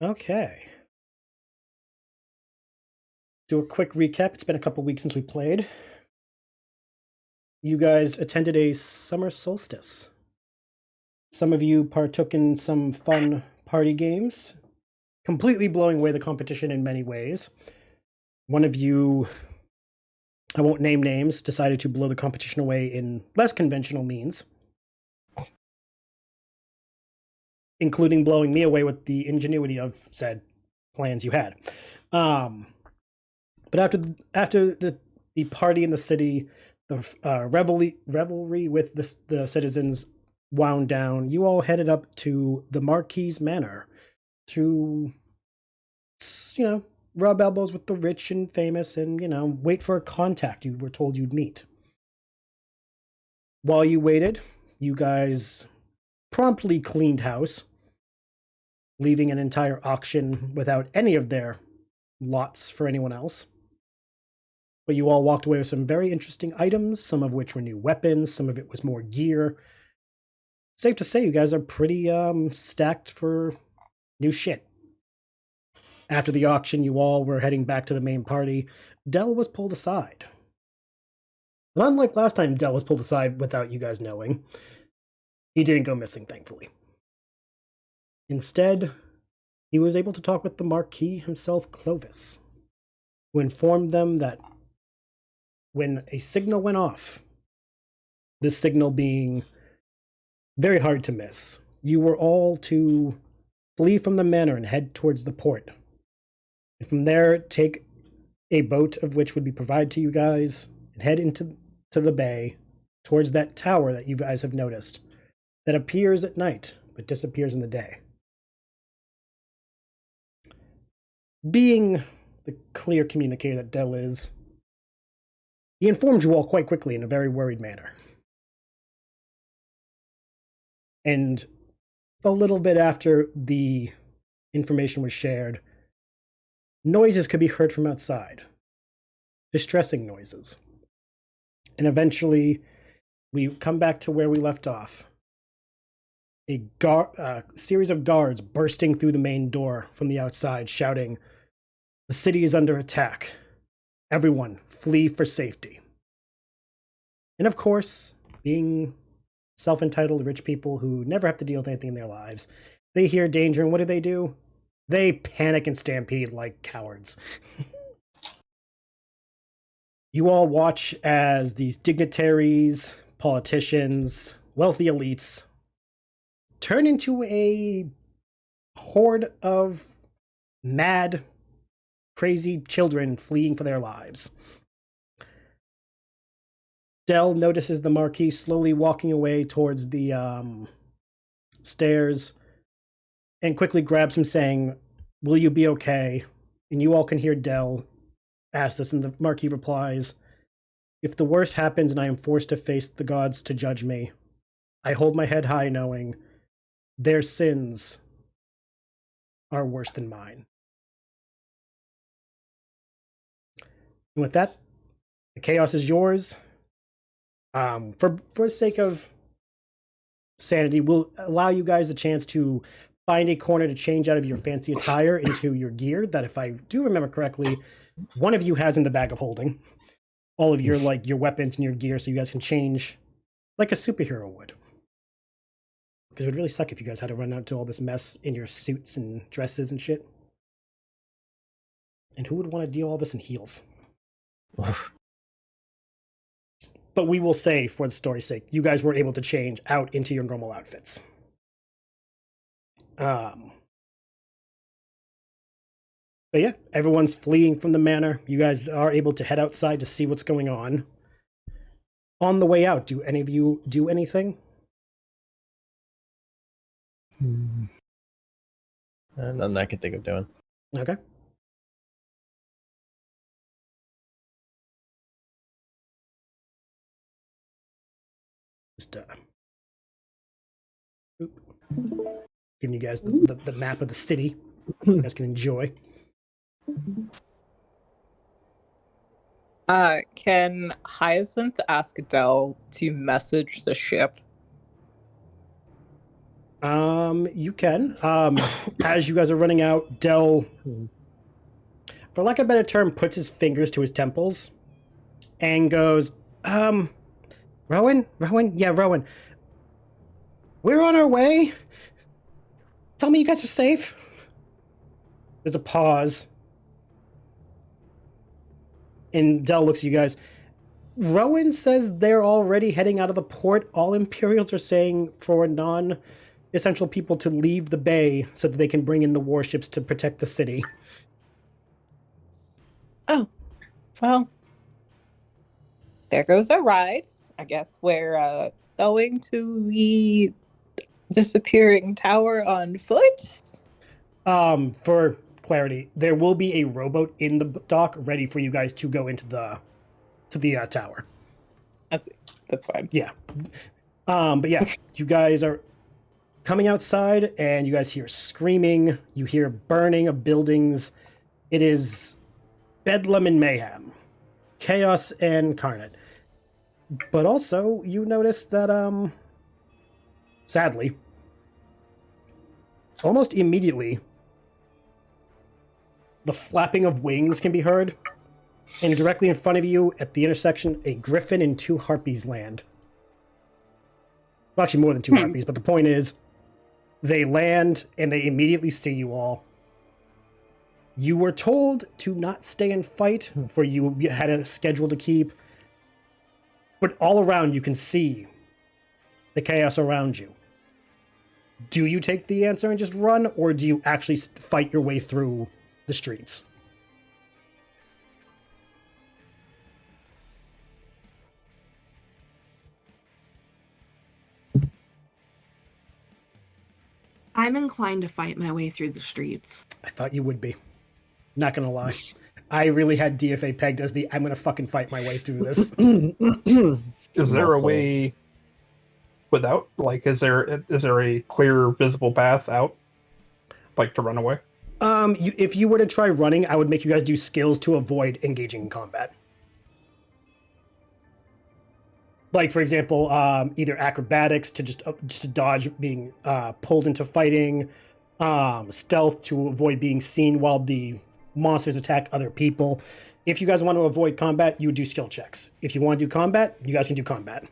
Okay. Do a quick recap. It's been a couple weeks since we played. You guys attended a summer solstice. Some of you partook in some fun party games, completely blowing away the competition in many ways. One of you, I won't name names, decided to blow the competition away in less conventional means, including blowing me away with the ingenuity of said plans you had. But after the party in the city, the revelry with the citizens wound down. You all headed up to the Marquis's Manor to, rub elbows with the rich and famous and, wait for a contact you were told you'd meet. While you waited, you guys promptly cleaned house, leaving an entire auction without any of their lots for anyone else. But you all walked away with some very interesting items, some of which were new weapons, some of it was more gear. Safe to say you guys are pretty stacked for new shit. After the auction, you all were heading back to the main party. Dell was pulled aside. And unlike last time Dell was pulled aside without you guys knowing, he didn't go missing, thankfully. Instead, he was able to talk with the Marquis himself, Clovis, who informed them that when a signal went off, this signal being very hard to miss, you were all to flee from the manor and head towards the port. And from there, take a boat of which would be provided to you guys and head into the bay towards that tower that you guys have noticed that appears at night but disappears in the day. Being the clear communicator that Dell is, he informed you all quite quickly in a very worried manner. And a little bit after the information was shared, noises could be heard from outside. Distressing noises. And eventually, we come back to where we left off. A series of guards bursting through the main door from the outside, shouting, "The city is under attack. Everyone, flee for safety." And of course, being self-entitled rich people who never have to deal with anything in their lives, they hear danger, and what do? They panic and stampede like cowards. You all watch as these dignitaries, politicians, wealthy elites turn into a horde of mad, crazy children fleeing for their lives. Dell notices the Marquis slowly walking away towards the stairs and quickly grabs him, saying, "Will you be okay?" And you all can hear Dell ask this, and the Marquis replies, "If the worst happens and I am forced to face the gods to judge me, I hold my head high knowing their sins are worse than mine." And with that, the chaos is yours. For the sake of sanity, we'll allow you guys a chance to find a corner to change out of your fancy attire into your gear that, if I do remember correctly, one of you has in the bag of holding. All of your your weapons and your gear, so you guys can change like a superhero would. Because it would really suck if you guys had to run out to all this mess in your suits and dresses and shit. And who would want to deal all this in heels? But we will say, for the story's sake, you guys were able to change out into your normal outfits. But yeah, everyone's fleeing from the manor. You guys are able to head outside to see what's going on. On the way out, do any of you do anything? Nothing I can think of doing. Okay. Just giving you guys the map of the city. You guys can enjoy. Can Hyacinth ask Dell to message the ship? You can. As you guys are running out, Del, for lack of a better term, puts his fingers to his temples and goes, Rowan? Yeah, Rowan. We're on our way. Tell me you guys are safe. There's a pause. And Del looks at you guys. Rowan says they're already heading out of the port. All Imperials are saying for non-essential people to leave the bay so that they can bring in the warships to protect the city. Oh, well, there goes our ride. I guess we're going to the disappearing tower on foot. For clarity, there will be a rowboat in the dock ready for you guys to go into the tower. That's fine. Yeah. But yeah, you guys are coming outside and you guys hear screaming, you hear burning of buildings. It is bedlam and mayhem, chaos and carnage. But also, you notice that, sadly, almost immediately, the flapping of wings can be heard, and directly in front of you, at the intersection, a griffin and 2 harpies land. Well, actually, more than 2 harpies, but the point is, they land, and they immediately see you all. You were told to not stay and fight, for you had a schedule to keep. But all around, you can see the chaos around you. Do you take the answer and just run, or do you actually fight your way through the streets? I'm inclined to fight my way through the streets. I thought you would be. Not gonna lie. I really had DFA pegged as the I'm gonna fucking fight my way through this. Is there a way without, like, is there a clear visible path out, like, to run away? If you were to try running, I would make you guys do skills to avoid engaging in combat. Like, for example, either acrobatics to just to dodge being pulled into fighting, stealth to avoid being seen while the monsters attack other people. If you guys want to avoid combat, you would do skill checks. If you want to do combat, you guys can do combat.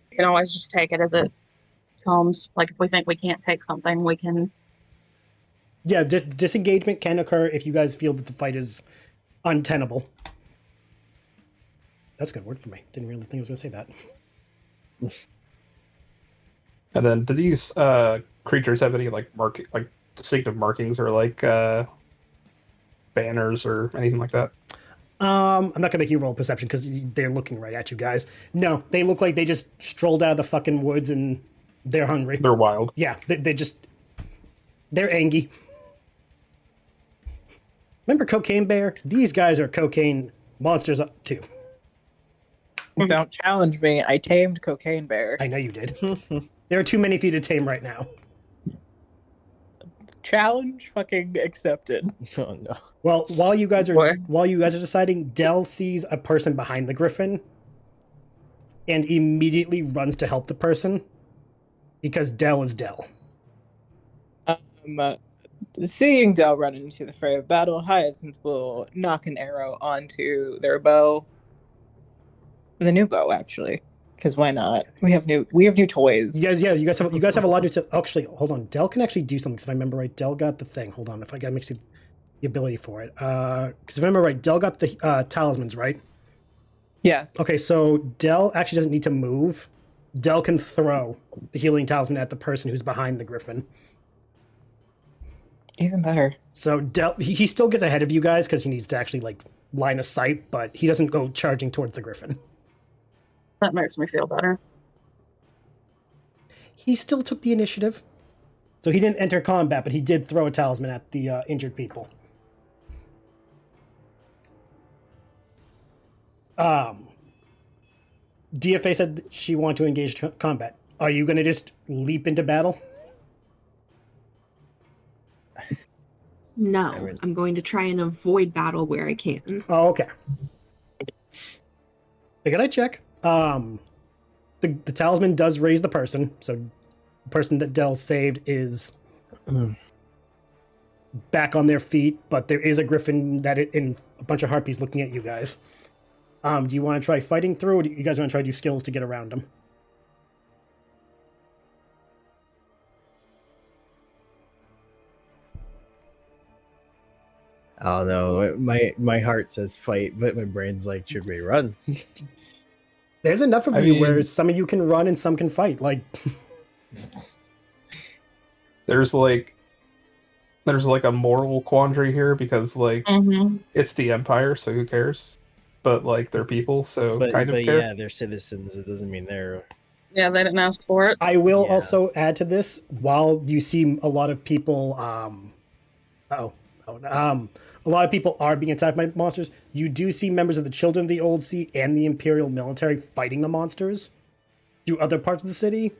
We can always just take it as it comes. Like, if we think we can't take something, we can... Yeah, disengagement can occur if you guys feel that the fight is untenable. That's a good word for me. Didn't really think I was going to say that. And then, do these creatures have any like distinctive markings or like banners or anything like that? I'm not gonna make you roll perception because they're looking right at you guys. No, they look like they just strolled out of the fucking woods and they're hungry. They're wild. Yeah, they're angry. Remember Cocaine Bear? These guys are cocaine monsters too. Don't challenge me. I tamed Cocaine Bear. I know you did. There are too many for you to tame right now. Challenge fucking accepted. Oh no. Well, while you guys are deciding, Del sees a person behind the griffin and immediately runs to help the person because Del is Del. Seeing Del run into the fray of battle, Hyacinth will knock an arrow onto their bow. The new bow, actually. Because why not? We have new toys. You guys have a lot of new stuff. Actually, hold on. Del can actually do something, because if I remember right, Del got the thing. Hold on, if I gotta mix the ability for it. Because if I remember right, Del got the talismans, right? Yes. Okay, so Del actually doesn't need to move. Del can throw the healing talisman at the person who's behind the griffin. Even better. So Del, he still gets ahead of you guys because he needs to actually like line of sight, but he doesn't go charging towards the griffin. That makes me feel better. He still took the initiative. So he didn't enter combat, but he did throw a talisman at the injured people. DFA said that she wanted to engage combat. Are you going to just leap into battle? No, I'm going to try and avoid battle where I can. Oh, okay. Can I check? the talisman does raise the person, so the person that Dell saved is back on their feet, but there is a griffin and a bunch of harpies looking at you guys. Do you want to try fighting through, or do you guys want to try to do skills to get around them? I don't know. My heart says fight, but my brain's like, should we run? There's enough of I you mean- where some of you can run and some can fight. Like, There's like a moral quandary here because like Mm-hmm. it's the Empire, so who cares? But like they're people, so But kind of care. yeah, they're citizens. It doesn't mean they're. Yeah, they didn't ask for it. I will Yeah. also add to this, while you see a lot of people, a lot of people are being attacked by monsters, you do see members of the Children of the Old Sea and the Imperial military fighting the monsters through other parts of the city.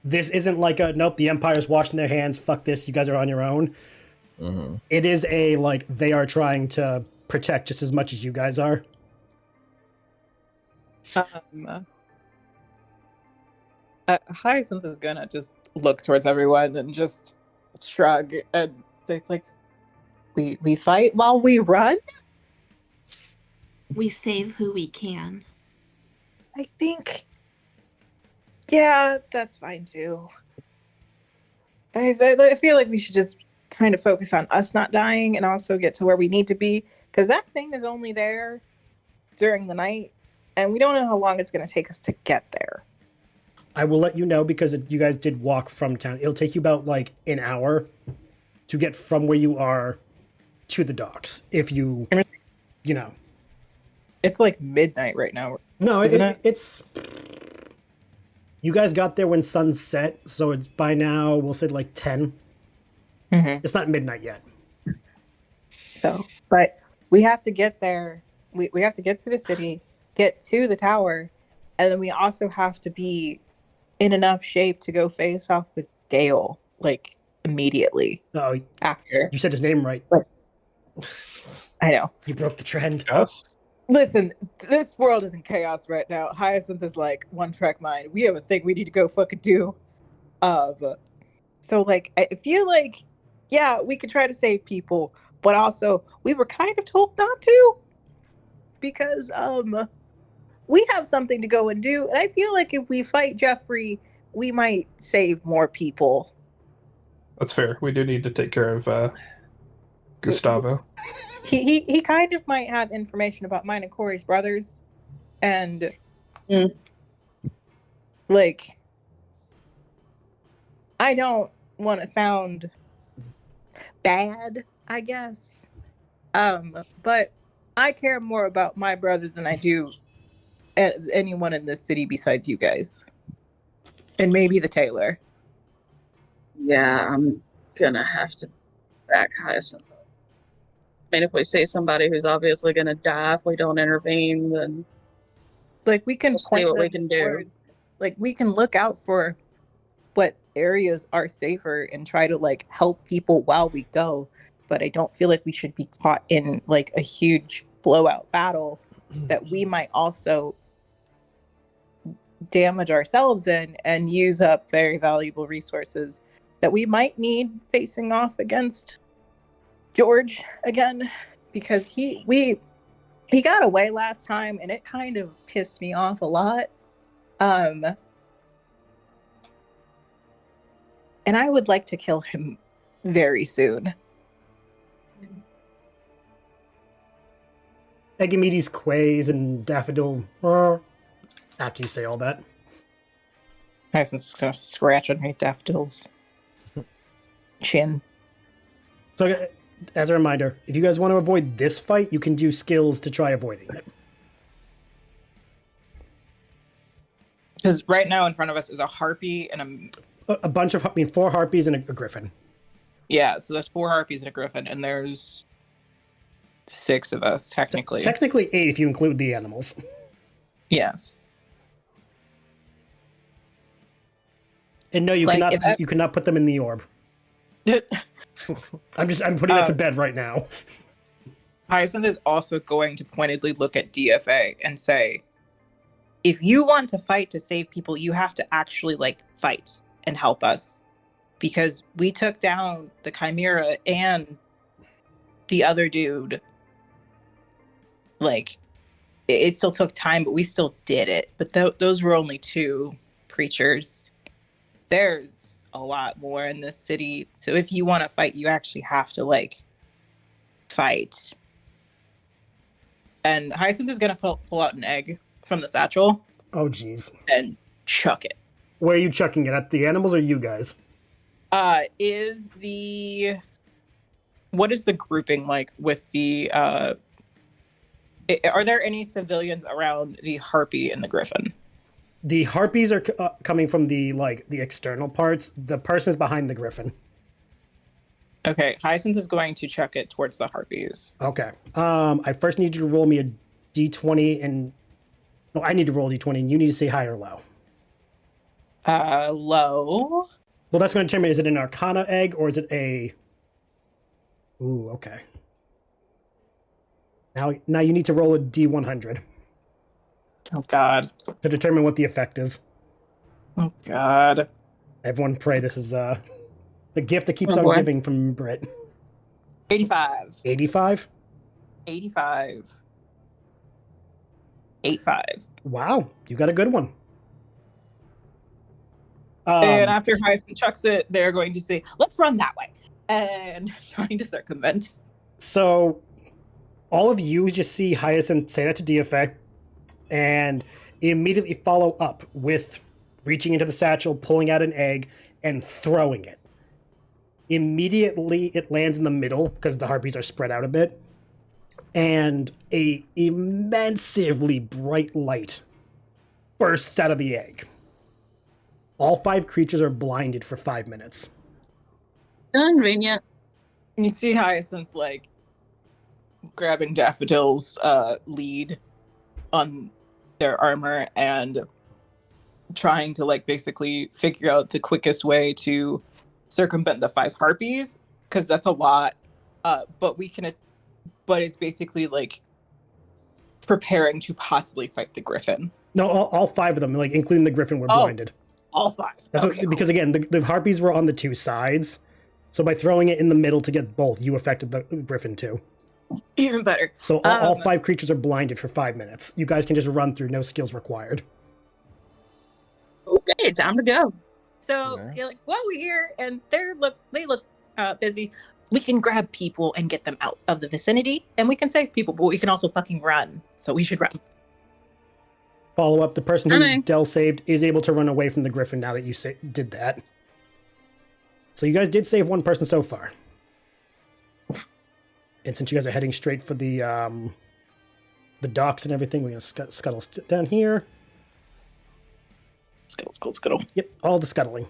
This isn't like a, nope, the Empire's washing their hands, fuck this, you guys are on your own. Mm-hmm. It is a, like, they are trying to protect just as much as you guys are. Hyacinth is gonna just look towards everyone and just shrug, and it's like, we fight while we run? We save who we can. I think, yeah, that's fine too. I feel like we should just kind of focus on us not dying and also get to where we need to be, because that thing is only there during the night, and we don't know how long it's going to take us to get there. I will let you know because you guys did walk from town. It'll take you about like an hour to get from where you are to the docks. If you know. It's like midnight right now. No, Isn't it? It's. You guys got there when sun set, so it's by now, we'll say like 10. Mm-hmm. It's not midnight yet. So, but we have to get there. We have to get through the city, get to the tower, and then we also have to be in enough shape to go face off with Geayl, like, immediately Oh, after. you said his name right. I know. You broke the trend. Yes. Listen, this world is in chaos right now. Hyacinth is like one track mind. We have a thing we need to go fucking do. So like I feel like, yeah, we could try to save people, but also we were kind of told not to. Because we have something to go and do. And I feel like if we fight Jeffrey, we might save more people. That's fair. We do need to take care of Gustavo. He kind of might have information about mine and Corey's brothers, and like, I don't want to sound bad, I guess, but I care more about my brother than I do anyone in this city besides you guys, and maybe the tailor. Yeah, I'm gonna have to back Hyacinth. I mean, if we see somebody who's obviously gonna die if we don't intervene, then Like, we can we'll see point what we them can do. towards- like, we can look out for what areas are safer and try to like help people while we go. But I don't feel like we should be caught in like a huge blowout battle that we might also damage ourselves in and use up very valuable resources that we might need facing off against George again, because he got away last time and it kind of pissed me off a lot. And I would like to kill him very soon. Egamedes quays and Daffodil. After you say all that. Hyacinth's gonna scratch underneath Daffodil's chin. So, as a reminder, if you guys want to avoid this fight, you can do skills to try avoiding it. Because right now in front of us is a harpy and A bunch of, 4 harpies and a griffin. so there's 4 harpies and a griffin, and there's 6 of us technically. Technically 8 if you include the animals. Yes. And no, you Like, cannot. You cannot put them in the orb. I'm putting that to bed right now. Hyacinth is also going to pointedly look at DFA and say, if you want to fight to save people, you have to actually like fight and help us, because we took down the Chimera and the other dude. Like, it still took time, but we still did it. But those were only 2 creatures. There's a lot more in this city. So if you want to fight, you actually have to like fight. And Hyacinth is going to pull out an egg from the satchel. Oh, geez. And chuck it. Where are you chucking it? At the animals or you guys? What is the grouping like with the, are there any civilians around the harpy and the griffin? The harpies are coming from the external parts. The person's behind the griffin. Okay, Hyacinth is going to chuck it towards the harpies. Okay. I first need you to roll me a d20 and... No, I need to roll a d20 and you need to say high or low. Low. Well, that's going to determine, is it an Arcana egg or is it a... Ooh, okay. Now you need to roll a d100. Oh, God. To determine what the effect is. Oh, God. Everyone pray this is the gift that keeps on boy. giving from Brit. 85. 85? 85. 85. Wow, you got a good one. And after Hyacinth chucks it, they're going to say, let's run that way. And trying to circumvent. So, all of you just see Hyacinth say that to DFA and immediately follow up with reaching into the satchel, pulling out an egg, and throwing it. Immediately, it lands in the middle because the harpies are spread out a bit. And a immensely bright light bursts out of the egg. All 5 creatures are blinded for 5 minutes. Convenient. You see Hyacinth, like, grabbing Daffodil's lead on their armor and trying to, like, basically figure out the quickest way to circumvent the 5 harpies, because that's a lot. But it's basically, like, preparing to possibly fight the griffin. No, all 5 of them, like, including the griffin, were blinded. All 5. That's Okay, cool. because, again, the harpies were on the 2 sides. So by throwing it in the middle to get both, you affected the griffin too. Even better. So all 5 creatures are blinded for 5 minutes. You guys can just run through, no skills required. Okay, time to go. So you're like, well, we're here, and they look busy. We can grab people and get them out of the vicinity, and we can save people, but we can also fucking run. So we should run. Follow up, the person who Okay. Del saved is able to run away from the griffin now that you did that. So you guys did save 1 person so far. And since you guys are heading straight for the docks and everything, we're going to scuttle down here. Scuttle. Yep, all the scuttling.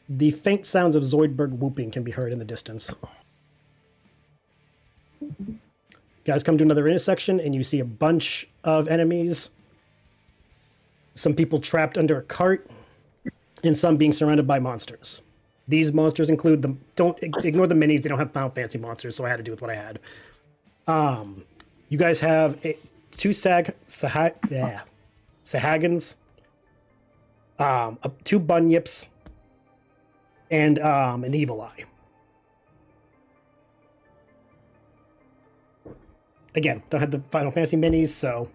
The faint sounds of Zoidberg whooping can be heard in the distance. You guys come to another intersection and you see a bunch of enemies. Some people trapped under a cart and some being surrounded by monsters. These monsters include the... Don't ignore the minis. They don't have Final Fantasy monsters, so I had to do with what I had. You guys have 2 Sahagins, 2 Bunyips, and an Evil Eye. Again, don't have the Final Fantasy minis, so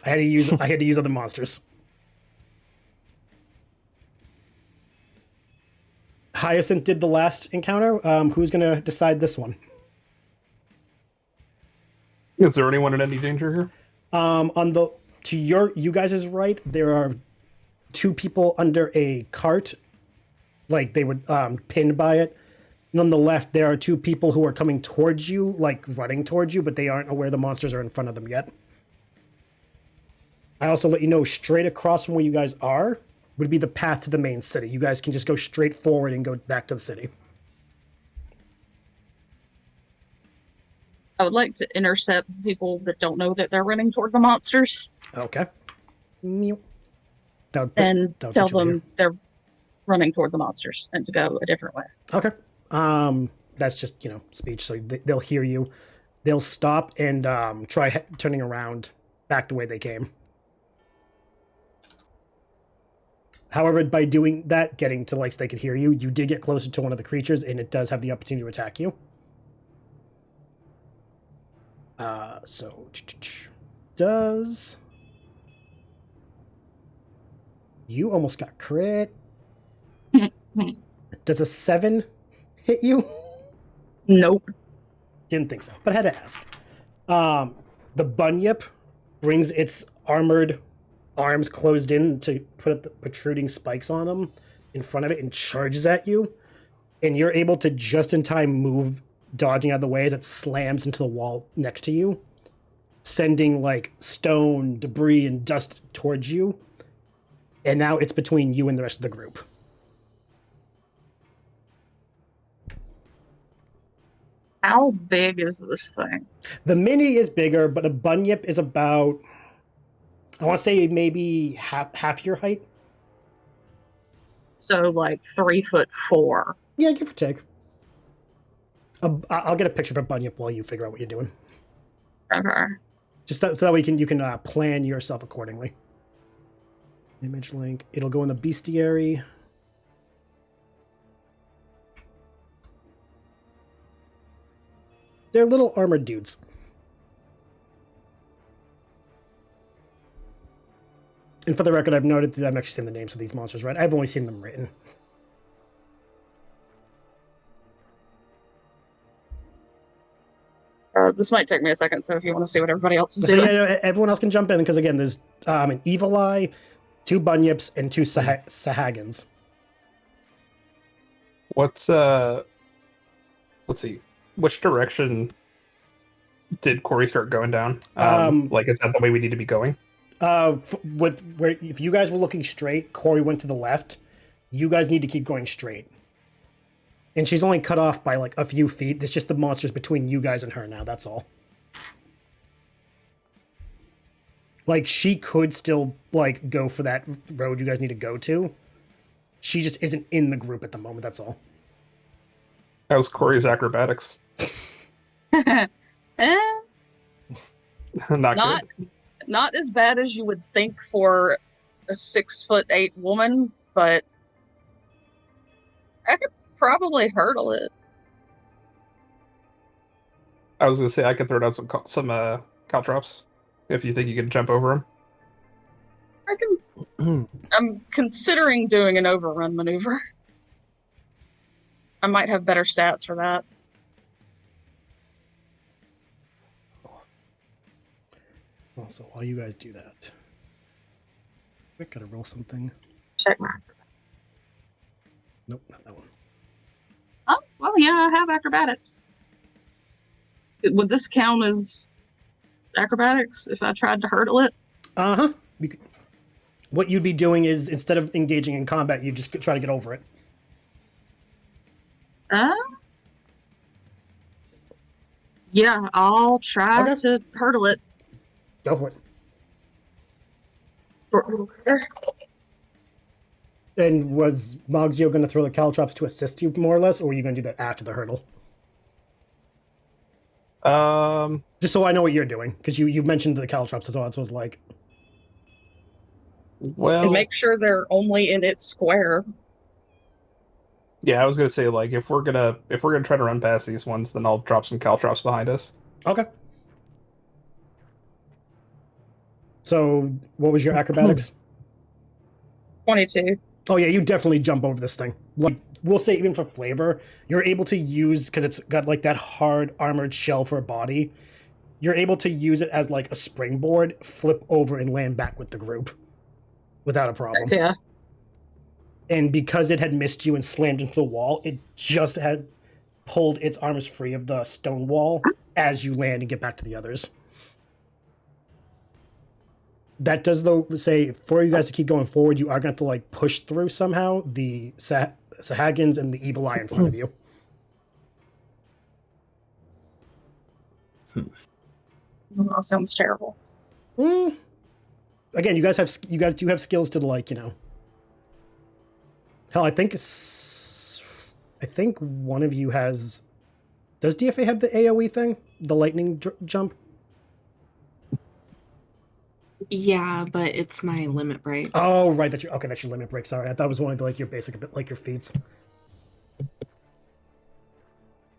I had to use other monsters. Hyacinth did the last encounter. Who's going to decide this one? Is there anyone in any danger here? To you guys' right, there are 2 people under a cart, like they were pinned by it. And on the left, there are 2 people who are coming towards you, like running towards you, but they aren't aware the monsters are in front of them yet. I also let you know straight across from where you guys are would be the path to the main city. You guys can just go straight forward and go back to the city. I would like to intercept people that don't know that they're running toward the monsters. Okay. And Tell them they're running toward the monsters and to go a different way. Okay. That's just, speech, so they'll hear you. They'll stop and try turning around back the way they came. However, by doing that, getting to like so they could hear you, you did get closer to one of the creatures, and it does have the opportunity to attack you. So does you almost got crit? Does a 7 hit you? Nope. Didn't think so, but I had to ask. The bunyip brings its armored arms closed in to put the protruding spikes on them in front of it and charges at you. And you're able to just in time move, dodging out of the way as it slams into the wall next to you, sending like stone, debris, and dust towards you. And now it's between you and the rest of the group. How big is this thing? The mini is bigger, but a bunyip is about, I want to say maybe half your height. So like 3'4". Yeah, give or take. I'll get a picture of a bunyip while you figure out what you're doing. Okay. Just so that way you can plan yourself accordingly. Image link. It'll go in the bestiary. They're little armored dudes. And for the record, I've noted that I'm actually saying the names of these monsters right. I've only seen them written. This might take me a second, so if you want to see what everybody else is So doing. yeah, everyone else can jump in because again, there's an evil eye, 2 bunyips, and 2 sahagins. What's let's see, which direction did Corey start going down? Like, is that the way we need to be going? With where if you guys were looking straight, Corey went to the left. You guys need to keep going straight. And she's only cut off by like a few feet. It's just the monsters between you guys and her now. That's all. Like she could still like go for that road you guys need to go to. She just isn't in the group at the moment. That's all. How's Corey's acrobatics? Eh, Not not good. not as bad as you would think for a 6'8" woman, but I could probably hurdle it. I was gonna say I could throw down some caltrops if you think you can jump over them. I can. I'm considering doing an overrun maneuver. I might have better stats for that. Also, while you guys do that, I gotta roll something. Check my. Nope, not that one. Oh, well, yeah, I have acrobatics. Would this count as acrobatics if I tried to hurdle it? Uh-huh. What you'd be doing is, instead of engaging in combat, you just try to get over it. Yeah, I'll try Okay. to hurdle it. Go for it. And was Mogzio going to throw the caltrops to assist you, more or less, or were you going to do that after the hurdle? Just so I know what you're doing, because you mentioned the caltrops, that's all it was like. Well, And make sure they're only in its square. yeah, I was gonna say like if we're gonna try to run past these ones, then I'll drop some caltrops behind us. Okay. So, what was your acrobatics? 22. Oh yeah, you definitely jump over this thing. Like, we'll say even for flavor, you're able to use, because it's got like that hard armored shell for a body, you're able to use it as like a springboard, flip over and land back with the group without a problem. Yeah. And because it had missed you and slammed into the wall, it just had pulled its arms free of the stone wall as you land and get back to the others. That does, though, say, for you guys to keep going forward, you are going to have to, like, push through somehow the Sahagins and the Evil Eye in front of you. That sounds terrible. Again, you guys do have skills to, like, you know. Hell, I think one of you has. Does DFA have the AoE thing? The lightning jump? Yeah, but it's my limit break. Oh, right. That's your limit break. Sorry, I thought it was one of like your basic, a bit like your feats.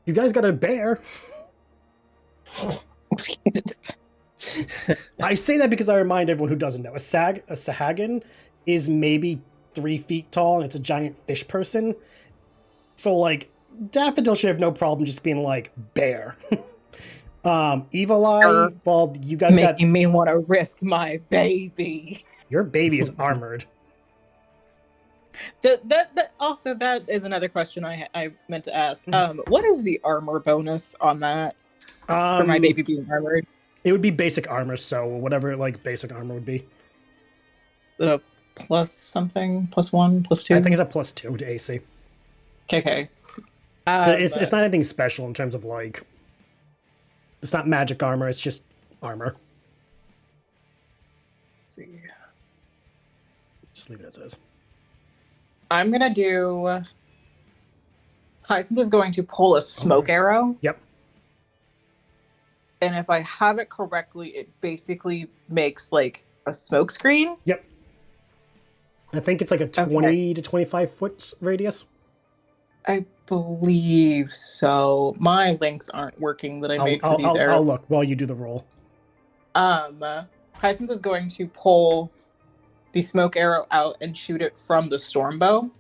You guys got a bear. I say that because I remind everyone who doesn't know a Sahagan is maybe 3 feet tall and it's a giant fish person. So like Daffodil should have no problem just being like bear. Evil Eye, well, you guys got making me want to risk my baby. your baby is armored. Also, that is another question I meant to ask. What is the armor bonus on that for my baby being armored? It would be basic armor, so whatever like basic armor would be. Is it a plus something? Plus 1? Plus 2? I think it's a +2 to AC. Okay. It's not anything special in terms of like. It's not magic armor. It's just armor. Let's see. Just leave it as is. I'm gonna do. Hyacinth is going to pull a smoke arrow. Yep. And if I have it correctly, it basically makes like a smoke screen. Yep. I think it's like a 20 to 25 foot radius. I believe so. My links aren't working that I made for these arrows. I'll look while you do the roll. Hyacinth is going to pull the smoke arrow out and shoot it from the storm bow.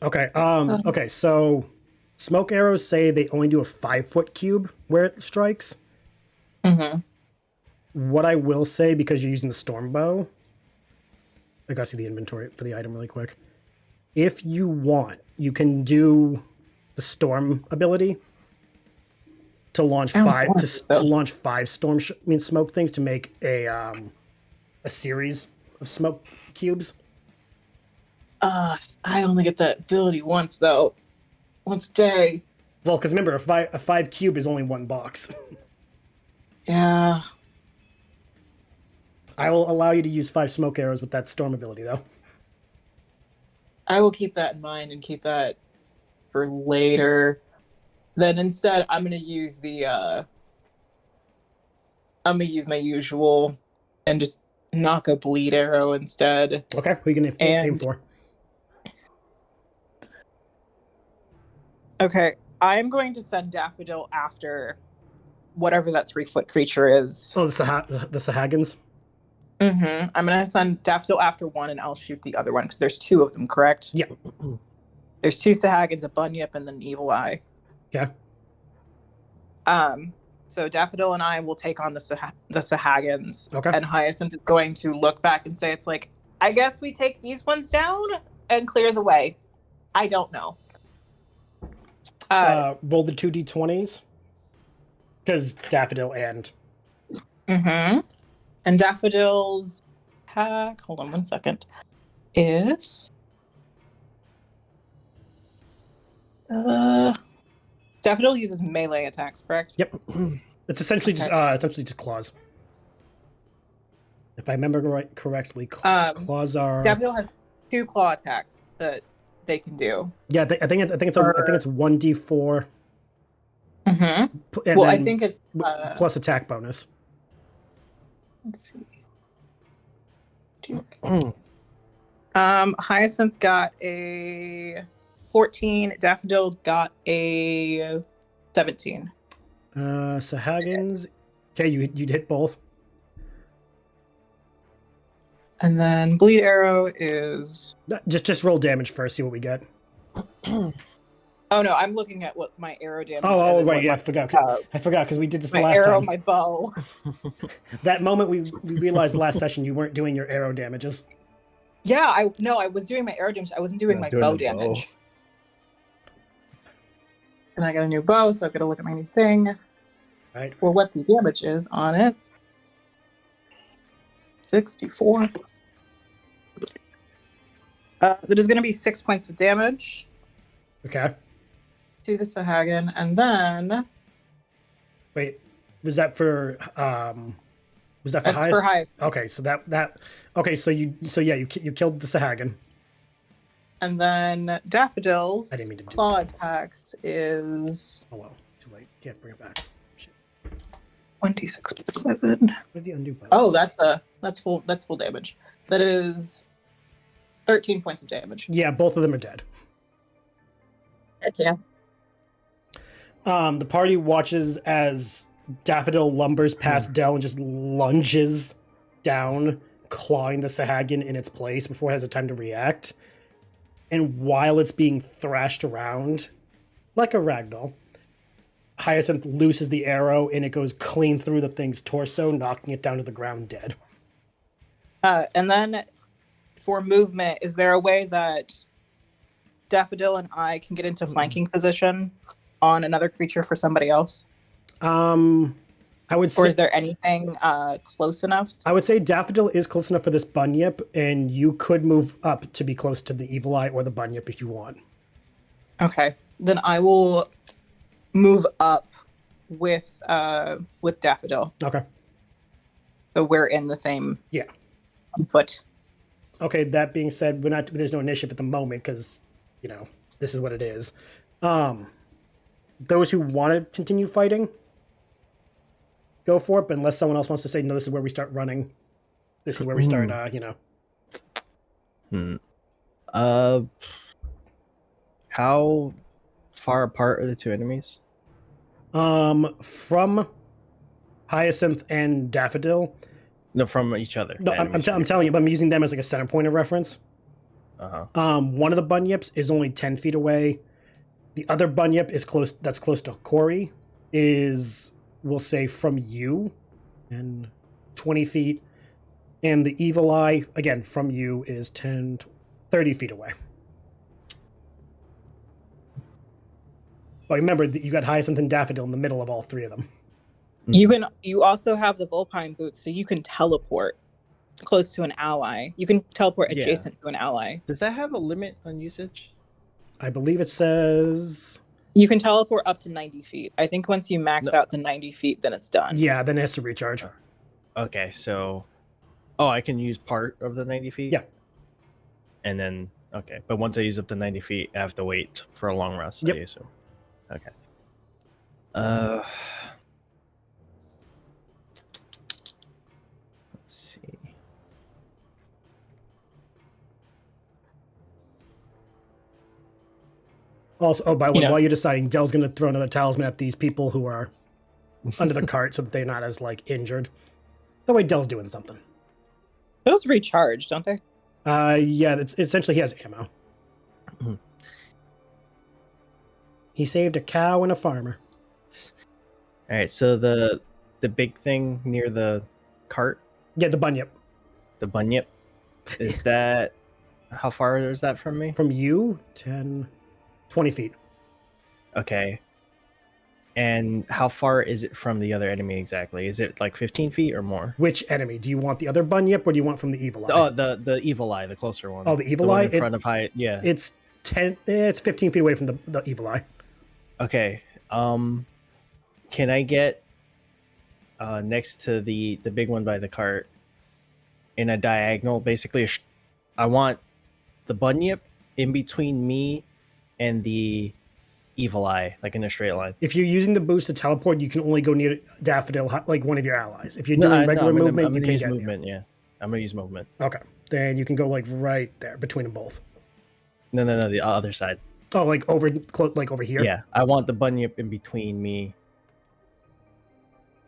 Okay. Okay. So, smoke arrows say they only do a 5-foot cube where it strikes. Mm-hmm. What I will say, because you're using the storm bow, I gotta see the inventory for the item really quick. If you want, you can do the storm ability to launch five smoke things to make a series of smoke cubes. I only get that ability once though. Once a day. Well, because remember, a 5 cube is only 1 box. Yeah. I will allow you to use 5 smoke arrows with that storm ability, though. I will keep that in mind and keep that for later. Then instead, I'm gonna use my usual and just knock a bleed arrow instead. Okay, who are you gonna aim for? Okay, I'm going to send Daffodil after whatever that 3-foot creature is. Oh, the Sahagins? Mm-hmm. I'm going to send Daffodil after one, and I'll shoot the other one, because there's 2 of them, correct? Yeah. There's 2 Sahagins, a Bunyip, and then an Evil Eye. Yeah. So Daffodil and I will take on the Sahagins. Okay. And Hyacinth is going to look back and say, it's like, I guess we take these ones down and clear the way. I don't know. Roll the 2d20s. Because Daffodil and... Mm-hmm. And Daffodil's attack, hold on 1 second, is... Daffodil uses melee attacks, correct? Yep. It's essentially just claws. If I remember correctly, claws are... Daffodil has 2 claw attacks that they can do. Yeah, I think it's 1d4. Mm-hmm. Well, I think it's plus attack bonus. Let's see. Hyacinth got a 14. Daffodil got a 17. Sahagins. Okay, you'd hit both. And then bleed arrow is just roll damage first. See what we get. Oh no, I'm looking at what my arrow damage. Oh right, yeah, I forgot because we did this my last arrow, time. My bow. That moment we realized last session you weren't doing your arrow damages. Yeah, I was doing my arrow damage. I wasn't doing my bow damage. And I got a new bow, so I've got to look at my new thing. Right. For what the damage is on it. 64. That is going to be 6 points of damage. Okay. To the Sahagin, and then wait, was that for Hyacinth? Okay, so that okay, so you killed the Sahagin. And then Daffodil's claw that. attacks is... Oh well, too late. Can't bring it back. Shit. 1d6 plus 7. Where's the undo button? Oh, that's full damage. That is 13 points of damage. Yeah, both of them are dead. Heck yeah. The party watches as Daffodil lumbers past Dell and just lunges down, clawing the Sahagin in its place before it has a time to react. And while it's being thrashed around, like a ragdoll, Hyacinth looses the arrow and it goes clean through the thing's torso, knocking it down to the ground dead. And then for movement, is there a way that Daffodil and I can get into flanking position on another creature for somebody else? I would say, or is there anything close enough? I would say Daffodil is close enough for this Bunyip, and you could move up to be close to the Evil Eye or the Bunyip if you want. Okay, then I will move up with Daffodil. Okay. So we're in the same foot. Okay, that being said, there's no initiative at the moment because, this is what it is. Those who want to continue fighting, go for it, but unless someone else wants to say, no, this is where we start running. This is where we start, How far apart are the two enemies? From Hyacinth and Daffodil. No, from each other. No, I'm telling you, but I'm using them as like a center point of reference. One of the Bunyips is only 10 feet away. The other Bunyip is close. That's close to Corey. We'll say from you, and 20 feet. And the Evil Eye, again, from you is 30 feet away. But remember that you got Hyacinth and Daffodil in the middle of all three of them. You also have the Vulpine boots, so you can teleport close to an ally. You can teleport adjacent to an ally. Does that have a limit on usage? I believe it says... You can teleport up to 90 feet. I think once you max out the 90 feet, then it's done. Yeah, then it has to recharge. Okay, so... Oh, I can use part of the 90 feet? Yeah. And then... Okay, but once I use up to 90 feet, I have to wait for a long rest, I assume. Okay. Let's see. Also, by the way, while you're deciding, Dell's going to throw another talisman at these people who are under the cart so that they're not as, injured. That way Dell's doing something. Those recharge, don't they? Yeah, essentially he has ammo. He saved a cow and a farmer. All right, so the big thing near the cart? Yeah, the Bunyip. The Bunyip? Is that... How far is that from me? From you? 20 feet. Okay. And how far is it from the other enemy exactly? Is it 15 feet or more? Which enemy? Do you want the other Bunyip or do you want from the Evil Eye? Oh, the Evil Eye, the closer one. Oh, the Evil Eye? One in front of Hyatt, yeah. It's 15 feet away from the Evil Eye. Okay. Can I get next to the big one by the cart in a diagonal? Basically, I want the Bunyip in between me and the Evil Eye, in a straight line. If you're using the boost to teleport, you can only go near Daffodil, like one of your allies. If you're doing regular movement, you can use movement. Yeah, I'm gonna use movement. Okay, then you can go right there between them both. No, the other side. Oh, over here. Yeah, I want the Bunyip in between me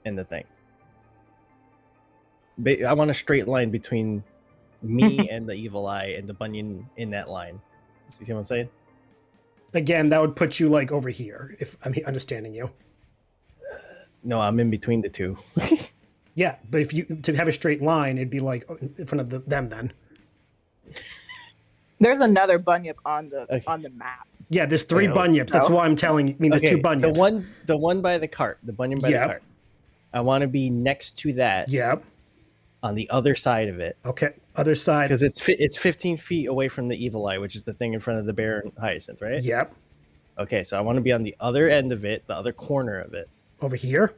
and the thing. I want a straight line between me and the Evil Eye and the Bunyip in that line. You see what I'm saying? Again, that would put you over here, if I'm understanding you. No, I'm in between the two. Yeah, but to have a straight line, it'd be in front of them then. There's another Bunyip on the map. Yeah, there's 3 Bunyips. That's why I'm telling you. I mean, there's 2 Bunyips. The one by the cart, the Bunyip by the cart. I want to be next to that. Yep. On the other side of it. Okay, other side. Because it's 15 feet away from the Evil Eye, which is the thing in front of the Bear and Hyacinth, right? Yep. Okay, so I want to be on the other end of it, the other corner of it. Over here?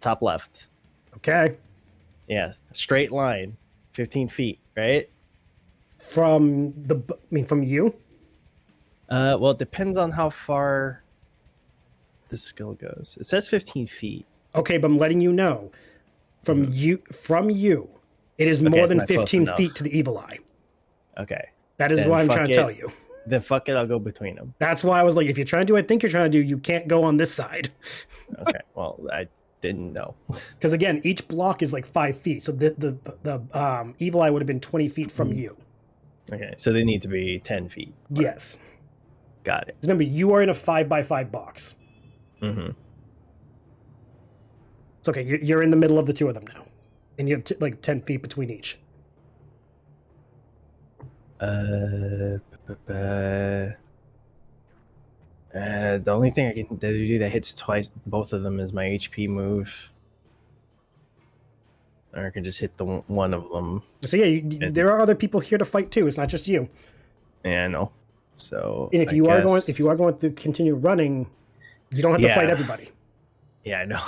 Top left. Okay. Yeah, straight line, 15 feet, right? From you? Well, it depends on how far the skill goes. It says 15 feet. Okay, but I'm letting you know from you, it is more it's than not close 15 enough. feet to the evil eye. Okay. That is Then what I'm fuck trying to it. tell you. Then fuck it, I'll go between them. That's why I was like, if you're trying to do what I think you're trying to do, you can't go on this side. Okay, well, I didn't know. Because again, each block is like 5 feet, so the evil eye would have been 20 feet from you. Okay, so they need to be 10 feet. Yes. Got it. Remember, you are in a 5x5 box. Mm-hmm. It's okay. You're in the middle of the two of them now, and you have like 10 feet between each. The only thing I can do that hits twice, both of them, is my HP move. Or I can just hit the one of them. So yeah, there are other people here to fight too. It's not just you. Yeah, I know. So And if you are going to continue running, you don't have to fight everybody. Yeah, I know.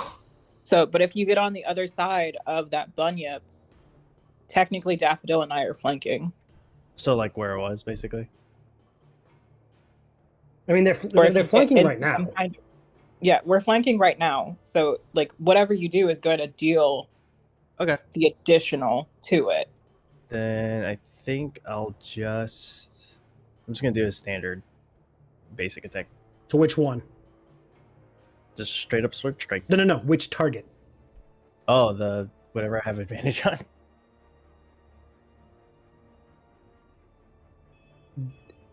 So, but if you get on the other side of that bunyip, technically Daffodil and I are flanking. So like where it was, basically. I mean, they're flanking right now. Yeah, we're flanking right now. So like whatever you do is going to deal the additional to it. Then I think I'm just gonna do a standard basic attack. So which one? Just straight up sword strike. No. Which target? Oh, the whatever I have advantage on.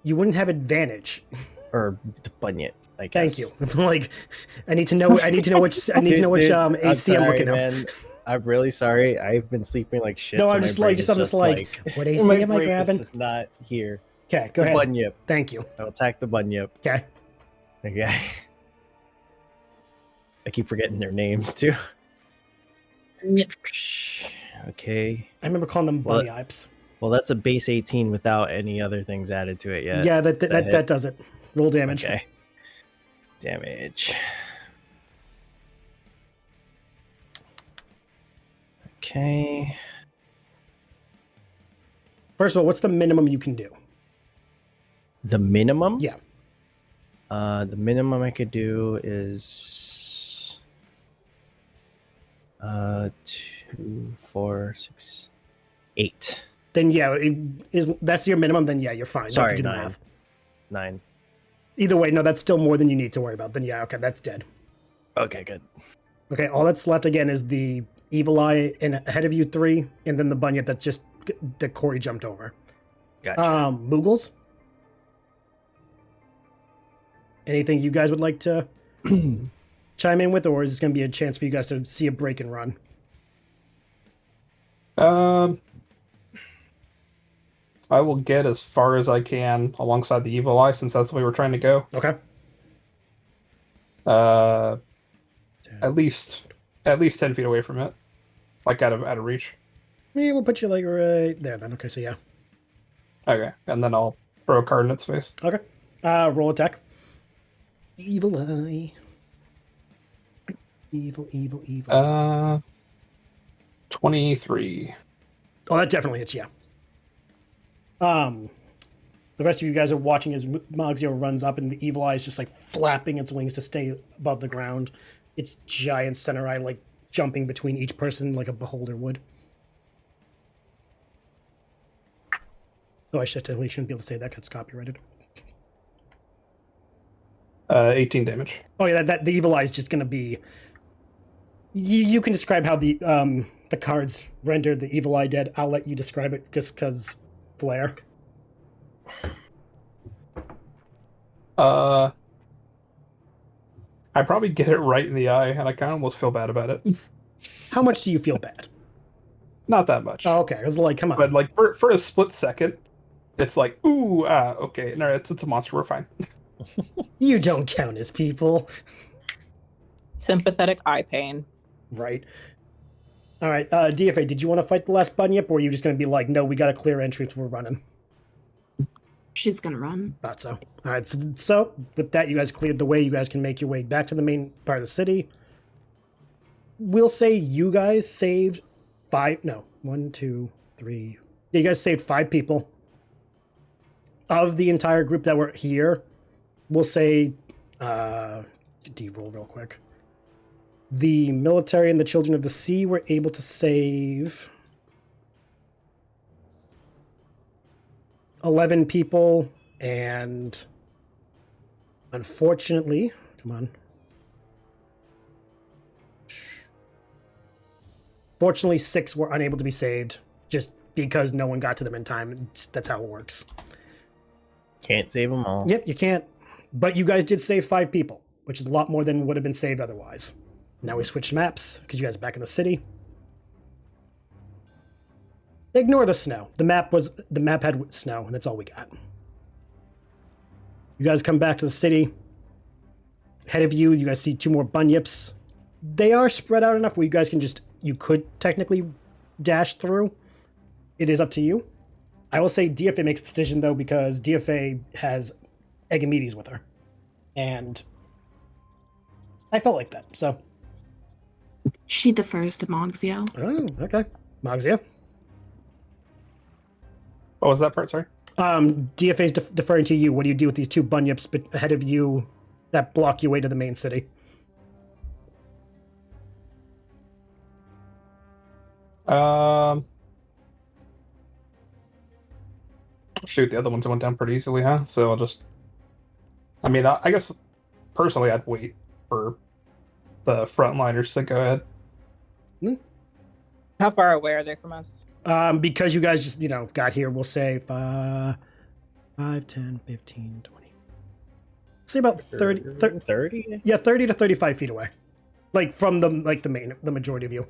You wouldn't have advantage. Or the bunyip, I guess. Thank you. Like, I need to know which AC I'm looking man. up. I'm really sorry. I've been sleeping like shit. No, so I'm just like, what AC am I grabbing? It's not here. Okay, go ahead. Bunyip. Thank you. I'll attack the bunyip. Okay. I keep forgetting their names too. Yep. Okay. I remember calling them bunyipes. Well, that's a base 18 without any other things added to it yet. Yeah, that does it. Roll damage. Okay. Damage. Okay. First of all, what's the minimum you can do? The minimum? Yeah. The minimum I could do is 2, 4, 6, 8. Then yeah, that's your minimum. Then yeah, you're fine. Sorry, you 9. 9. Either way, no, that's still more than you need to worry about. Then yeah, okay, that's dead. Okay, good. Okay, all that's left again is the evil eye and ahead of you 3, and then the bunyip that's just that Corey jumped over. Gotcha. Boogles? Anything you guys would like to chime in with, or is this going to be a chance for you guys to see a break and run? I will get as far as I can alongside the evil eye, since that's the way we're trying to go. Okay. At least 10 feet away from it, like out of reach. Yeah, we'll put you like right there then. Okay, so yeah. Okay, and then I'll throw a card in its face. Okay. Roll attack. Evil eye. Evil. 23. Oh, that definitely hits, yeah. The rest of you guys are watching as Mogzio runs up, and the evil eye is just like flapping its wings to stay above the ground. Its giant center eye like jumping between each person like a beholder would. Oh, I shouldn't be able to say that because it's copyrighted. 18 damage. Oh yeah, that the evil eye is just gonna be. You can describe how the cards rendered the evil eye dead. I'll let you describe it just because Flair. I probably get it right in the eye, and I kind of almost feel bad about it. How much do you feel bad? Not that much. Oh, okay. I was like, come on. But like for a split second, it's like, ooh, okay, no, it's a monster. We're fine. You don't count as people. Sympathetic eye pain. Right. All right, DFA, did you want to fight the last bunyip, or are you just going to be like, no, we got a clear entrance, we're running? She's gonna run. Thought so. All right, so with that, you guys cleared the way. You guys can make your way back to the main part of the city. We'll say you guys saved 5. No, 1, 2, 3. Yeah, you guys saved 5 people of the entire group that were here. We'll say, D-roll real quick. The military and the Children of the Sea were able to save 11 people, and unfortunately, come on. Fortunately, 6 were unable to be saved just because no one got to them in time. That's how it works. Can't save them all. Yep, you can't. But you guys did save 5 people, which is a lot more than would have been saved otherwise. Now we switched maps because you guys are back in the city. Ignore the snow. The map had snow, and that's all we got. You guys come back to the city. Ahead of you, you guys see 2 more bunyips. They are spread out enough where you guys can you could technically dash through. It is up to you. I will say DFA makes the decision, though, because DFA has Egamedes with her. And I felt like that, so. She defers to Moxio. Oh, okay. Moxia. What was that part? Sorry. DFA's deferring to you. What do you do with these 2 bunyips ahead of you that block your way to the main city? Shoot, the other ones went down pretty easily, huh? So I'll just. I mean, I guess personally, I'd wait for the frontliners to go ahead. How far away are they from us? Because you guys just, got here, we'll say 5, 10, 15, 20. Say about 30. 30? Yeah, 30 to 35 feet away. Like, from the majority of you.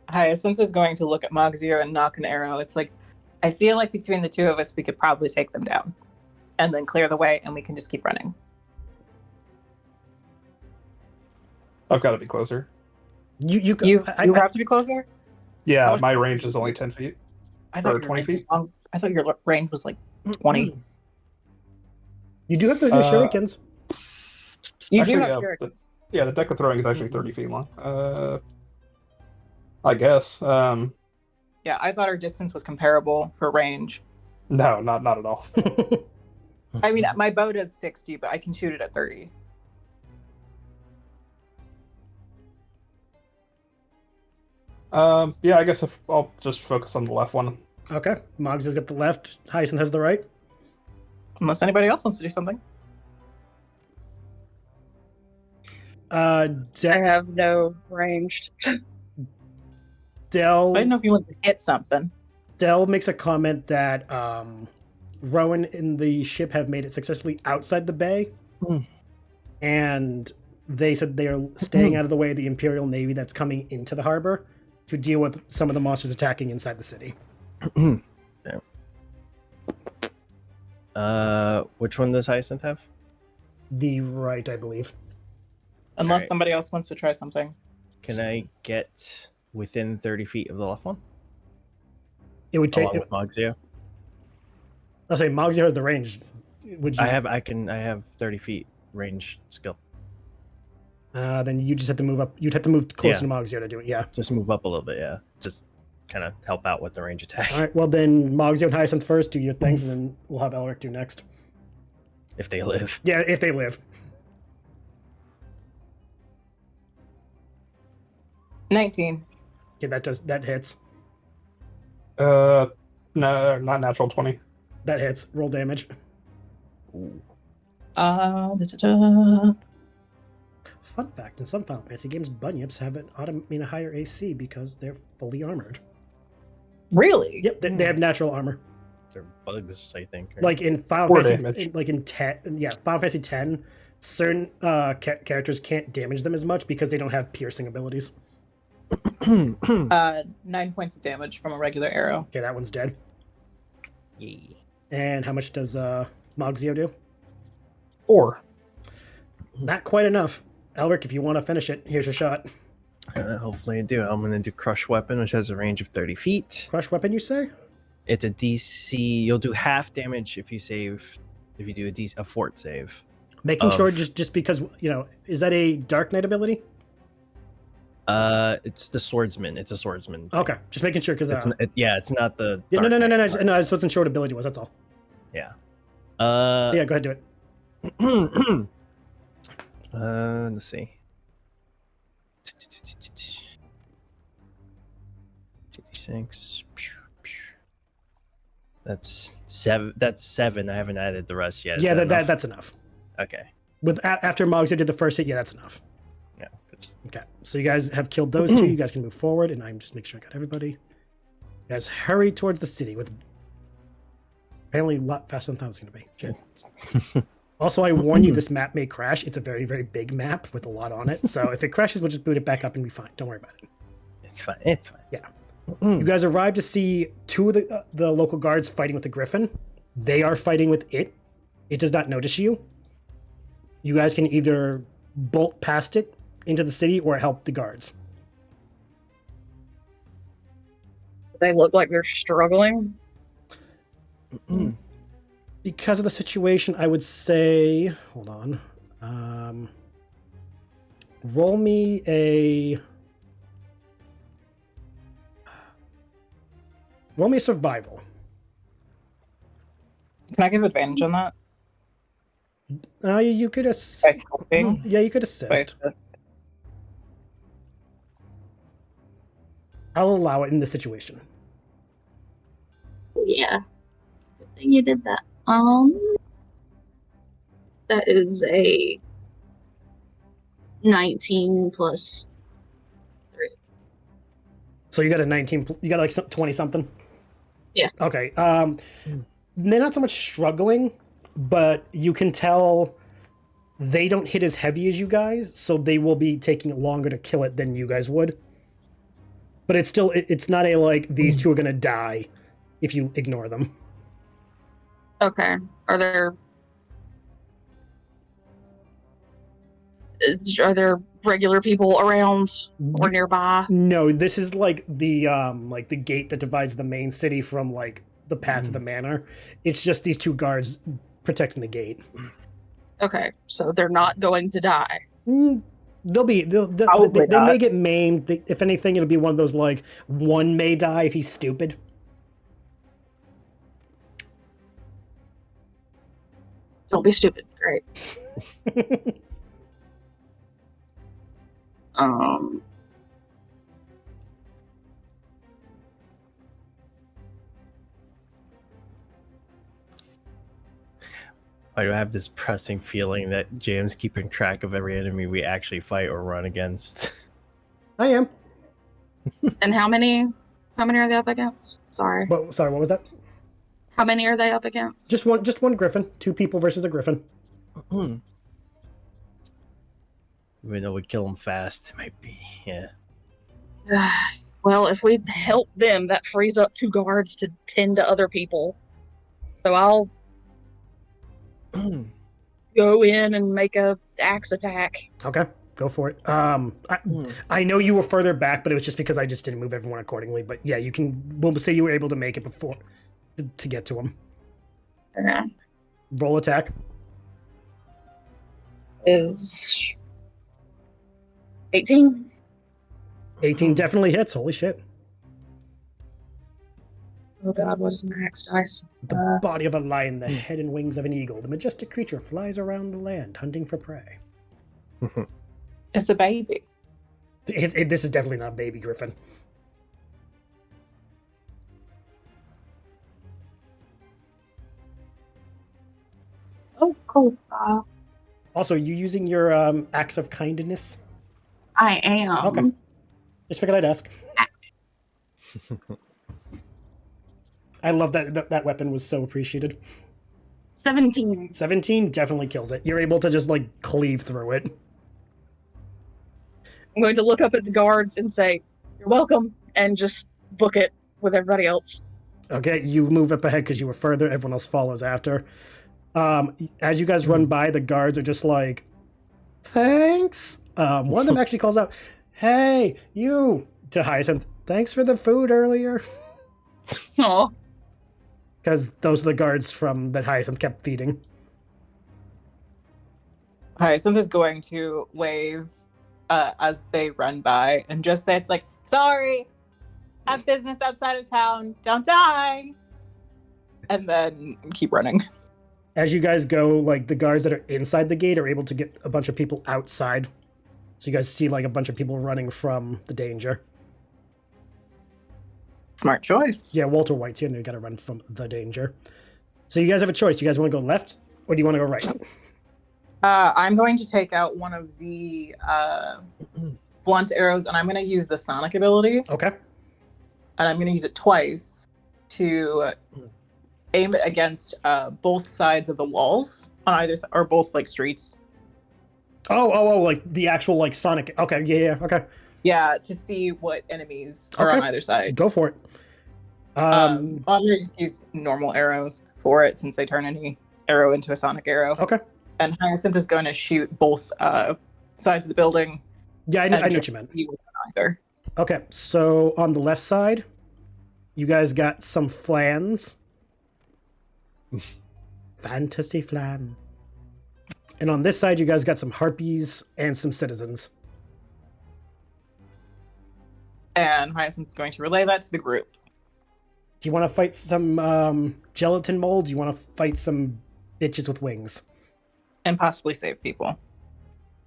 Hyacinth is going to look at Moxio and knock an arrow. It's like, I feel like between the 2 of us, we could probably take them down. And then clear the way, and we can just keep running. I've got to be closer. You have to be closer? Yeah, my range is only 10 feet. I thought Or your 20 range was feet? long. I thought your range was like 20. You do have those new shurikens. You Actually, do have yeah, shurikens. Yeah, the deck of throwing is actually 30 feet long. I guess. Yeah, I thought our distance was comparable for range. No, not at all. I mean, my bow does 60, but I can shoot it at 30. Yeah, I guess if I'll just focus on the left one. Okay. Moggs has got the left. Hyacinth has the right. Unless anybody else wants to do something. I have no ranged. Dell. I didn't know if you wanted to hit something. Dell makes a comment that Rowan and the ship have made it successfully outside the bay. And they said they are staying out of the way of the Imperial Navy that's coming into the harbor to deal with some of the monsters attacking inside the city. Which one does Hyacinth have? The right, I believe. Unless Alright. somebody else wants to try something. Can I get within 30 feet of the left one? It would take. Along with Moxio? I'll say Moxio has the range. Would you? I have 30 feet range skill. Then you just have to move up. You'd have to move closer to Moxio to do it. Yeah. Just move up a little bit, yeah. Just kind of help out with the range attack. All right. Well, then Moxio and Hyacinth first do your things, and then we'll have Elric do next. If they live. Yeah, if they live. 19. Okay, that hits. No, not natural 20. That hits. Roll damage. Ooh. Fun fact: in some Final Fantasy games, bunyips have a higher AC because they're fully armored. Really? Yep, they have natural armor. They're bugs, I think. right? Like in Final Or Fantasy, damage. like in Final Fantasy X, certain characters can't damage them as much because they don't have piercing abilities. 9 points of damage from a regular arrow. Okay, that one's dead. Yee. And how much does Moxio do? 4. Not quite enough. Elric, if you want to finish it, here's your shot. Hopefully I do. I'm going to do Crush Weapon, which has a range of 30 feet. Crush weapon, you say? It's a DC. You'll do half damage if you do a fort save. Making sure Of- just because, is that a Dark Knight ability? It's the swordsman. It's a swordsman. thing. Okay, just making sure because It's not the. no, Dark no, Knight part. I just wasn't sure what ability was. That's all. Yeah. Yeah, go ahead, do it. Let's see. 6. That's 7. That's 7. I haven't added the rest yet. Is Yeah, that enough? that's enough. Okay. After Moggs did the first hit, yeah, that's enough. Yeah. It's, Okay, so you guys have killed those two. You guys can move forward, and I'm just making sure I got everybody. You guys hurry towards the city with apparently a lot faster than I thought it was going to be. Shit. Also, I warn you, this map may crash. It's a very, very big map with a lot on it. So if it crashes, we'll just boot it back up and be fine. Don't worry about it. it's fine. It's fine. Yeah. You guys arrive to see two of the local guards fighting with the griffin. They are fighting with it. It does not notice you. You guys can either bolt past it into the city or help the guards. They look like they're struggling. Because of the situation, I would say, hold on. Roll me a survival. Can I give advantage on that? You could assist. By helping? Yeah, you could assist. I'll allow it in this situation. Yeah. Good thing you did that. That is a 19 plus 3. So you got a 19. You got like 20 something. Yeah. Okay. They're not so much struggling, but you can tell they don't hit as heavy as you guys, so they will be taking longer to kill it than you guys would. But it's still, it's not a like these two are gonna die if you ignore them. Okay. Are there regular people around or nearby? No, this is like the gate that divides the main city from like the path to the manor. It's just these two guards protecting the gate. Okay, so they're not going to die. They'll they may get maimed. If anything, it'll be one of those like one may die if he's stupid. Don't be stupid. Great. Why do I have this pressing feeling that JM's keeping track of every enemy we actually fight or run against? I am. And how many are they up against? Sorry. Sorry, what was that? How many are they up against? Just one griffin. 2 people versus a griffin. Even though we kill them fast, it might be, yeah. Well, if we help them, that frees up 2 guards to tend to other people. So I'll go in and make a axe attack. Okay, go for it. I know you were further back, but it was just because I just didn't move everyone accordingly. But yeah, you can. We'll say you were able to make it before to get to him. Okay. Roll attack. Is 18. 18 definitely hits. Holy shit. Oh god, what is an axe dice? The body of a lion, the head and wings of an eagle, the majestic creature flies around the land, hunting for prey. It's a baby. This is definitely not a baby griffin. Oh, cool. Also, you using your acts of kindness? I am. Okay. Just figured I'd ask. I love that weapon was so appreciated. 17. 17 definitely kills it. You're able to just like cleave through it. I'm going to look up at the guards and say, "You're welcome," and just book it with everybody else. Okay, you move up ahead because you were further. Everyone else follows after. As you guys run by, the guards are just like, "Thanks." One of them actually calls out, "Hey, you!" to Hyacinth. "Thanks for the food earlier." Aw. Because those are the guards from that Hyacinth kept feeding. Hyacinth is going to wave as they run by and just say, "It's like, sorry, have business outside of town, don't die," and then keep running. As you guys go, like the guards that are inside the gate are able to get a bunch of people outside. So you guys see like a bunch of people running from the danger. Smart choice. Yeah, Walter White's here and they gotta run from the danger. So you guys have a choice. Do you guys want to go left or do you want to go right? I'm going to take out one of the blunt arrows and I'm going to use the sonic ability. Okay. And I'm going to use it twice to aim it against both sides of the walls on either side, or both like streets. Oh, like the actual like Sonic. Okay, yeah, okay. Yeah, to see what enemies are on either side. Go for it. I'm going to just use normal arrows for it since they turn any arrow into a sonic arrow. Okay. And Hyacinth is going to shoot both sides of the building. Yeah, I know what you meant. Either. Okay, so on the left side, you guys got some flans. Fantasy flan. And on this side, you guys got some harpies and some citizens. And Hyacinth's going to relay that to the group. Do you want to fight some gelatin molds? You want to fight some bitches with wings? And possibly save people.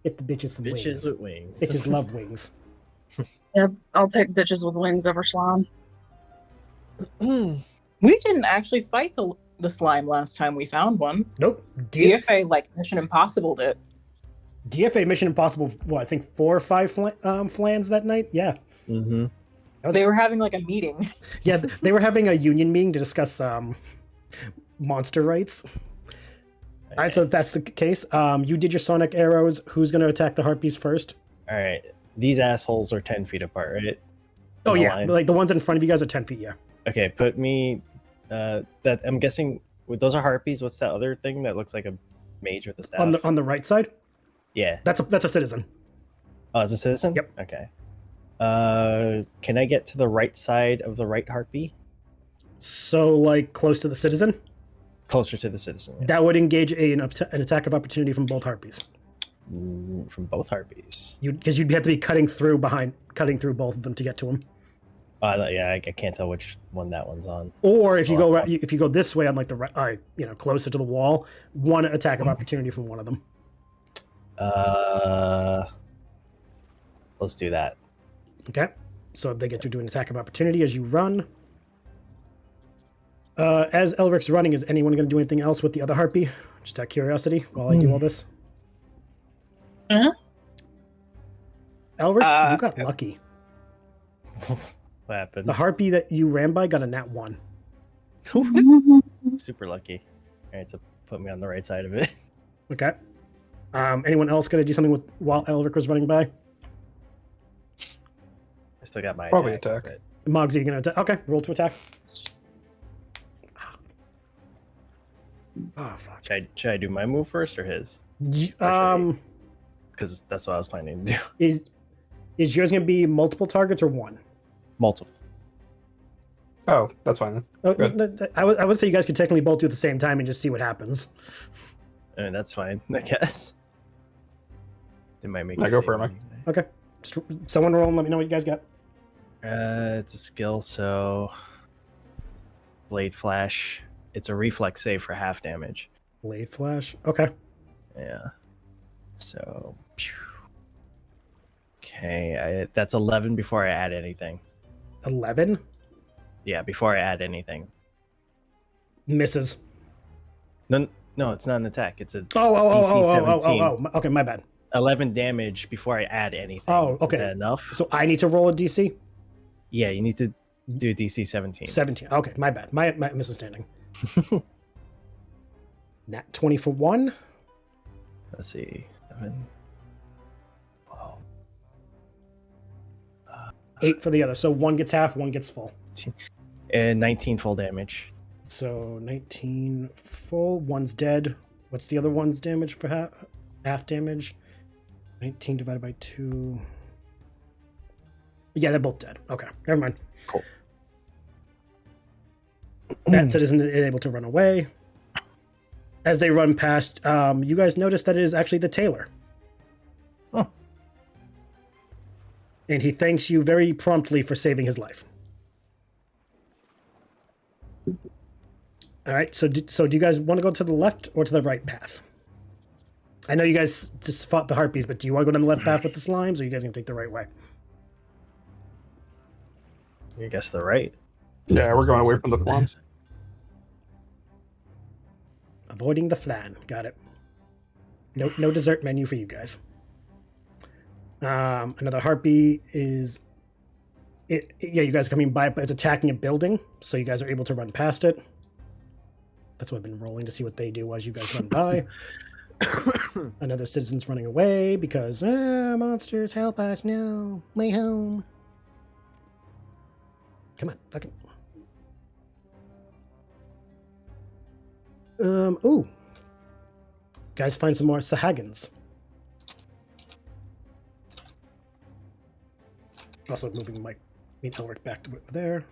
Get the bitches some wings. Bitches with wings. Bitches love wings. Yeah, I'll take bitches with wings over slime. We didn't actually fight the slime last time we found one. Nope. DFA like Mission Impossible did. DFA Mission Impossible, what, I think 4 or 5 flans that night? Yeah. Mm-hmm. They were having like a meeting. Yeah, they were having a union meeting to discuss monster rights. All right, so if that's the case. You did your sonic arrows. Who's going to attack the harpies first? All right. These assholes are 10 feet apart, right? Oh, In the yeah. line? Like the ones in front of you guys are 10 feet, yeah. Okay, put me... that I'm guessing... Those are harpies. What's that other thing that looks like a mage with a staff? On the right side? Yeah. That's a citizen. Oh, it's a citizen? Yep. Okay. Can I get to the right side of the right harpy? So, like, close to the citizen? Closer to the citizen. Yes. That would engage an attack of opportunity from both harpies. From both harpies. Because you'd have to be cutting through both of them to get to them. Yeah, I can't tell which one that one's on. Or if you go this way on like the right, closer to the wall, one attack of opportunity from one of them. Let's do that. Okay, so they get you to do an attack of opportunity as you run. As Elric's running, is anyone going to do anything else with the other harpy? Just out of curiosity, while I do all this. Uh-huh. Elric, you got lucky. What happened? The harpy that you ran by got a nat 1. Super lucky. All right, so put me on the right side of it. Okay. Anyone else going to do something while Elric was running by? I still got my Probably attack. but- Moggs, are you going to attack? Okay, roll to attack. Oh, fuck. Should I do my move first or his? Um, Because that's what I was planning to do. is yours going to be multiple targets or one? Multiple. Oh, that's fine then. Good. I would say you guys could technically both do it at the same time and just see what happens. I mean, that's fine, I guess. They might make I it go for it, save Mike. anyway. Okay. Just someone roll and let me know what you guys got. It's a skill, so Blade Flash. It's a reflex save for half damage. Blade Flash. Okay. Yeah. So, phew. Okay, that's 11 before I add anything. 11 Yeah, before I add anything. misses. No, it's not an attack. It's a Oh. Okay, my bad. 11 damage before I add anything. Oh, okay. Is that enough? So I need to roll a DC? Yeah, you need to do DC 17. 17. Okay, my bad. My misunderstanding. Nat 20 for one. Let's see. 7. Wow. 8 for the other. So one gets half, one gets full. And 19 full damage. So 19 full, one's dead. What's the other one's damage for half damage? 19 divided by 2. Yeah, they're both dead. Okay, never mind. Cool. That citizen is able to run away. As they run past, you guys notice that it is actually the tailor. Oh. And he thanks you very promptly for saving his life. All right. So do you guys want to go to the left or to the right path? I know you guys just fought the harpies, but do you want to go down the left path with the slimes, or are you guys gonna take the right way? I guess the right. Yeah, we're going away from the flans. Avoiding the flan. Got it. No dessert menu for you guys. Another harpy is it. Yeah, you guys are coming by, but it's attacking a building, so you guys are able to run past it. That's what I've been rolling to see what they do as you guys run by. Another citizen's running away because monsters help us. No, way home. Come on, fucking. Ooh. Guys, find some more Sahagins. Also moving my network back to there.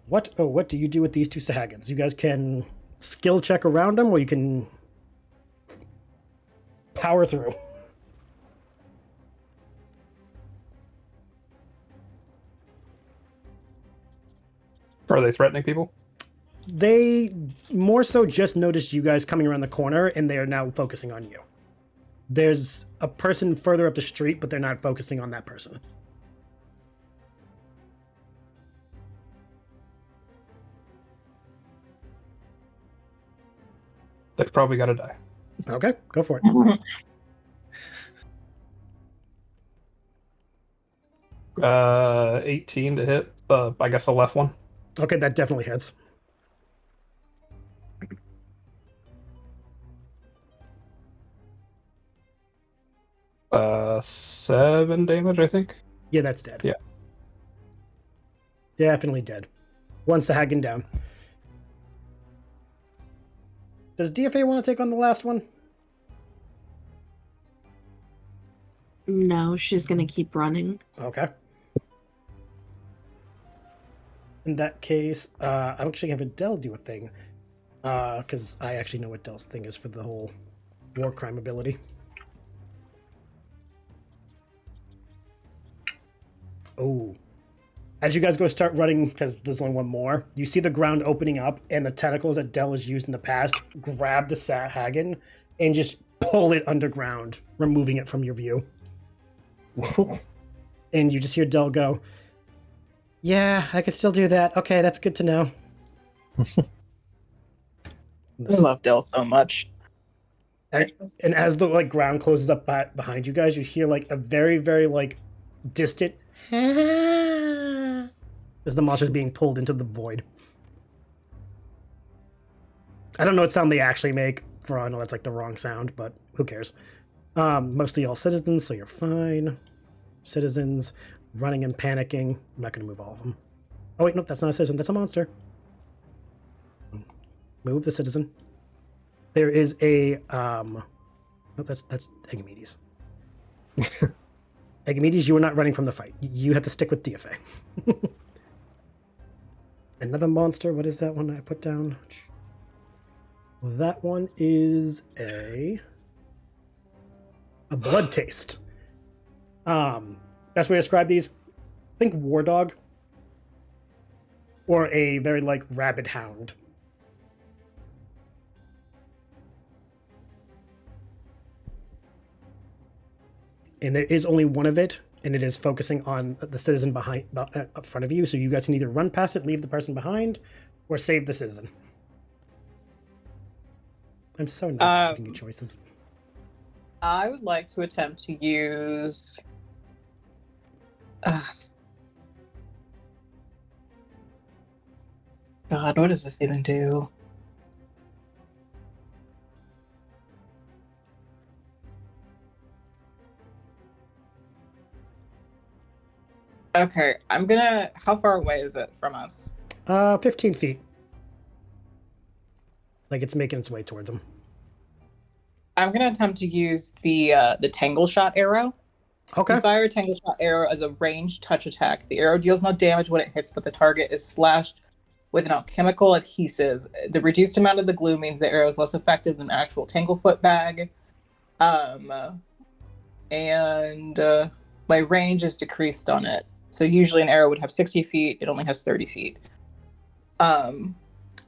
What? Oh, what do you do with these two Sahagins? You guys can skill check around them, or you can power through. Are they threatening people? They more so just noticed you guys coming around the corner, and they are now focusing on you. There's a person further up the street, but they're not focusing on that person. They've probably got to die. Okay, go for it. 18 to hit. I guess the left one. Okay, that definitely hits. Uh, 7 damage, I think. Yeah, that's dead. Yeah. Definitely dead. One Sahagin down. Does DFA want to take on the last one? No, she's gonna keep running. Okay. In that case, I'm actually having Dell do a thing. Because I actually know what Dell's thing is for the whole war crime ability. Oh. As you guys go start running, because there's only one more, you see the ground opening up, and the tentacles that Dell has used in the past grab the Sahagin and just pull it underground, removing it from your view. And you just hear Dell go, "Yeah, I could still do that. Okay, that's good to know." I love Dell so much. And as the ground closes up behind you guys, you hear a very, very distant as the monster's being pulled into the void. I don't know what sound they actually make. For I know that's the wrong sound, but who cares? Mostly all citizens, so you're fine. Citizens running and panicking. I'm not going to move all of them. Oh wait, nope, that's not a citizen. That's a monster. Move the citizen. There is a nope, that's Agamedes. Agamedes, you are not running from the fight. You have to stick with DFA. Another monster. What is that one I put down? Well, that one is a blood taste. Best way to describe these: think war dog, or a very rabid hound. And there is only one of it, and it is focusing on the citizen up front of you. So you guys can either run past it, leave the person behind, or save the citizen. I'm so nice giving you choices. I would like to attempt to use. God, what does this even do? Okay, I'm gonna. How far away is it from us? 15 feet. It's making its way towards him. I'm gonna attempt to use the tangle shot arrow. Okay. You fire a tangle shot arrow as a ranged touch attack. The arrow deals no damage when it hits, but the target is slashed with an alchemical adhesive. The reduced amount of the glue means the arrow is less effective than actual tanglefoot bag. And my range is decreased on it. So usually an arrow would have 60 feet. It only has 30 feet. And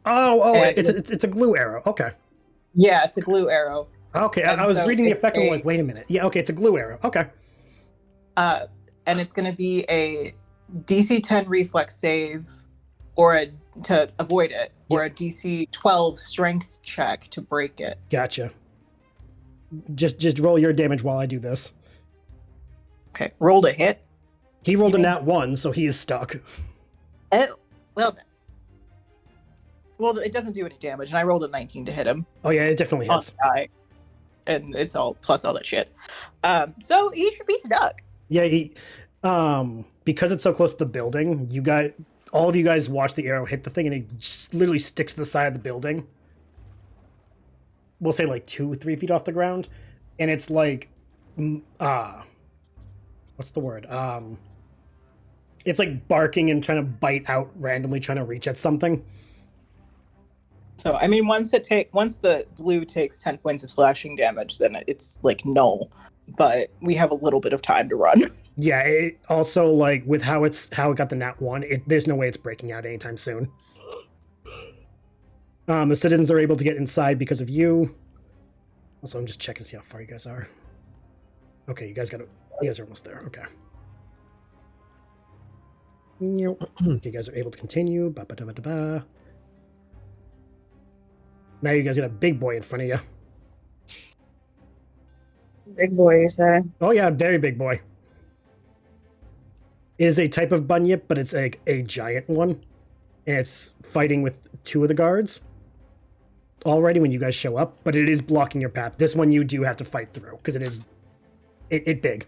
It's a glue arrow. Okay. yeah, it's a glue arrow. Okay, And I was so reading the it's effect and I'm like, wait a minute. Yeah, okay, it's a glue arrow. Okay. And it's going to be a DC 10 reflex save, to avoid it, or a DC 12 strength check to break it. Gotcha. Just roll your damage while I do this. Okay, rolled a hit. He rolled a nat 1, so he is stuck. Oh, well done. Well, it doesn't do any damage, and I rolled a 19 to hit him. Oh yeah, it definitely On hits. the die. And it's all plus all that shit. So he should be stuck. Yeah, because it's so close to the building, all of you guys watch the arrow hit the thing, and it just literally sticks to the side of the building. We'll say like 2-3 feet off the ground, and it's like, what's the word? It's like barking and trying to bite out randomly, trying to reach at something. So I mean, once the blue takes 10 points of slashing damage, then it's like null. But we have a little bit of time to run. Yeah, it also, like, with how it got the nat 1, there's no way it's breaking out anytime soon. The citizens are able to get inside because of you. Also, I'm just checking to see how far you guys are. Okay, you guys are almost there. Okay. Okay, you guys are able to continue. Ba-ba-da-ba-da-ba. Now you guys got a big boy in front of you. Big boy, you say? Oh yeah, very big boy. It is a type of bunyip, but it's a giant one. And it's fighting with 2 of the guards already when you guys show up, but it is blocking your path. This one you do have to fight through, because it big.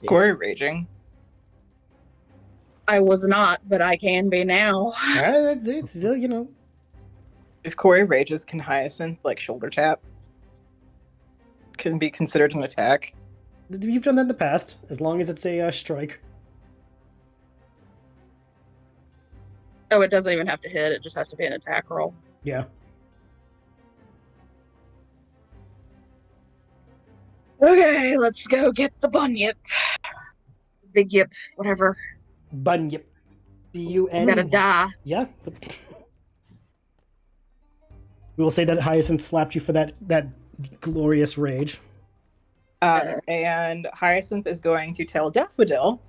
Corey raging. I was not, but I can be now. It's still, If Corey rages, can Hyacinth like shoulder tap? Can be considered an attack. You've done that in the past, as long as it's a strike. Oh, it doesn't even have to hit. It just has to be an attack roll. Yeah. Okay, let's go get the bunyip. Big yip, whatever. Bunyip. B-U-N. Gotta die. Yeah. We will say that Hyacinth slapped you for that glorious rage. And Hyacinth is going to tell Daffodil,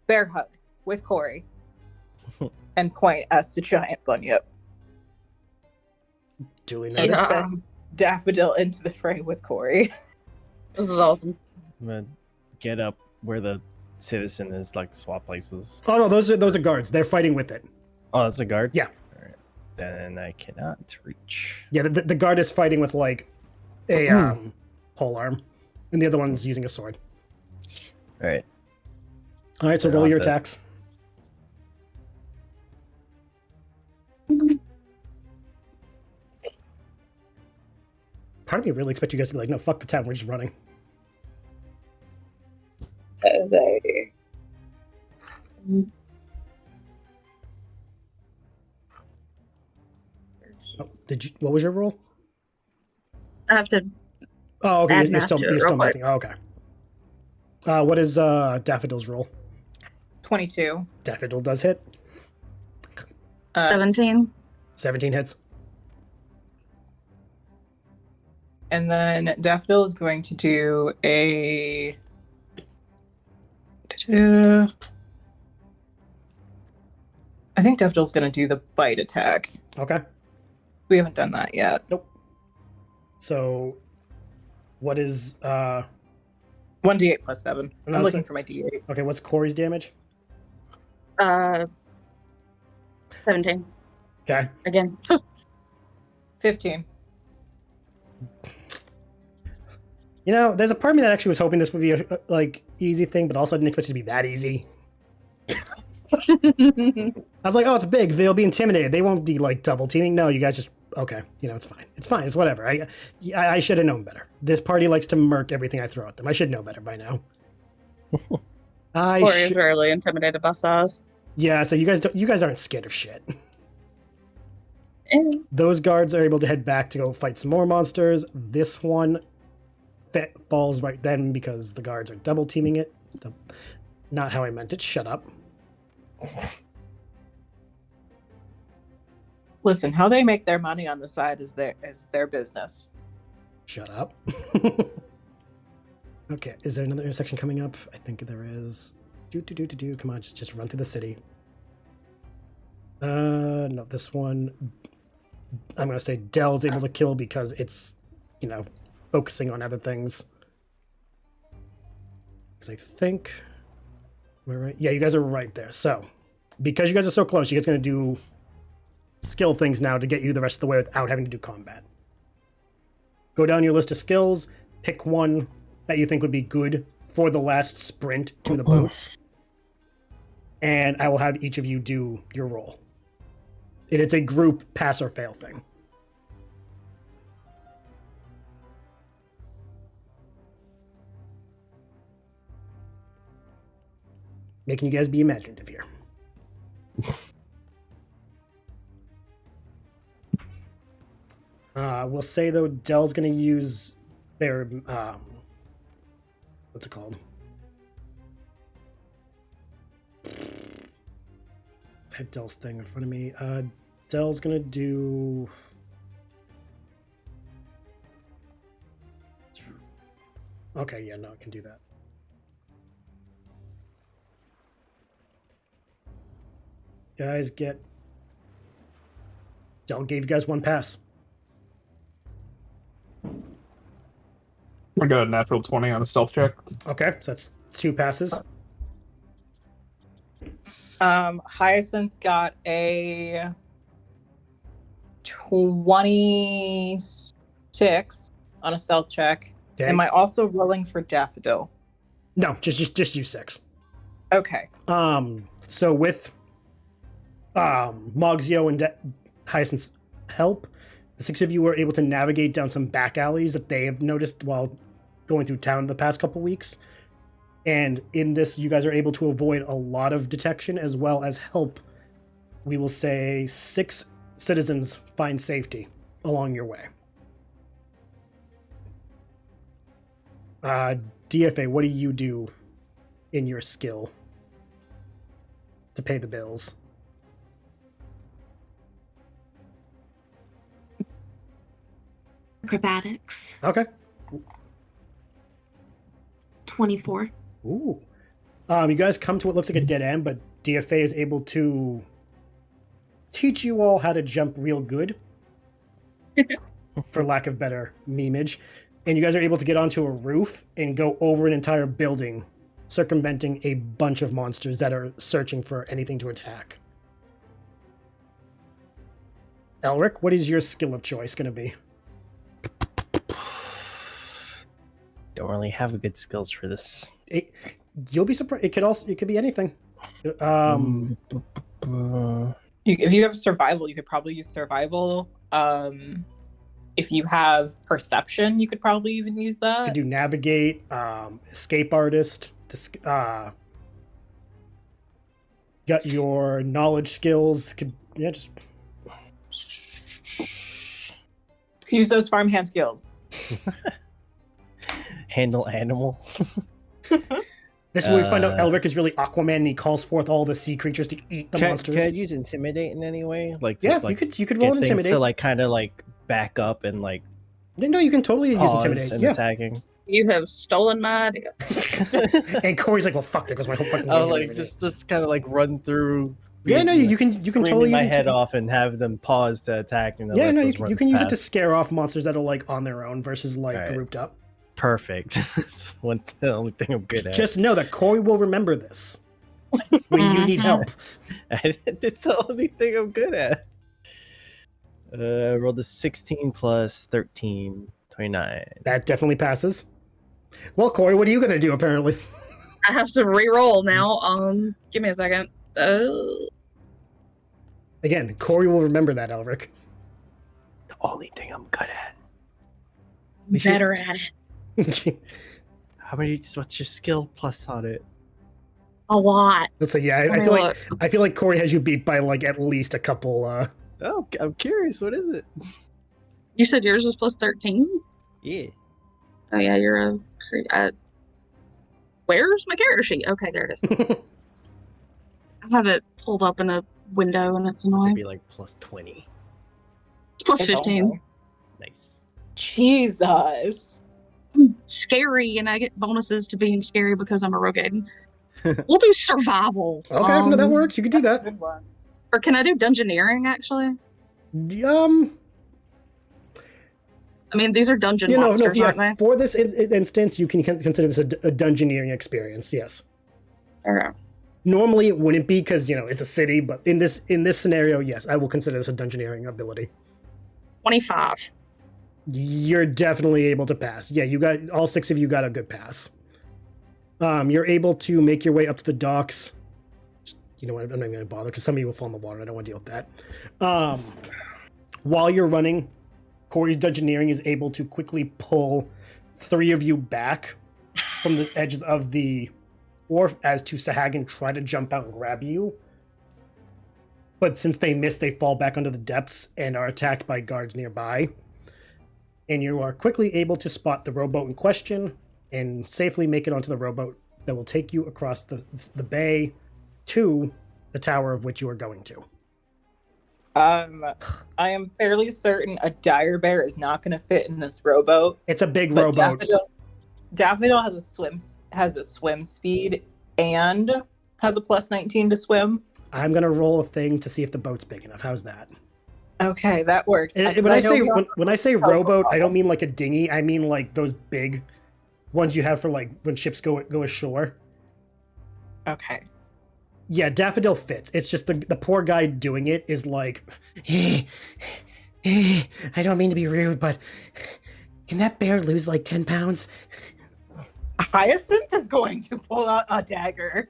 bear hug with Corey, and point at the giant bunyip. Duly And noted. send Daffodil into the fray with Corey. This is awesome. I'm gonna get up where the citizen is, like swap places. Oh no, those are guards. They're fighting with it. Oh, that's a guard? Yeah. Alright. Then I cannot reach. Yeah, the guard is fighting with like a pole arm, and the other one's using a sword. Alright. All right, so They're roll on your the- attacks. Part of me really expect you guys to be like, no, fuck the town, we're just running. That is a... Oh, what was your roll? I have to... Oh, okay, Add you're math still to it real quick. mathing. Oh, okay. What is Daffodil's roll? 22. Daffodil does hit. 17. 17 hits. And then Daffodil is going to do a... I think Daffodil's going to do the bite attack. Okay. We haven't done that yet. Nope. So, what is 1d8 plus 7. And I'm I'll looking say- for my d8. okay? What's Corey's damage? 17. Okay. Again. 15. There's a part of me that actually was hoping this would be a like easy thing, but also I didn't expect it to be that easy. I was like, oh, it's big. They'll be intimidated. They won't be like double teaming. No, you guys just okay. It's fine. It's fine. It's whatever. I should have known better. This party likes to murk everything I throw at them. I should know better by now. Corey is rarely intimidated by size. Yeah. So you guys aren't scared of shit. Those guards are able to head back to go fight some more monsters. This one falls right then because the guards are double teaming it. Not how I meant it. Shut up. Listen, how they make their money on the side is their business. Shut up. Okay, is there another intersection coming up? I think there is. Come on, just run through the city. No, this one. I'm gonna say Dell's able to kill because it's, focusing on other things. Because I think. Am I right? Yeah, you guys are right there. So, because you guys are so close, you guys are gonna do skill things now to get you the rest of the way without having to do combat. Go down your list of skills, pick one that you think would be good for the last sprint to the boats, and I will have each of you do your roll. It's a group pass or fail thing. Making you guys be imaginative here. We'll say, though, Dell's going to use their, what's it called? I have Dell's thing in front of me. Dell's going to do... Okay, yeah, no, I can do that. Guys, Dell gave you guys one pass. I got a natural 20 on a stealth check. Okay, so that's 2 passes. Hyacinth got a 26 on a stealth check. Okay. Am I also rolling for Daffodil? No, just use 6. Okay. So with Mogzio and Hyacinth's help, the 6 of you were able to navigate down some back alleys that they have noticed while going through town the past couple weeks. And in this, you guys are able to avoid a lot of detection as well as help, we will say, 6 citizens find safety along your way. DFA, what do you do in your skill to pay the bills? Acrobatics. Okay. 24. Ooh. You guys come to what looks like a dead end, but DFA is able to teach you all how to jump real good, for lack of better memeage. And you guys are able to get onto a roof and go over an entire building, circumventing a bunch of monsters that are searching for anything to attack. Elric, what is your skill of choice going to be? Don't really have good skills for this. You'll be surprised. It could be anything. If you have survival, you could probably use survival. If you have perception, you could probably even use that. You could do navigate, escape artist. Got your knowledge skills. Just use those farmhand skills. Handle animal. This is where we find out Elric is really Aquaman and he calls forth all the sea creatures to eat the monsters. Can I use intimidate in any way? You could roll an intimidate to kind of back up and No, you can totally use intimidate. And Yeah. attacking. You have stolen my idea. And Corey's like, well, fuck, there goes my whole fucking. Oh, just kind of run through. Yeah, no, you can totally use my head off and have them pause to attack. And yeah, no, you can use it to scare off monsters that are on their own versus grouped up. Perfect. That's the only thing I'm good at. Just know that Corey will remember this when you need help. It's the only thing I'm good at. I rolled a 16 plus 13, 29. That definitely passes. Well, Corey, what are you going to do, apparently? I have to re-roll now. Give me a second. Again, Corey will remember that, Elric. The only thing I'm good at. Better at it. What's your skill plus on it? A lot. Let's say, yeah, I feel like Corey has you beat by at least a couple. Oh, I'm curious. What is it? You said yours was plus 13? Yeah. Oh yeah, you're where's my character sheet? Okay, there it is. have it pulled up in a window and it's Should annoying. be like plus 20. It's plus If 15. only. Nice. Jesus. I'm scary, and I get bonuses to being scary because I'm a Roegadyn. We'll do survival. Okay, no, that works. You can do that. Good one. Or can I do dungeoneering, actually? I mean, these are dungeon monsters, aren't they? For this instance, you can consider this a dungeoneering experience. Yes. Okay. Normally, it wouldn't be because it's a city, but in this scenario, yes, I will consider this a dungeoneering ability. 25. You're definitely able to pass. Yeah, you guys, all 6 of you got a good pass. You're able to make your way up to the docks. You know what? I'm not even going to bother because some of you will fall in the water. I don't want to deal with that. While you're running, Corey's dungeoneering is able to quickly pull 3 of you back from the edges of the wharf as to Sahagin try to jump out and grab you. But since they miss, they fall back under the depths and are attacked by guards nearby. And you are quickly able to spot the rowboat in question and safely make it onto the rowboat that will take you across the bay to the tower of which you are going to. I am fairly certain a dire bear is not going to fit in this rowboat. It's a big But rowboat. Daffodil has a swim speed and has a plus 19 to swim. I'm gonna roll a thing to see if the boat's big enough. How's that? Okay, that works. And when I say rowboat, I don't mean like a dinghy. I mean like those big ones you have for like when ships go ashore. Okay. Yeah, Daffodil fits. It's just the poor guy doing it is like, I don't mean to be rude, but can that bear lose like 10 pounds? Hyacinth is going to pull out a dagger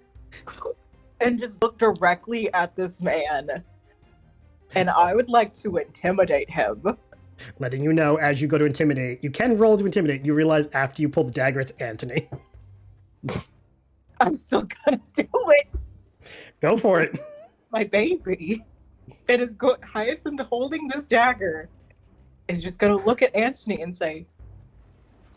and just look directly at this man. And I would like to intimidate him. Letting you know as you go to intimidate. You can roll to intimidate. You realize after you pull the dagger, it's Anthony. I'm still gonna do it. Go for it. My baby. It is good. Hyacinth holding this dagger is just gonna look at Anthony and say,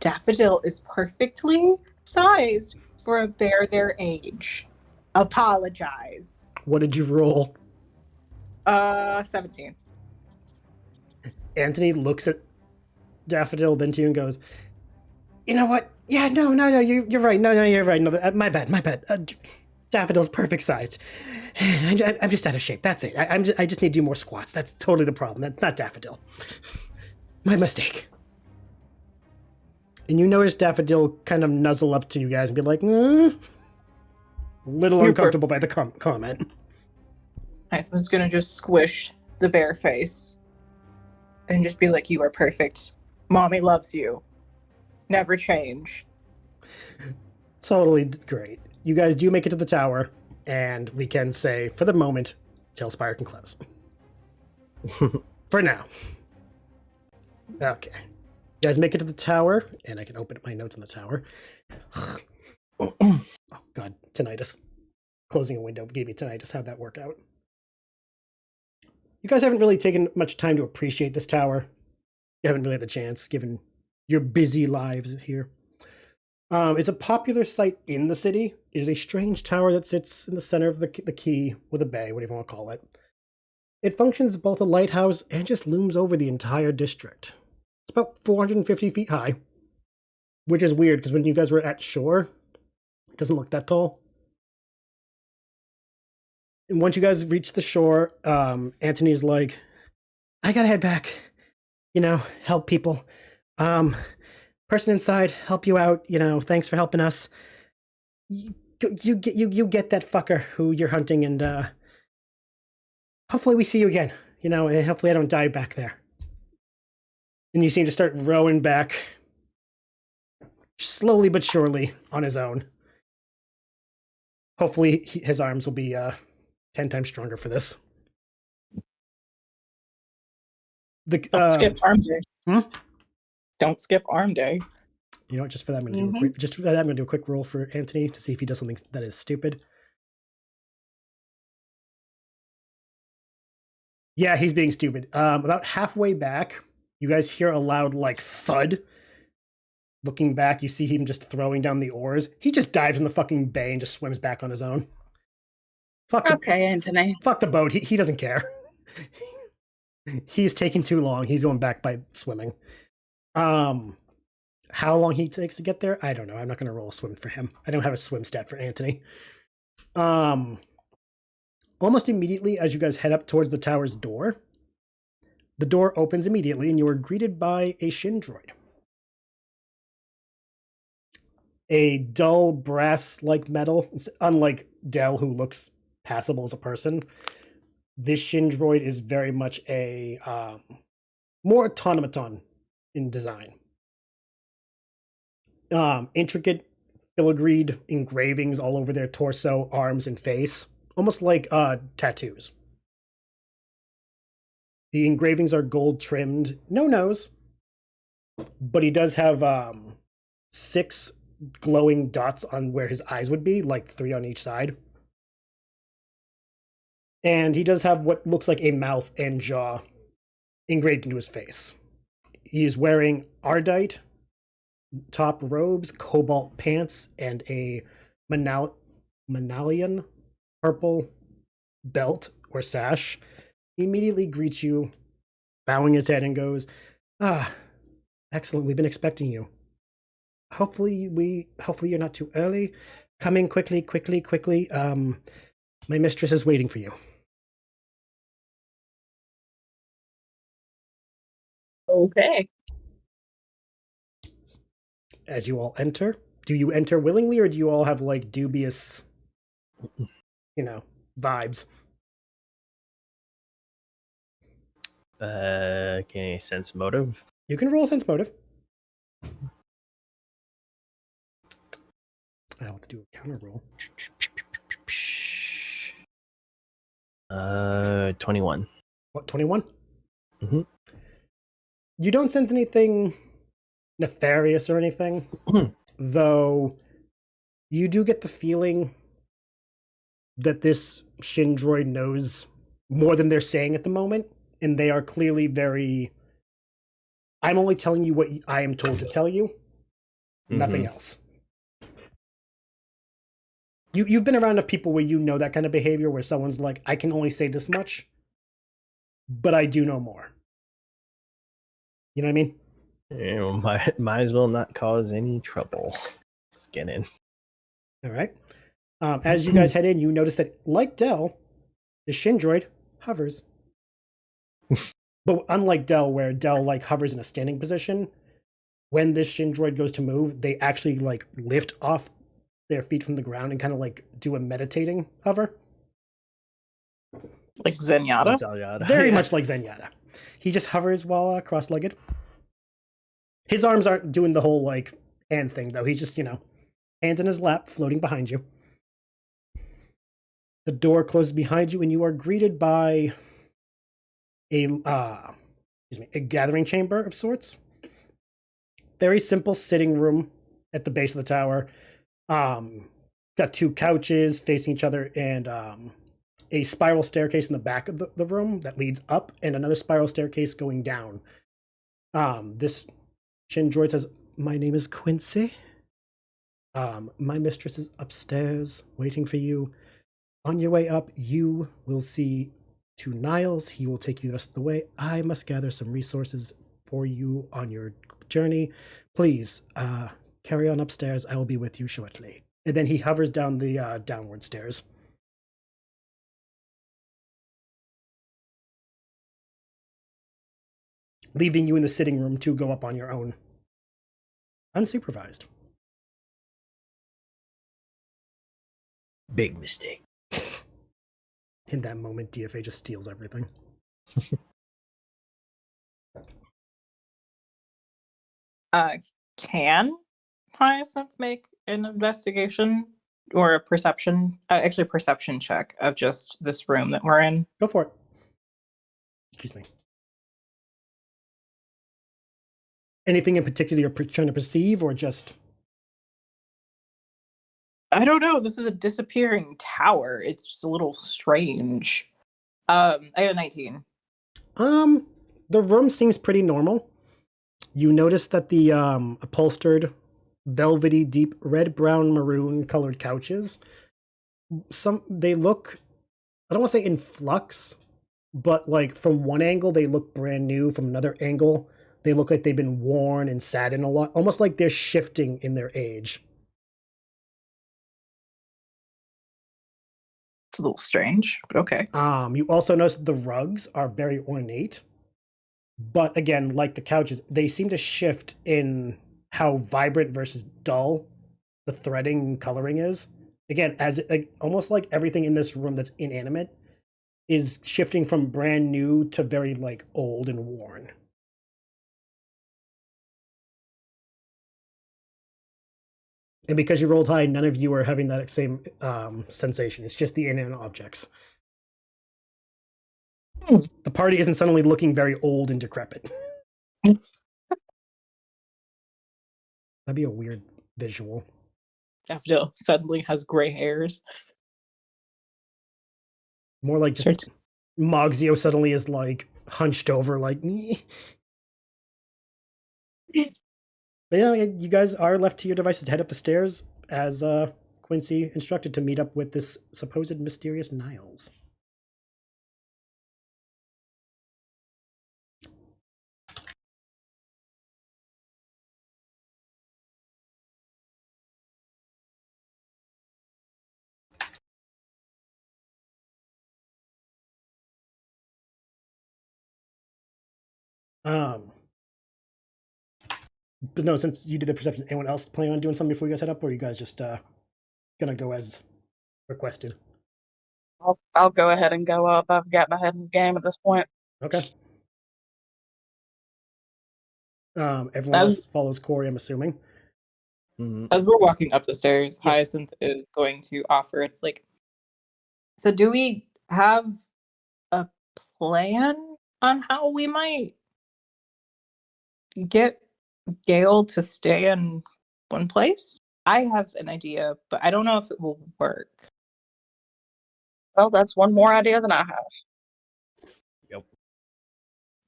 Daffodil is perfectly sized for a bear their age. Apologize. What did you roll? 17. Anthony looks at Daffodil, then to you and goes, you know what? Yeah, no, you're right. No, you're right. No, my bad. Daffodil's perfect sized. I'm just out of shape. That's it. I just need to do more squats. That's totally the problem. That's not Daffodil. My mistake. And you notice Daffodil kind of nuzzle up to you guys and be like, a little You're uncomfortable by the comment. Hyacinth's gonna just squish the bear face and just be like, you are perfect. Mommy loves you. Never change. Totally great. You guys do make it to the tower, and we can say, for the moment, Tailspire can close. For now. Okay. You guys make it to the tower, and I can open up my notes in the tower. Oh, God, tinnitus. Closing a window gave me tinnitus. How'd that work out? You guys haven't really taken much time to appreciate this tower. You haven't really had the chance, given your busy lives here. It's a popular site in the city. It is a strange tower that sits in the center of the quay, or the bay, whatever you want to call it. It functions as both a lighthouse and just looms over the entire district. It's about 450 feet high, which is weird because when you guys were at shore, it doesn't look that tall. And once you guys reach the shore, Anthony's like, I gotta head back. Help people. Person inside, help you out. Thanks for helping us. You get that fucker who you're hunting, and hopefully we see you again. And hopefully I don't die back there. And you seem to start rowing back, slowly but surely, on his own. Hopefully his arms will be 10 times stronger for this. Don't skip arm day. Hmm? Don't skip arm day. You know what? Just for that, I'm going to do a quick roll for Anthony to see if he does something that is stupid. Yeah, he's being stupid. About halfway back, you guys hear a loud, thud. Looking back, you see him just throwing down the oars. He just dives in the fucking bay and just swims back on his own. Fuck the, Okay, Anthony. fuck the boat. He doesn't care. He's taking too long. He's going back by swimming. How long he takes to get there, I don't know. I'm not going to roll a swim for him. I don't have a swim stat for Anthony. Almost immediately as you guys head up towards the tower's door, the door opens immediately and you are greeted by a Shindroid. A dull brass-like metal, unlike Dell, who looks passable as a person. This Shindroid is very much a more automaton in design. Intricate filigreed engravings all over their torso, arms, and face, almost like tattoos. The engravings are gold trimmed, no nose, but he does have 6 glowing dots on where his eyes would be, like 3 on each side. And he does have what looks like a mouth and jaw engraved into his face. He is wearing Ardite top robes, cobalt pants, and a Manalian purple belt or sash. He immediately greets you, bowing his head, and goes, excellent, we've been expecting you. Hopefully you're not too early. Come in quickly. My mistress is waiting for you. Okay. As you all enter, do you enter willingly, or do you all have like dubious, vibes? Can I sense motive? You can roll a sense motive. I'll have to do a counter roll. 21. What, 21? Mm-hmm. You don't sense anything nefarious or anything, though you do get the feeling that this Shindroid knows more than they're saying at the moment, and they are clearly very, I'm only telling you what I am told to tell you, nothing else. You've been around enough people where you know that kind of behavior, where someone's like, I can only say this much, but I do know more. You know what I mean? Might as well not cause any trouble. Skin in. All right. As you guys head in, you notice that, like Dell, the Shindroid hovers. But unlike Dell, where Dell like hovers in a standing position, when this Shindroid goes to move, they actually like lift off their feet from the ground and kind of like do a meditating hover. Like Zenyatta? Very much like Zenyatta. He just hovers while cross-legged. His arms aren't doing the whole like hand thing though. He's just, hands in his lap, floating behind you. The door closes behind you, and you are greeted by a gathering chamber of sorts. Very simple sitting room at the base of the tower. Got 2 couches facing each other, and a spiral staircase in the back of the room that leads up, and another spiral staircase going down. This Shindroid says, "My name is Quincy. My mistress is upstairs waiting for you. On your way up, you will see 2 Niles. He will take you the rest of the way. I must gather some resources for you on your journey. Please, carry on upstairs. I will be with you shortly." And then he hovers down the downward stairs. Leaving you in the sitting room to go up on your own. Unsupervised. Big mistake. In that moment, DFA just steals everything. Can Hyacinth make an investigation or a perception, perception check of just this room that we're in? Go for it. Excuse me. Anything in particular you're trying to perceive, or just... I don't know. This is a disappearing tower. It's just a little strange. I got a 19. The room seems pretty normal. You notice that the upholstered, velvety, deep red, brown, maroon colored couches, they look I don't want to say in flux, but like from one angle they look brand new, from another angle they look like they've been worn and sat in a lot, almost like they're shifting in their age. It's a little strange, but okay. You also notice the rugs are very ornate, but again, like the couches, they seem to shift in how vibrant versus dull the threading and coloring is. Again, as almost like everything in this room that's inanimate is shifting from brand new to very like old and worn. And because you rolled high, none of you are having that same sensation. It's just the inanimate objects. The party isn't suddenly looking very old and decrepit. That'd be a weird visual. Daffodil suddenly has gray hairs. More like just Mogzio suddenly is like hunched over, like me. But yeah, you guys are left to your devices to head up the stairs as Quincy instructed to meet up with this supposed mysterious Niles. But no, since you did the perception, anyone else planning on doing something before you guys head up, or are you guys just gonna go as requested? I'll go ahead and go up. I've got my head in the game at this point. Okay. Everyone else follows Corey, I'm assuming. As we're walking up the stairs, Yes. Hyacinth is going to offer. It's like, so do we have a plan on how we might get Geayl to stay in one place? I have an idea, but I don't know if it will work. Well, that's one more idea than I have. Yep.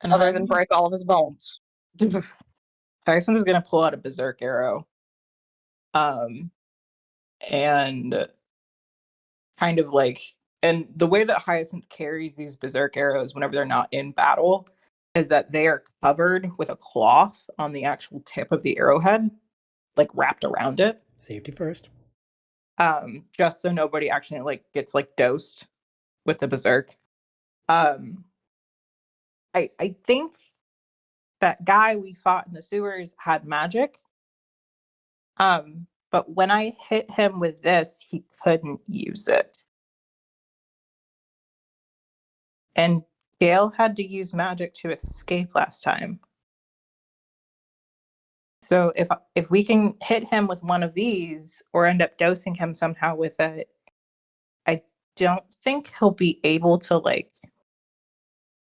And Other than break all of his bones. Hyacinth is going to pull out a berserk arrow. And kind of like, and the way that Hyacinth carries these berserk arrows whenever they're not in battle is that they are covered with a cloth on the actual tip of the arrowhead, like wrapped around it. Safety first. Just so nobody actually like gets like dosed with the berserk. I think that guy we fought in the sewers had magic. But when I hit him with this, he couldn't use it. And Geayl had to use magic to escape last time. So if we can hit him with one of these or end up dosing him somehow with it, I don't think he'll be able to like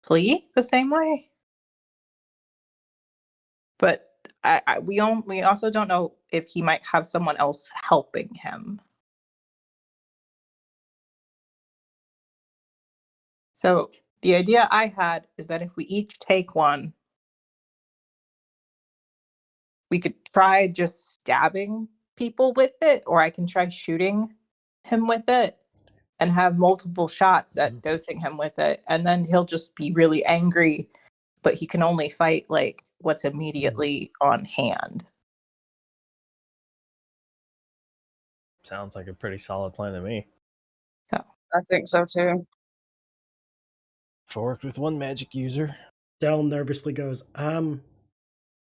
flee the same way. But we also don't know if he might have someone else helping him. So the idea I had is that if we each take one, we could try just stabbing people with it, or I can try shooting him with it and have multiple shots at dosing him with it. And then he'll just be really angry, but he can only fight like what's immediately on hand. Sounds like a pretty solid plan to me. So I think so too. If I worked with one magic user. Del nervously goes,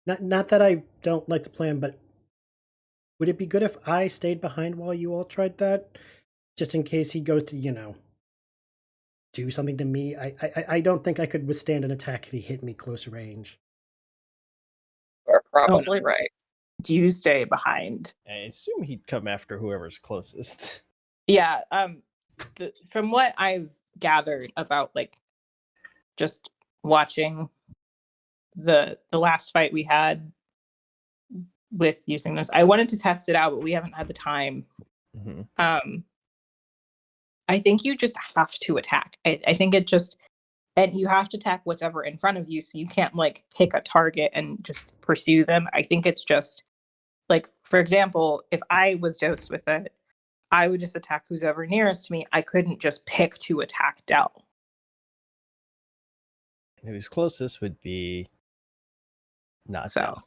not that I don't like the plan, but would it be good if I stayed behind while you all tried that? Just in case he goes to, do something to me. I don't think I could withstand an attack if he hit me close range. You're probably right. Do you stay behind? I assume he'd come after whoever's closest. Yeah, from what I've gathered about like just watching the last fight we had with using this, I wanted to test it out, but we haven't had the time. Mm-hmm. I think you just have to attack. I think it just, and you have to attack whatever in front of you, so you can't like pick a target and just pursue them. I think it's just like, for example, if I was dosed with it, I would just attack who's ever nearest to me. I couldn't just pick to attack Dell. And who's closest would be not So Dell.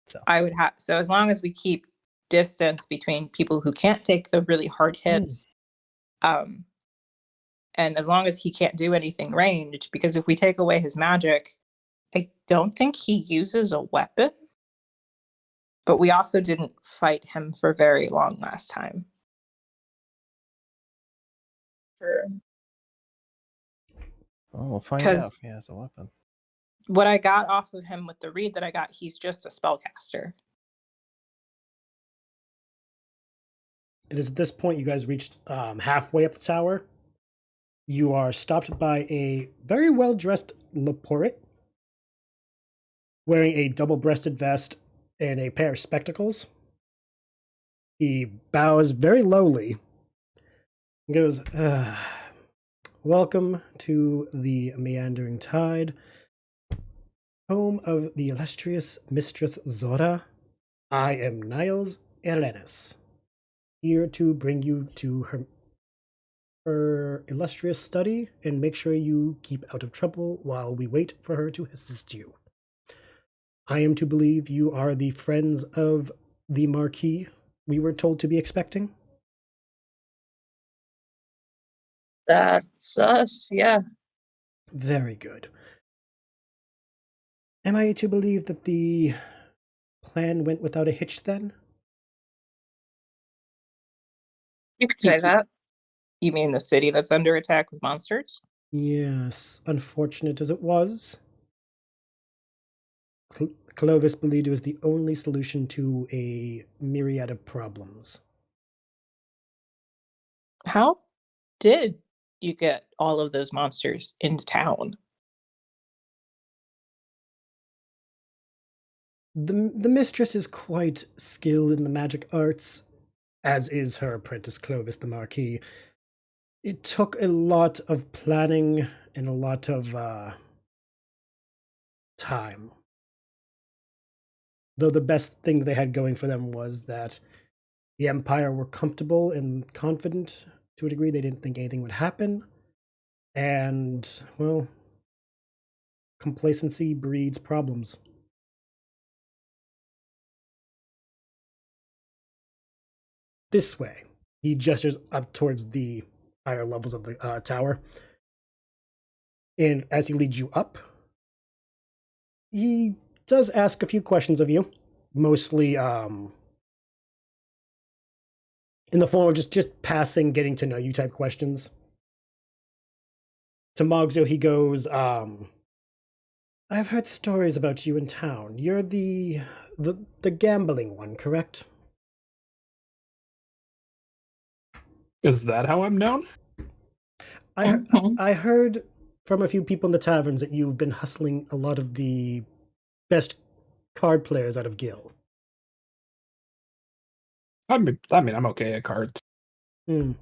So I would have. So as long as we keep distance between people who can't take the really hard hits, and as long as he can't do anything ranged, because if we take away his magic, I don't think he uses a weapon. But we also didn't fight him for very long last time. Sure. oh, we'll find out 'Cause- if he has a weapon. What I got off of him with the read that I got, he's just a spellcaster. It is at this point you guys reached halfway up the tower. You are stopped by a very well-dressed Leporit wearing a double-breasted vest and a pair of spectacles. He bows very lowly and goes, welcome to the Meandering Tide, home of the illustrious Mistress Zorah. I am Niles Erenis, here to bring you to her illustrious study and make sure you keep out of trouble while we wait for her to assist you. I am to believe you are the friends of the Marquis we were told to be expecting? That's us, yeah. Very good. Am I to believe that the plan went without a hitch then? You could say that. You mean the city that's under attack with monsters? Yes, unfortunate as it was. Clovis believed it was the only solution to a myriad of problems. How did you get all of those monsters into town? The mistress is quite skilled in the magic arts, as is her apprentice Clovis the Marquis. It took a lot of planning and a lot of time. Though the best thing they had going for them was that the Empire were comfortable and confident to a degree. They didn't think anything would happen. And, well, complacency breeds problems. This way. He gestures up towards the higher levels of the tower. And as he leads you up, he does ask a few questions of you, mostly in the form of just passing, getting to know you type questions. To Mogzo, he goes, I've heard stories about you in town. You're the gambling one, correct? Is that how I'm known? I heard from a few people in the taverns that you've been hustling a lot of the best card players out of Geayl. I mean, I'm okay at cards. I've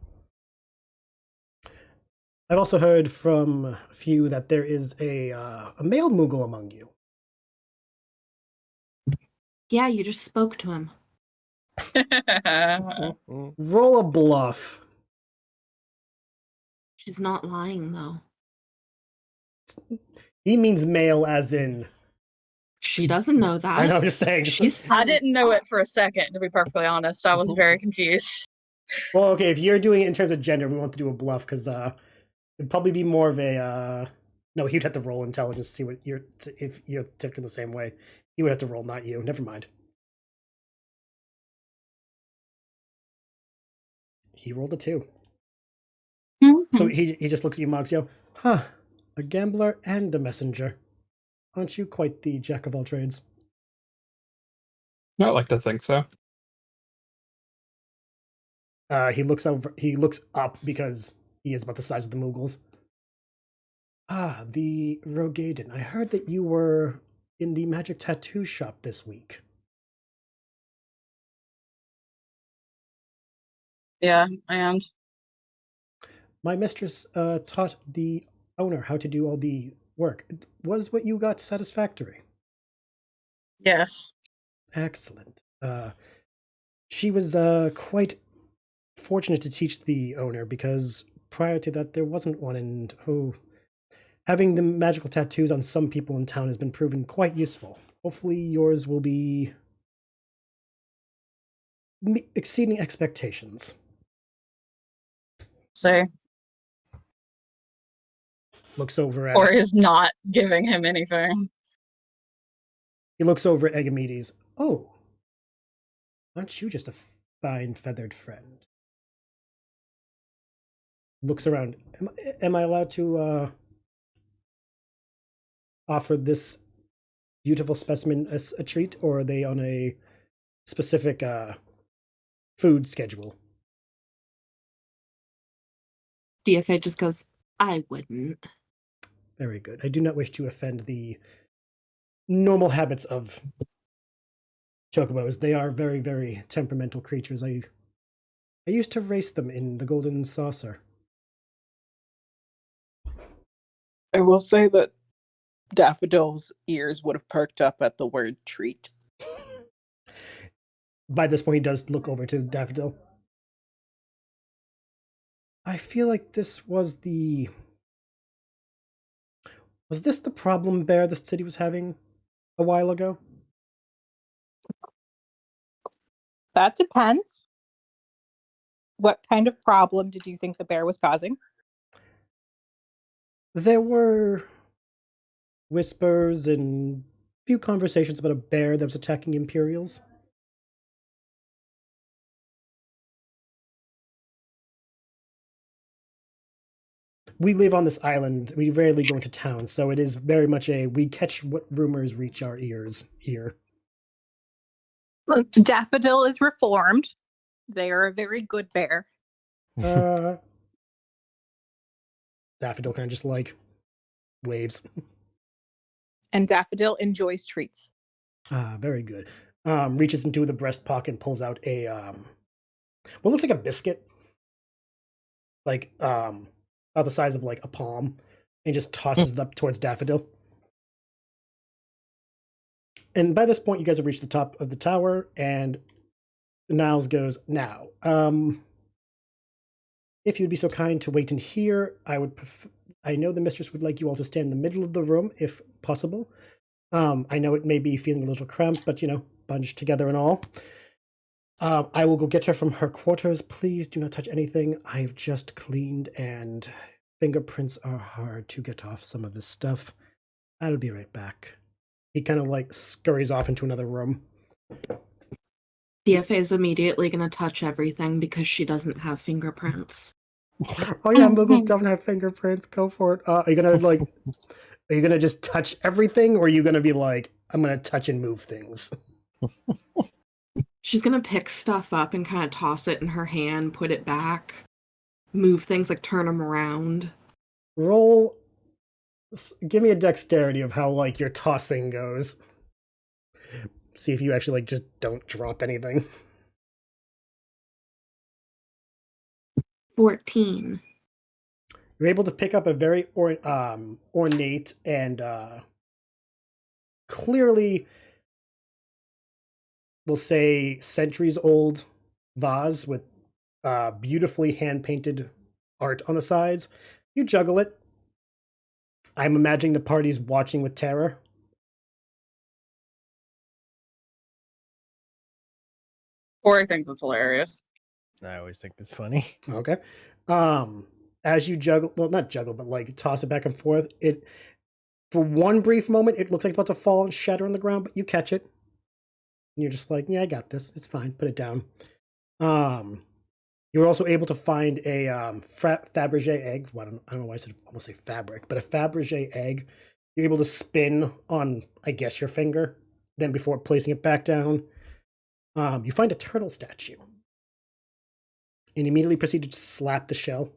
also heard from a few that there is a male Moogle among you. Yeah, you just spoke to him. Roll a bluff. She's not lying, though. He means male as in... She doesn't know that. I know, I'm just saying. I didn't know it for a second, to be perfectly honest. I was very confused. Well, okay, if you're doing it in terms of gender, we want to do a bluff, because it'd probably be more of a... No, he'd have to roll intelligence to see what you're... If you're ticking the same way. He would have to roll, not you. Never mind. He rolled a 2. So he just looks at you, Moxio. Huh. A gambler and a messenger. Aren't you quite the jack of all trades? I like to think so. He looks over. He looks up because he is about the size of the Moogles. Ah, the Roegadyn. I heard that you were in the magic tattoo shop this week. Yeah, and My mistress taught the owner how to do all the work. Was what you got satisfactory? yes. Excellent. She was quite fortunate to teach the owner, because prior to that there wasn't one, and having the magical tattoos on some people in town has been proven quite useful. Hopefully yours will be exceeding expectations. Say, Looks over at or is not giving him anything. He looks over at Agamedes. Oh, aren't you just a fine feathered friend? Looks around. Am I allowed to offer this beautiful specimen as a treat, or are they on a specific food schedule? DFA just goes, I wouldn't. Very good. I do not wish to offend the normal habits of chocobos. They are very, very temperamental creatures. I used to race them in the Golden Saucer. I will say that Daffodil's ears would have perked up at the word treat. By this point, he does look over to Daffodil. I feel like this was the... Was this the problem bear the city was having a while ago? That depends. What kind of problem did you think the bear was causing? There were whispers and a few conversations about a bear that was attacking Imperials. We live on this island. We rarely go into town, so it is very much we catch what rumors reach our ears here. Look, Daffodil is reformed. They are a very good bear. Daffodil kind of just waves. And Daffodil enjoys treats. Very good. Reaches into the breast pocket and pulls out a what looks like a biscuit. About the size of a palm, and just tosses it up towards Daffodil. And by this point, you guys have reached the top of the tower, and Niles goes, now, if you'd be so kind to wait in here, I know the mistress would like you all to stand in the middle of the room, if possible. I know it may be feeling a little cramped, but, bunched together and all. I will go get her from her quarters. Please do not touch anything. I've just cleaned, and fingerprints are hard to get off some of this stuff. I'll be right back. He kind of scurries off into another room. DFA is immediately going to touch everything because she doesn't have fingerprints. Oh yeah, Muggles don't have fingerprints. Go for it. Are you gonna just touch everything, or are you gonna be I'm gonna touch and move things? She's going to pick stuff up and kind of toss it in her hand, put it back, move things, turn them around. Give me a dexterity of how, your tossing goes. See if you actually, just don't drop anything. 14. You're able to pick up a very ornate and clearly, we'll say, centuries-old vase with beautifully hand-painted art on the sides. You juggle it. I'm imagining the party's watching with terror. Corey thinks it's hilarious. I always think it's funny. Okay. As you juggle, well, not juggle, but toss it back and forth, for one brief moment, it looks like it's about to fall and shatter on the ground, but you catch it. And you're just yeah, I got this. It's fine. Put it down. You were also able to find a Fabergé egg. Well, I don't know why I almost say fabric, but a Fabergé egg. You're able to spin on, I guess, your finger. Then before placing it back down, you find a turtle statue. And immediately proceed to slap the shell.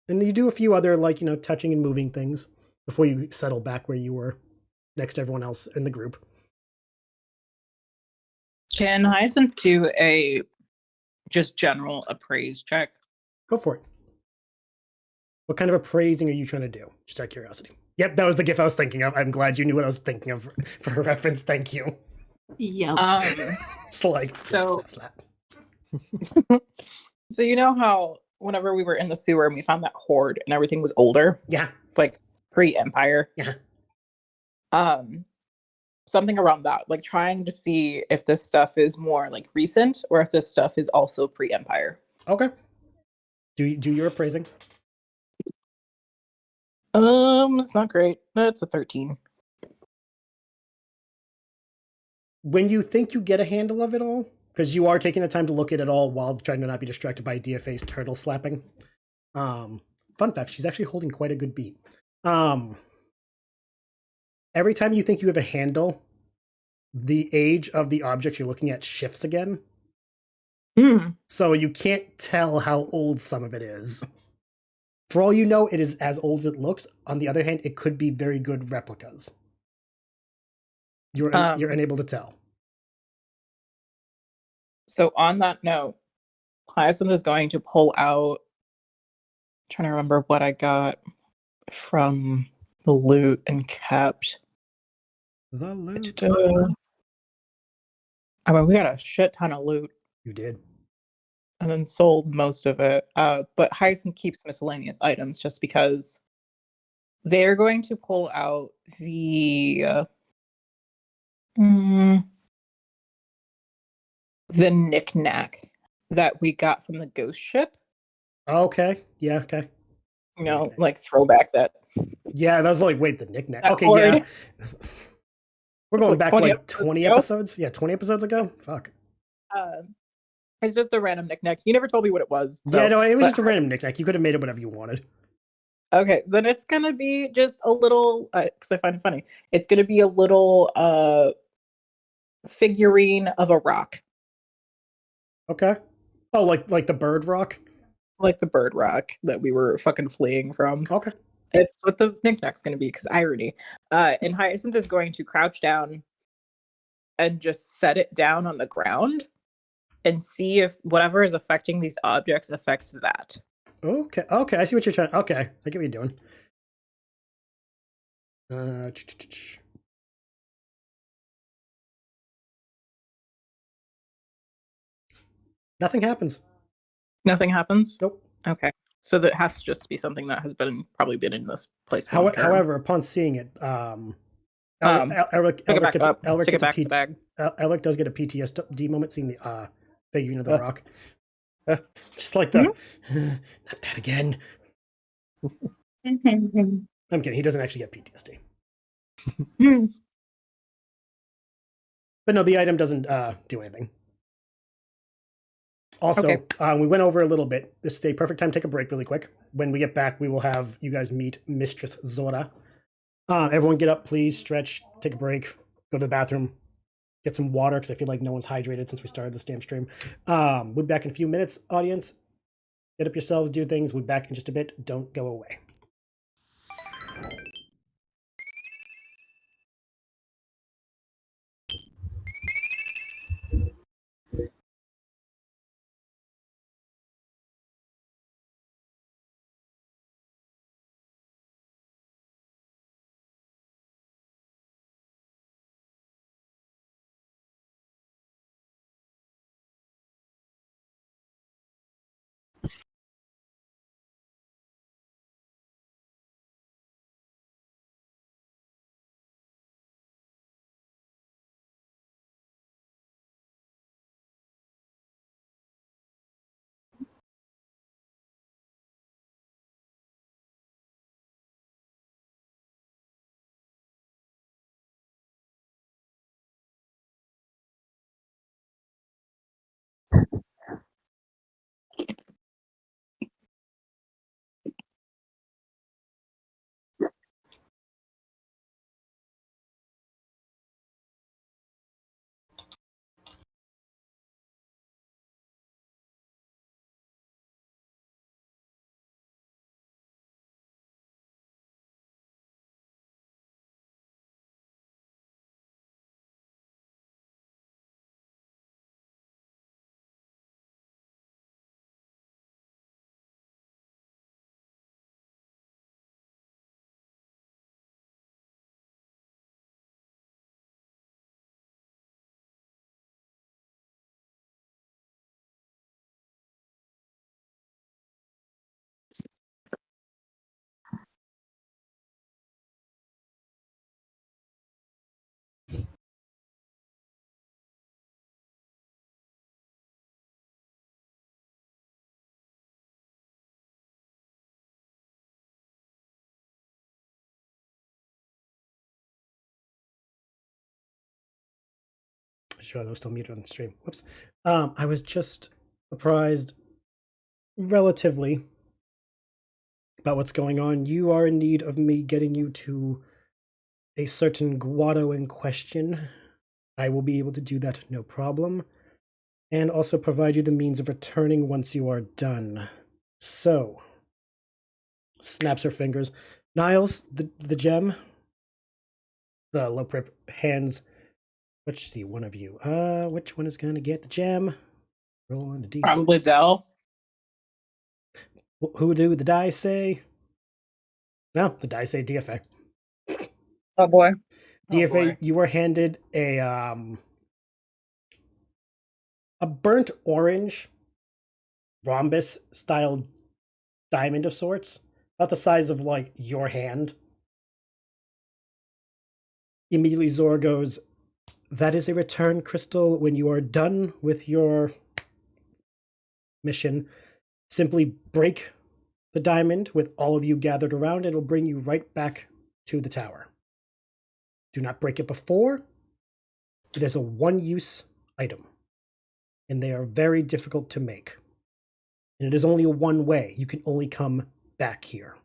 And you do a few other, touching and moving things before you settle back where you were next to everyone else in the group. Can Hyacinth do a just general appraise check? Go for it. What kind of appraising are you trying to do? Just out of curiosity. Yep, that was the gif I was thinking of. I'm glad you knew what I was thinking of for reference. Thank you. Yep. Um, Just slap, So- slap. So you know how whenever we were in the sewer and we found that hoard and everything was older, Yeah. like pre-Empire, Yeah. something around that, like trying to see if this stuff is more like recent or if this stuff is also pre-Empire. Okay. Do your appraising. It's not great. It's a 13. When you think you get a handle of it all, because you are taking the time to look at it all while trying to not be distracted by DFA's turtle slapping. Fun fact, she's actually holding quite a good beat. Every time you think you have a handle, the age of the object you're looking at shifts again. So you can't tell how old some of it is. For all you know, it is as old as it looks. On the other hand, it could be very good replicas. You're unable to tell. So on that note, Hyacinth is going to pull out. I'm trying to remember what I got from the loot and kept. The loot. I mean, we got a shit ton of loot. You did. And then sold most of it. But Hyacinth keeps miscellaneous items just because they're going to pull out the knick-knack that we got from the ghost ship. Okay. Yeah, okay. You know, like throwback that. Yeah, that was like, wait, the knick-knack. That Okay, hoard. yeah. We're going back 20 like 20 episodes? Yeah, 20 episodes ago? Fuck. It's just a random knick-knack. You never told me what it was. So, yeah, no, it was just a random knick-knack. You could have made it whatever you wanted. Okay, then it's gonna be just a little, because I find it funny. It's gonna be a little figurine of a rock. Okay. Oh, like the bird rock? Like the bird rock that we were fucking fleeing from. Okay. It's what the knick-knack's gonna be, because irony. And Hyacinth is going to crouch down and just set it down on the ground and see if whatever is affecting these objects affects that. Okay, I see what you're trying. Okay, I get what you're doing. Nothing happens. Nothing happens? Nope. Okay. So that has to just be something that has probably been in this place long term. However, upon seeing it, Elric does get a PTSD moment seeing the figurine of the rock. Just like the not that again. I'm kidding. He doesn't actually get PTSD. But no, the item doesn't do anything. Also, Okay. We went over a little bit. This is a perfect time to take a break really quick. When we get back, we will have you guys meet Mistress Zorah. Everyone get up, please. Stretch, take a break, go to the bathroom, get some water, because I feel like no one's hydrated since we started this damn stream. We'll be back in a few minutes, audience. Get up yourselves, do things. We'll be back in just a bit. Don't go away. Sure, I was still muted on the stream. Whoops. I was just surprised, relatively, about what's going on. You are in need of me getting you to a certain grotto in question. I will be able to do that, no problem, and also provide you the means of returning once you are done. So, snaps her fingers. Niles, the gem. The Loprip hands. Let's see, one of you. Which one is gonna get the gem? Roll on the D. Probably Dell. Who do the dice say? No, the dice say DFA. Oh boy. DFA, boy. you were handed a burnt orange rhombus style diamond of sorts, about the size of like your hand. Immediately Zorah goes, that is a return crystal. When you are done with your mission, simply break the diamond with all of you gathered around. It'll bring you right back to the tower. Do not break it before. It is a one-use item, and they are very difficult to make. And it is only a one way. You can only come back here.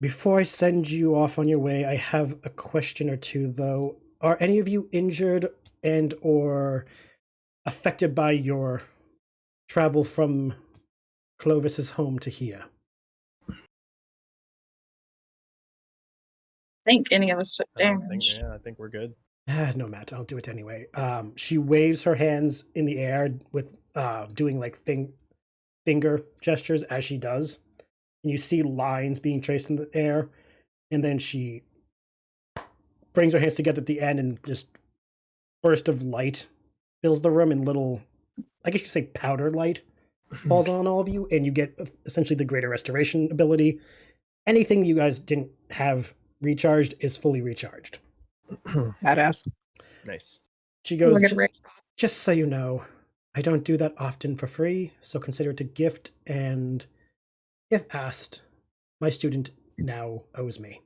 Before I send you off on your way, I have a question or two, though. Are any of you injured and or affected by your travel from Clovis's home to here? I think any of us took I don't damage. think. Yeah, I think we're good. No, Matt, I'll do it anyway. She waves her hands in the air with doing like finger gestures as she does. And you see lines being traced in the air. And then she brings her hands together at the end and just burst of light fills the room, and little, I guess you could say powder light falls on all of you, and you get essentially the greater restoration ability. Anything you guys didn't have recharged is fully recharged. Badass. Nice. She goes, We're gonna just so you know, I don't do that often for free, so consider it a gift, and if asked, my student now owes me.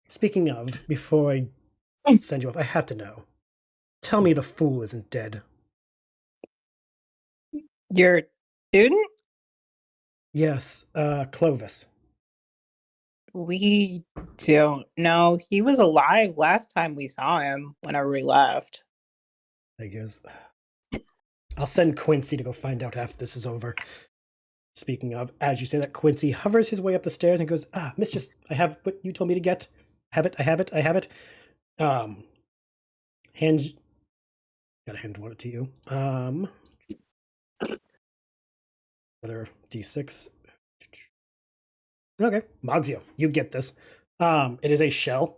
Speaking of, before I send you off, I have to know. Tell me the fool isn't dead. Your student? Yes, Clovis. We don't know. He was alive last time we saw him whenever we left. I guess. I'll send Quincy to go find out after this is over. Speaking of, as you say that, Quincy hovers his way up the stairs and goes, Mistress, I have what you told me to get. I have it. Gotta hand one to you. Another D6. Okay, Moxio, you get this. It is a shell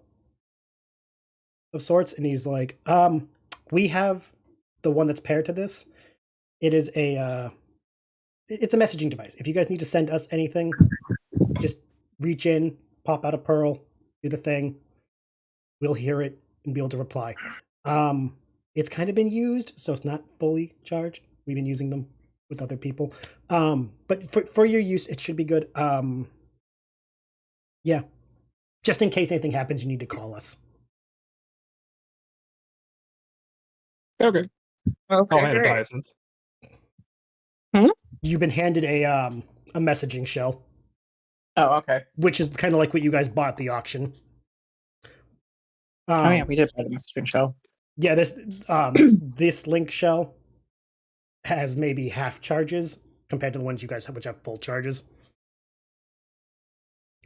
of sorts, and he's like, we have the one that's paired to this. It is it's a messaging device. If you guys need to send us anything, just reach in, pop out a pearl, do the thing. We'll hear it and be able to reply. It's kind of been used, so it's not fully charged. We've been using them with other people. But for your use, it should be good. Yeah. Just in case anything happens, you need to call us. Okay. I'll hand it to great. Hyacinth. You've been handed a messaging shell, Oh, okay. which is kind of like what you guys bought at the auction. Oh yeah, we did buy the messaging shell. Yeah, this link shell has maybe half charges compared to the ones you guys have, which have full charges.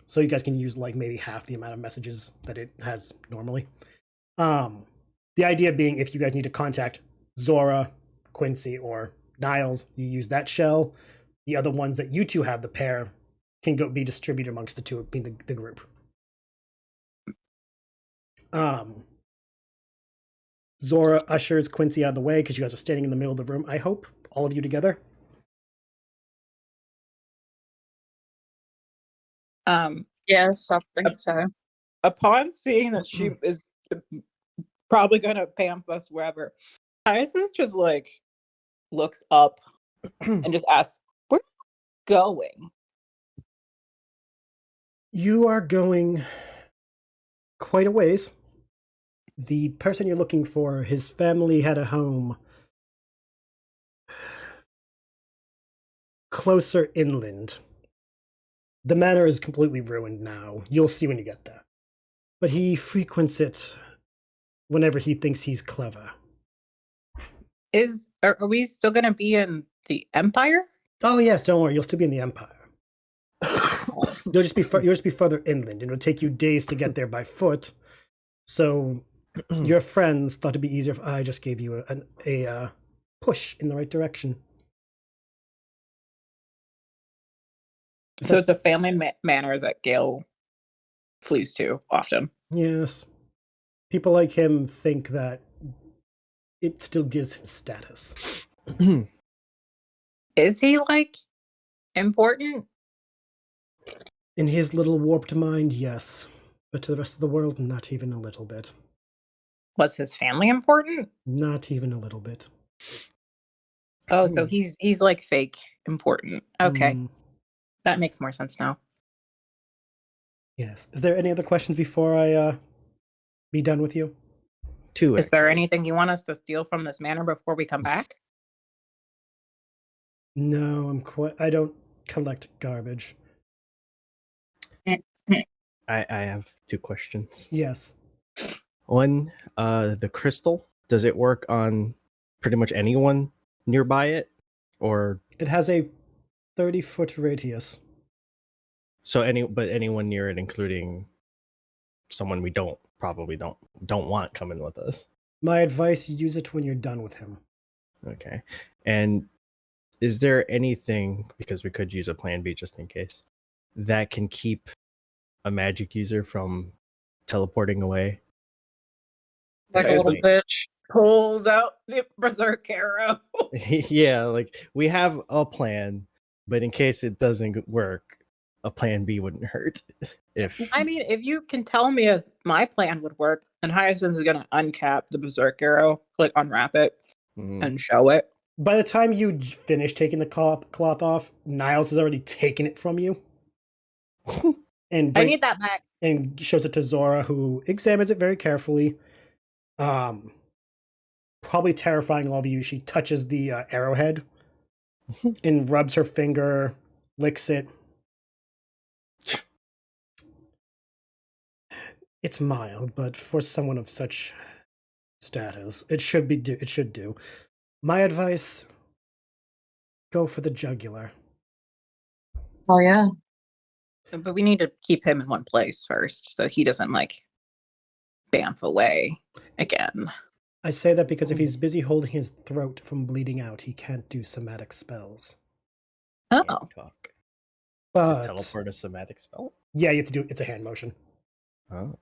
So you guys can use like maybe half the amount of messages that it has normally. The idea being, if you guys need to contact Zorah, Quincy, or Niles, you use that shell. The other ones that you two have, the pair, can be distributed amongst the two, being the group. Zorah ushers Quincy out of the way because you guys are standing in the middle of the room. I hope all of you together. Yes, I think so. Upon seeing that she is probably gonna pamp us wherever, Hyacinth just like looks up and just asks, "Where are you going?" You are going quite a ways. The person you're looking for, his family had a home closer inland. The manor is completely ruined now. You'll see when you get there. But he frequents it whenever he thinks he's clever. Are we still gonna be in the Empire? Oh yes, don't worry. You'll still be in the Empire. You'll just be further inland. It'll take you days to get there by foot. So your friends thought it'd be easier if I just gave you a push in the right direction. So it's a family manor that Geayl flees to often. Yes. People like him think that it still gives him status. Is he like important? In his little warped mind, yes. But to the rest of the world, not even a little bit. Was his family important? Not even a little bit. Oh, so he's like fake important. Okay. Mm, That makes more sense now. yes. Is there any other questions before I be done with you? 2. Is there actually. anything you want us to steal from this manor before we come back? No, I don't collect garbage. I have 2 questions. Yes. One, the crystal, does it work on pretty much anyone nearby it? Or It has a 30-foot radius. so anyone near it, including someone we probably don't want coming with us. My advice, use it when you're done with him. Okay. And is there anything, because we could use a plan B just in case, that can keep a magic user from teleporting away? Like a little bitch. Pulls out the berserk arrow. Yeah, like we have a plan, but in case it doesn't work, a plan B wouldn't hurt. I mean, if you can tell me if my plan would work, then Hyacinth is gonna uncap the berserk arrow, like unwrap it, and show it. By the time you finish taking the cloth off, Niles has already taken it from you. And I need that back. And shows it to Zorah, who examines it very carefully. Probably terrifying all of you. She touches the arrowhead and rubs her finger, licks it. It's mild, but for someone of such status, it should do. My advice: go for the jugular. Oh yeah. But we need to keep him in one place first, so he doesn't like bamf away again. I say that because if he's busy holding his throat from bleeding out, he can't do somatic spells. Oh. Talk. But Is teleport a somatic spell? yeah, you have to do it's a hand motion. Oh.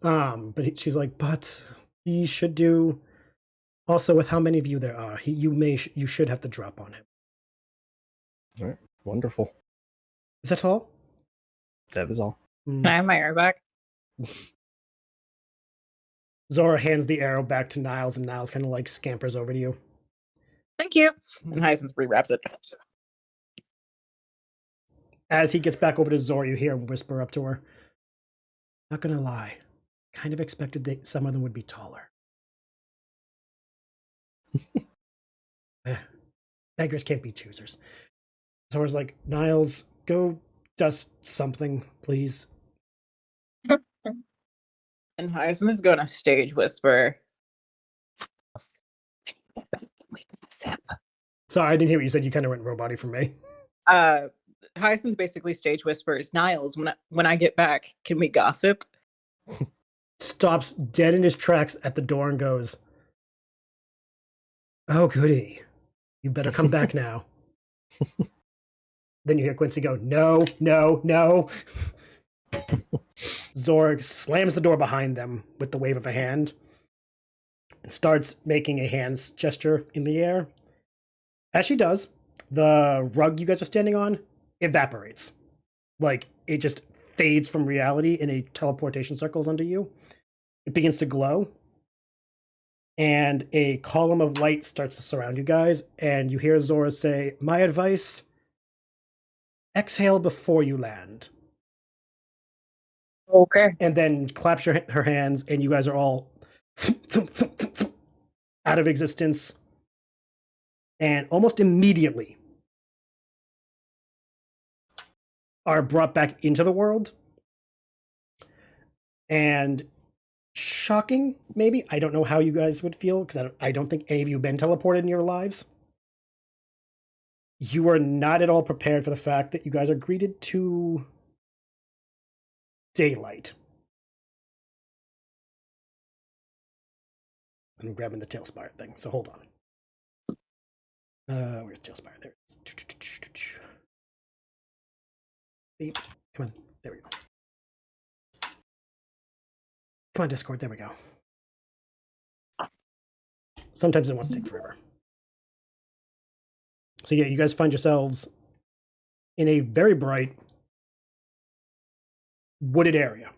But she's like, but he should do. Also, with how many of you there are, you should have to drop on him. All right. Wonderful. Is that all? That is all. Can I have my arrow back? Zorah hands the arrow back to Niles, and Niles kind of like scampers over to you. Thank you. And Hyacinth rewraps it. As he gets back over to Zorah, you hear him whisper up to her. Not gonna lie, kind of expected that some of them would be taller. Beggars can't be choosers. Zorah's like, Niles, go dust something, please. And Hyacinth is going to stage whisper. Sorry, I didn't hear what you said. You kind of went robot-y from me. Hyacinth basically stage whispers, Niles, when I get back, can we gossip? Stops dead in his tracks at the door and goes, oh, goody. You better come back now. Then you hear Quincy go, no, no, no. Zorah slams the door behind them with the wave of a hand and starts making a hands gesture in the air. As she does, the rug you guys are standing on evaporates. Like, it just fades from reality and a teleportation circles under you. It begins to glow. And a column of light starts to surround you guys. And you hear Zorah say, my advice, exhale before you land. Okay. and then claps her hands, and you guys are all out of existence. And almost immediately are brought back into the world. And shocking, maybe. I don't know how you guys would feel, because I don't think any of you have been teleported in your lives. You are not at all prepared for the fact that you guys are greeted to daylight. I'm grabbing the Tailspire thing, so hold on. Where's Tailspire? There it is. Beep. Come on. There we go. Come on, Discord. There we go. Sometimes it wants to take forever. So yeah, you guys find yourselves in a very bright wooded area.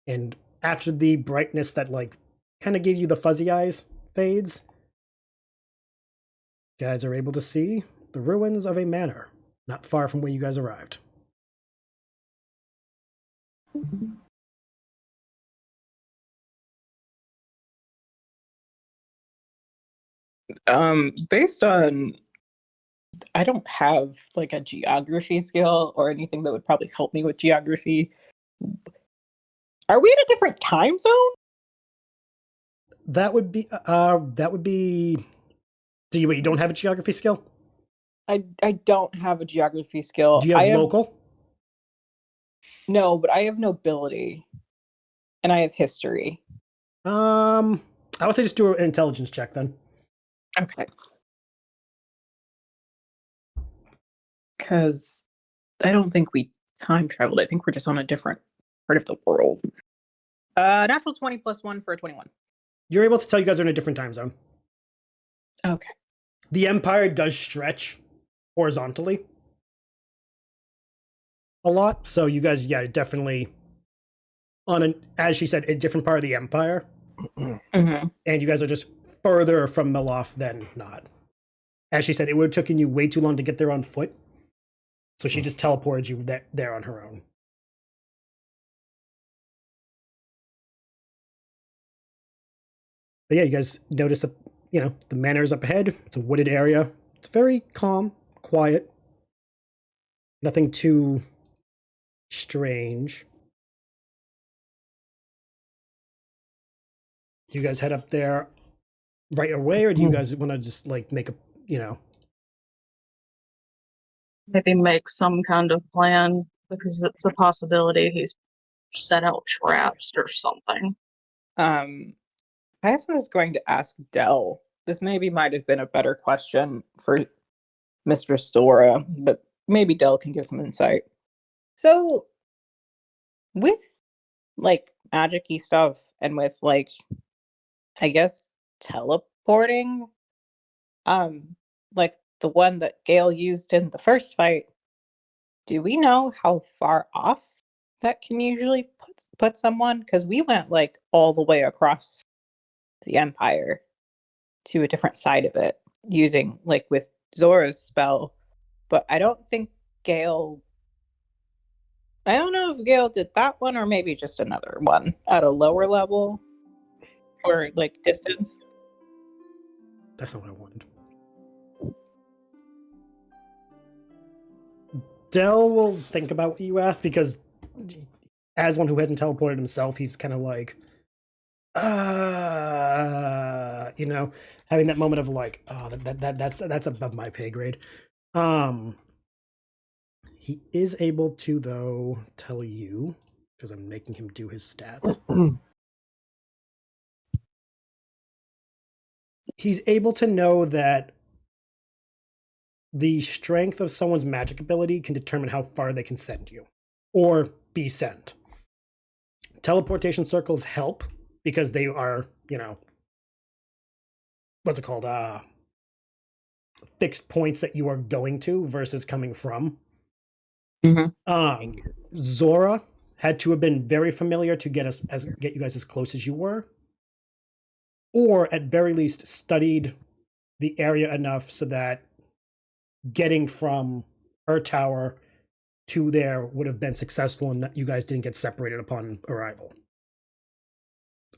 And after the brightness that like kind of gave you the fuzzy eyes fades, you guys are able to see the ruins of a manor not far from where you guys arrived. Based on, I don't have like a geography skill or anything that would probably help me with geography. Are we in a different time zone? That would be do you don't have a geography skill? I don't have a geography skill. Do you have local? No, but I have nobility. And I have history. I would say just do an intelligence check then. Okay. Because I don't think we time traveled. I think we're just on a different part of the world. Natural 20 plus 1 for a 21. You're able to tell you guys are in a different time zone. Okay. The Empire does stretch horizontally a lot, so you guys, yeah, definitely on an, as she said, a different part of the Empire. Mm-hmm. And you guys are just further from Meloph than not. As she said, it would have taken you way too long to get there on foot, so she just teleported you there on her own. But yeah, you guys notice that, you know, the manor is up ahead. It's a wooded area. It's very calm, quiet. Nothing too strange. Do you guys head up there right away, or do you guys want to just like make a, you know? Maybe make some kind of plan, because it's a possibility he's set out traps or something. Tyson is going to ask Dell. This maybe might have been a better question for Mistress Zorah, but maybe Dell can give some insight. So, with like magic-y stuff and with like, I guess, teleporting, like the one that Geayl used in the first fight, do we know how far off that can usually put someone? Because we went like all the way across the Empire to a different side of it using like with Zorah's spell, but I don't think Geayl. I don't know if Geayl did that one or maybe just another one at a lower level or like distance. That's not what I wanted. Dell will think about what you asked, because as one who hasn't teleported himself, he's kind of like, you know, having that moment of like, oh, that's above my pay grade. He is able to, though, tell you, because I'm making him do his stats. He's able to know that the strength of someone's magic ability can determine how far they can send you or be sent. Teleportation circles help because they are, you know, what's it called? Fixed points that you are going to versus coming from. Mm-hmm. Zorah had to have been very familiar to get you guys as close as you were, or at very least studied the area enough so that getting from her tower to there would have been successful and you guys didn't get separated upon arrival.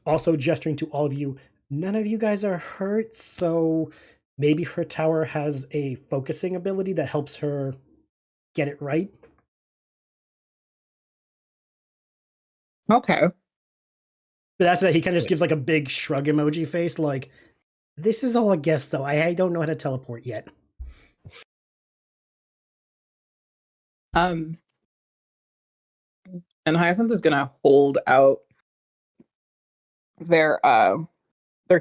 Also gesturing to all of you, none of you guys are hurt, so maybe her tower has a focusing ability that helps her get it right. Okay. But after that, he kind of just gives like a big shrug emoji face, like, this is all a guess, though. I don't know how to teleport yet. And Hyacinth is gonna hold out their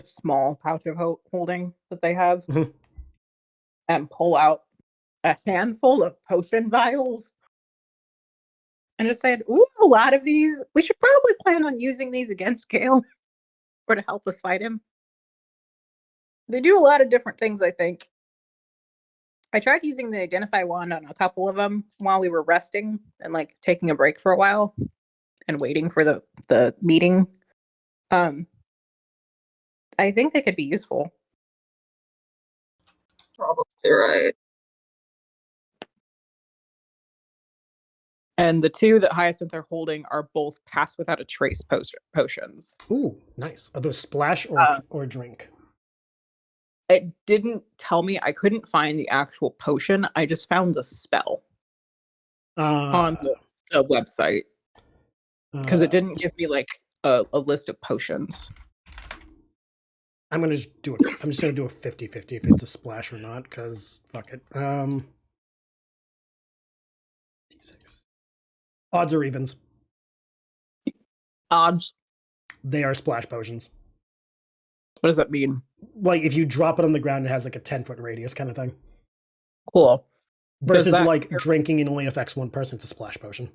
small pouch of holding that they have, Mhm. and pull out a handful of potion vials, and just said, "Ooh, a lot of these. We should probably plan on using these against Geayl, or to help us fight him. They do a lot of different things, I think. I tried using the Identify wand on a couple of them while we were resting and like taking a break for a while and waiting for the meeting. I think they could be useful. Probably right. And the two that Hyacinth are holding are both pass without a trace potions. Ooh, nice. Are those splash or drink? It didn't tell me. I couldn't find the actual potion. I just found the spell on the website because it didn't give me like a list of potions. I'm just gonna do a 50-50 if it's a splash or not, because fuck it. D6. Odds or evens? Odds. They are splash potions. What does that mean? Like if you drop it on the ground, it has like a 10-foot radius kind of thing. Cool. Versus like drinking and only affects one person, it's a splash potion.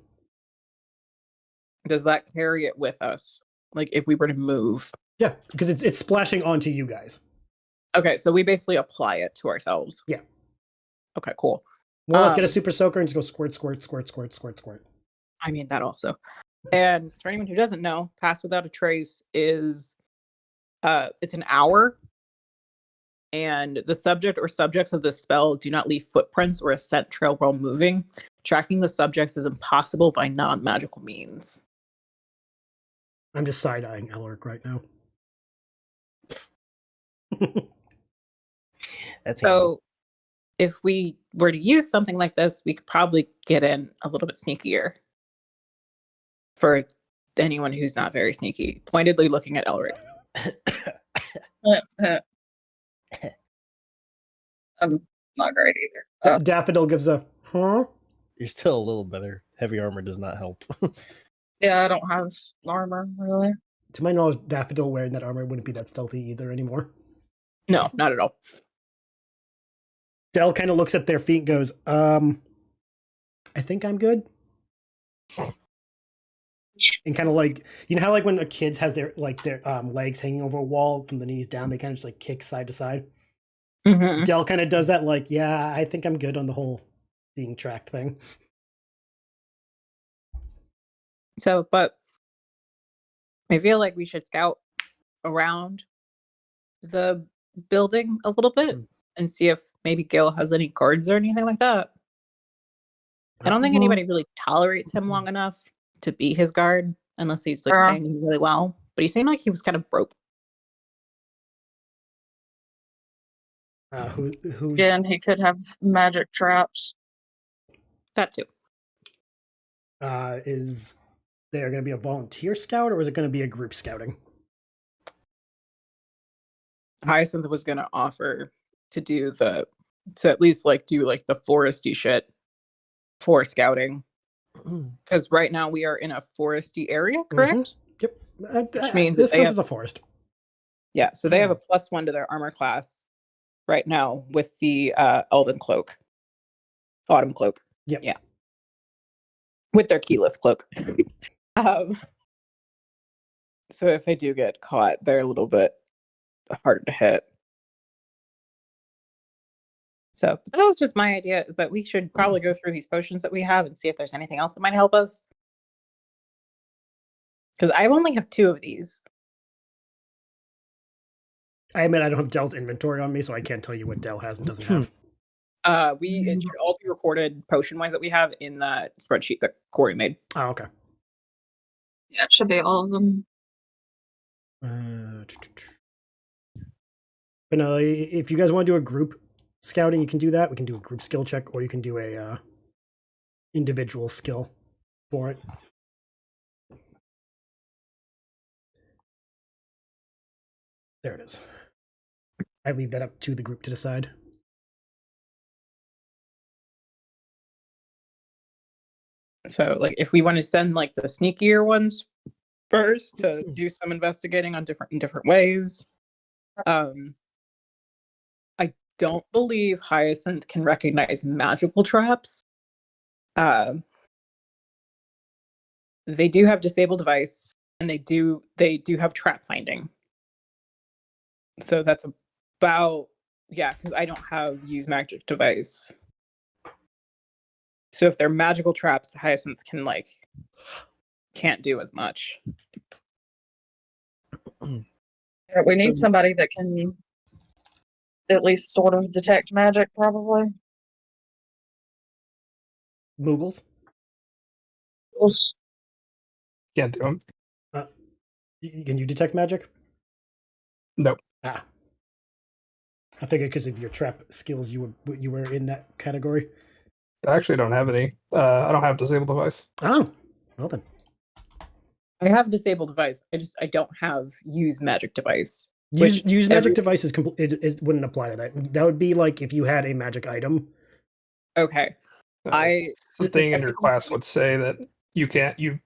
Does that carry it with us? Like if we were to move? Yeah, because it's splashing onto you guys. Okay, so we basically apply it to ourselves. Yeah. Okay, cool. Well, let's get a super soaker and just go squirt, squirt, squirt, squirt, squirt, squirt. I mean that also. And for anyone who doesn't know, pass without a trace is it's an hour, and the subject or subjects of the spell do not leave footprints or a scent trail while moving. Tracking the subjects is impossible by non-magical means. I'm just side-eyeing Elric right now. That's so if we were to use something like this, we could probably get in a little bit sneakier. For anyone who's not very sneaky, pointedly looking at Elric. I'm not great either. Daffodil gives a huh? You're still a little better. Heavy armor does not help. Yeah, I don't have armor, really. To my knowledge, Daffodil wearing that armor wouldn't be that stealthy either anymore. No, not at all. Del kind of looks at their feet and goes, I think I'm good. And kind of like, you know how like when a kid has their legs hanging over a wall from the knees down, they kind of just like kick side to side. Mm-hmm. Del kind of does that like, yeah, I think I'm good on the whole being tracked thing. So, but I feel like we should scout around the building a little bit and see if maybe Geayl has any guards or anything like that. I don't think anybody really tolerates him long enough to be his guard unless he's like paying him really well. But he seemed like he was kind of broke. Who's Again, he could have magic traps. That too. Is there going to be a volunteer scout or is it going to be a group scouting? Hyacinth was going to offer to do to at least like do like the foresty shit for scouting. Because right now we are in a foresty area, correct? Mm-hmm. Yep. Which means this counts as a forest. Yeah, so they have a +1 to their armor class right now with the Elven cloak. Autumn cloak. Yep. Yeah. With their keyless cloak. So if they do get caught, they're a little bit harder to hit. So that was just my idea, is that we should probably go through these potions that we have and see if there's anything else that might help us. Because I only have 2 of these. I admit I don't have Del's inventory on me, so I can't tell you what Del has and doesn't have. It should all be recorded potion-wise that we have in that spreadsheet that Corey made. Oh, okay. Yeah, it should be all of them. But no, if you guys want to do a group scouting, you can do that. We can do a group skill check, or you can do a individual skill for it. There it is. I leave that up to the group to decide. So, like, if we want to send like the sneakier ones first to do some investigating on different ways. I don't believe Hyacinth can recognize magical traps. They do have disable device, and they do have trap finding. So that's about, yeah, because I don't have use magic device. So if they're magical traps, Hyacinth can't do as much. We need somebody that can at least sort of detect magic, probably. Moogles? Can't do them. Can you detect magic? Nope. Ah. I figured because of your trap skills, you were in that category. I actually don't have any. I don't have disable device. Oh, well then. I have disable device. I don't have use magic device. Use magic device wouldn't apply to that. That would be like if you had a magic item. Okay. Something in your class would say that you can't. You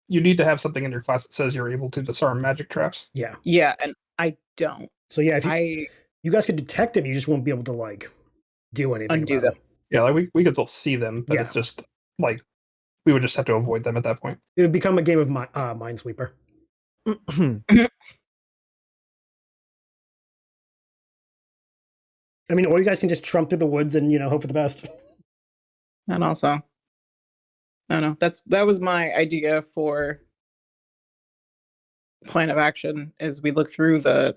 need to have something in your class that says you're able to disarm magic traps. Yeah. Yeah, and I don't. So yeah, if you guys could detect them, you just won't be able to like do anything. Undo them. Yeah, like we could still see them, but it's just like we would just have to avoid them at that point. It would become a game of Minesweeper. I mean, or you guys can just trump through the woods and hope for the best. And also, I don't know. That was my idea for plan of action. Is we look through the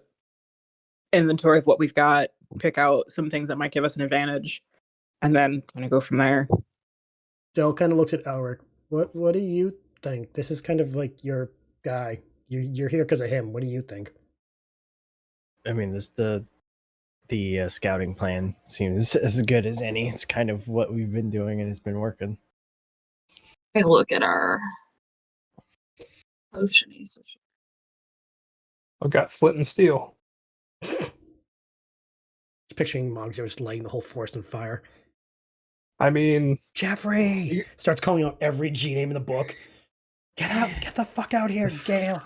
inventory of what we've got, pick out some things that might give us an advantage, and then kind of go from there. Del kind of looks at Elric. What do you think? This is kind of like your guy. You're here because of him. What do you think? I mean, the scouting plan seems as good as any. It's kind of what we've been doing, and it's been working. Hey, look at our potionies. I've got flint and steel. Just picturing Moggs just lighting the whole forest on fire. I mean, Jeffrey starts calling out every G name in the book. Get out! Get the fuck out here, Geayl!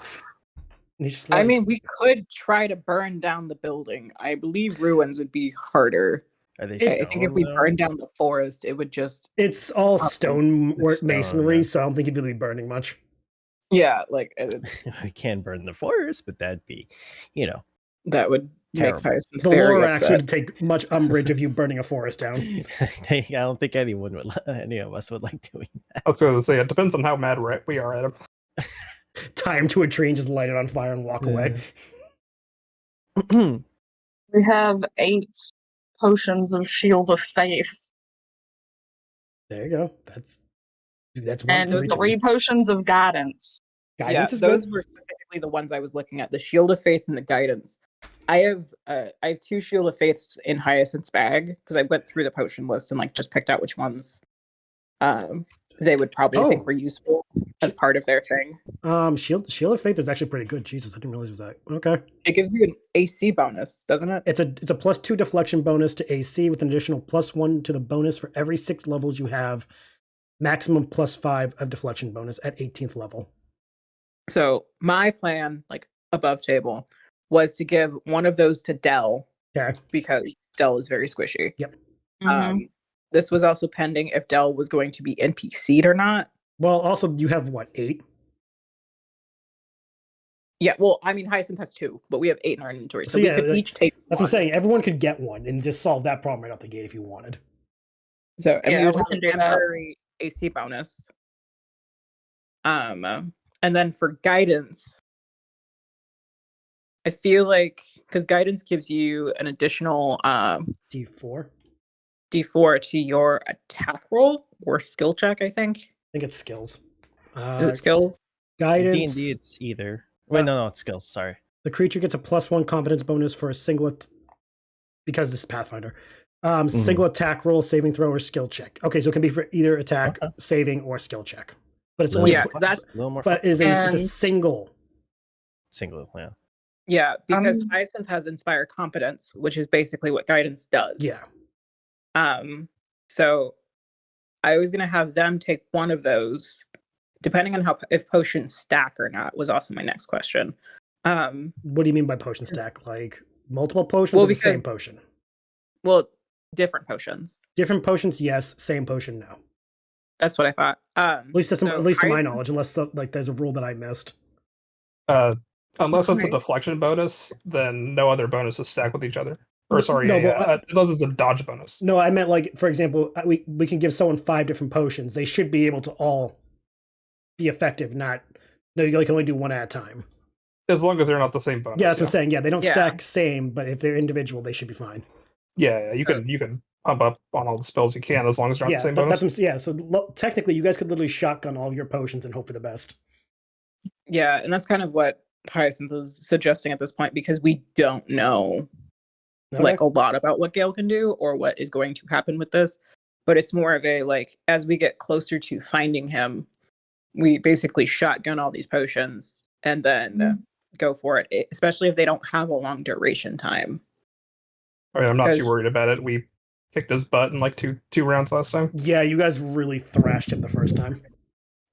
And he's just like, I mean, we could try to burn down the building. I believe ruins would be harder. Are they? I think if we burn down the forest, it would just. It's all stone masonry, yeah. so I don't think it'd really be burning much. Yeah, like we can burn the forest, but that'd be, that would terrible. make Hyacinth The very Lorax upset. would take much umbrage of you burning a forest down. I don't think any of us would like doing that. I was going to say it depends on how mad we are at him. Tie him to a tree and just light it on fire and walk away. We have 8 potions of Shield of Faith. There you go. That's one And for each of 3 you. potions of Guidance. Guidance is those good. were specifically the ones I was looking at: the Shield of Faith and the Guidance. I have 2 Shield of Faiths in Hyacinth's bag because I went through the potion list and just picked out which ones they would probably think were useful as part of their thing. Shield of Faith is actually pretty good. Jesus, I didn't realize it was that. Okay. It gives you an AC bonus, doesn't it? It's a +2 deflection bonus to AC with an additional +1 to the bonus for every 6 levels you have. Maximum +5 of deflection bonus at 18th level. So my plan, above table, was to give one of those to Del. Okay. Because Del is very squishy. Yep. This was also pending if Del was going to be NPC'd or not. Well, also you have what, 8? Yeah, well, I mean, Hyacinth has 2, but we have 8 in our inventory, so So we yeah, could each take. That's what I'm saying. Everyone could get one and just solve that problem right out the gate if you wanted. So and Yeah, we would we have can a do that. temporary AC bonus. And then for guidance, I feel like because guidance gives you an additional D4. D4 to your attack roll or skill check, I think. I think it's skills. Is it skills? Guidance. D&D, it's either. Wait, no, it's skills. Sorry. The creature gets a +1 competence bonus for a single, because this is Pathfinder. Single attack roll, saving throw, or skill check. Okay, so it can be for either attack, saving, or skill check. But it's only Yeah, 'cause that's- a little more. but it's a And- single. Single, yeah. Yeah, because Hyacinth has Inspire Competence, which is basically what Guidance does. Yeah. So I was gonna have them take one of those, depending on if potions stack or not. Was also my next question. What do you mean by potion stack? Like multiple potions Well, or the same because- potion? Well, different potions. Different potions, yes. Same potion, no. That's what I thought. At least, so at least to my Hyacinth- knowledge, unless like there's a rule that I missed. Unless it's a Right. deflection bonus, then no other bonuses stack with each other. Or sorry, No, but- unless it's a dodge bonus. No, I meant like, for example, we can give someone 5 different potions. They should be able to all be effective. Not no, you can only do one at a time. As long as they're not the same bonus. Yeah, that's what I'm saying. Yeah, they don't Yeah. stack same, but if they're individual, they should be fine. Yeah, you can pump up on all the spells you can as long as they're not Yeah, the same that's bonus. yeah. So technically, you guys could literally shotgun all of your potions and hope for the best. Yeah, and that's kind of what Hyacinth was suggesting at this point, because we don't know like a lot about what Geayl can do or what is going to happen with this. But it's more of a like, as we get closer to finding him, we basically shotgun all these potions and then go for it, especially if they don't have a long duration time. I mean, I'm not too 'Cause- worried about it. We kicked his butt in like two rounds last time. Yeah, you guys really thrashed him the first time.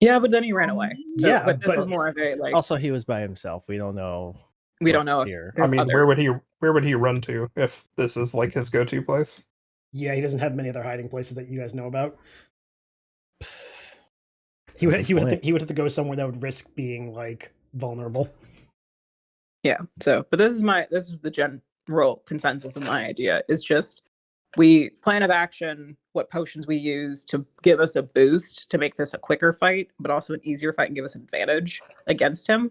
Yeah, but then he ran away. So, Yeah, but this but- is more of a like, Also, he was by himself. We don't know. we don't know what's if here. I there's mean, other- where would he run to if this is like his go-to place? Yeah, he doesn't have many other hiding places that you guys know about. He would have to go somewhere that would risk being like vulnerable. Yeah. So, but this is the general consensus of my idea. Is just we plan of action, what potions we use to give us a boost to make this a quicker fight, but also an easier fight and give us an advantage against him,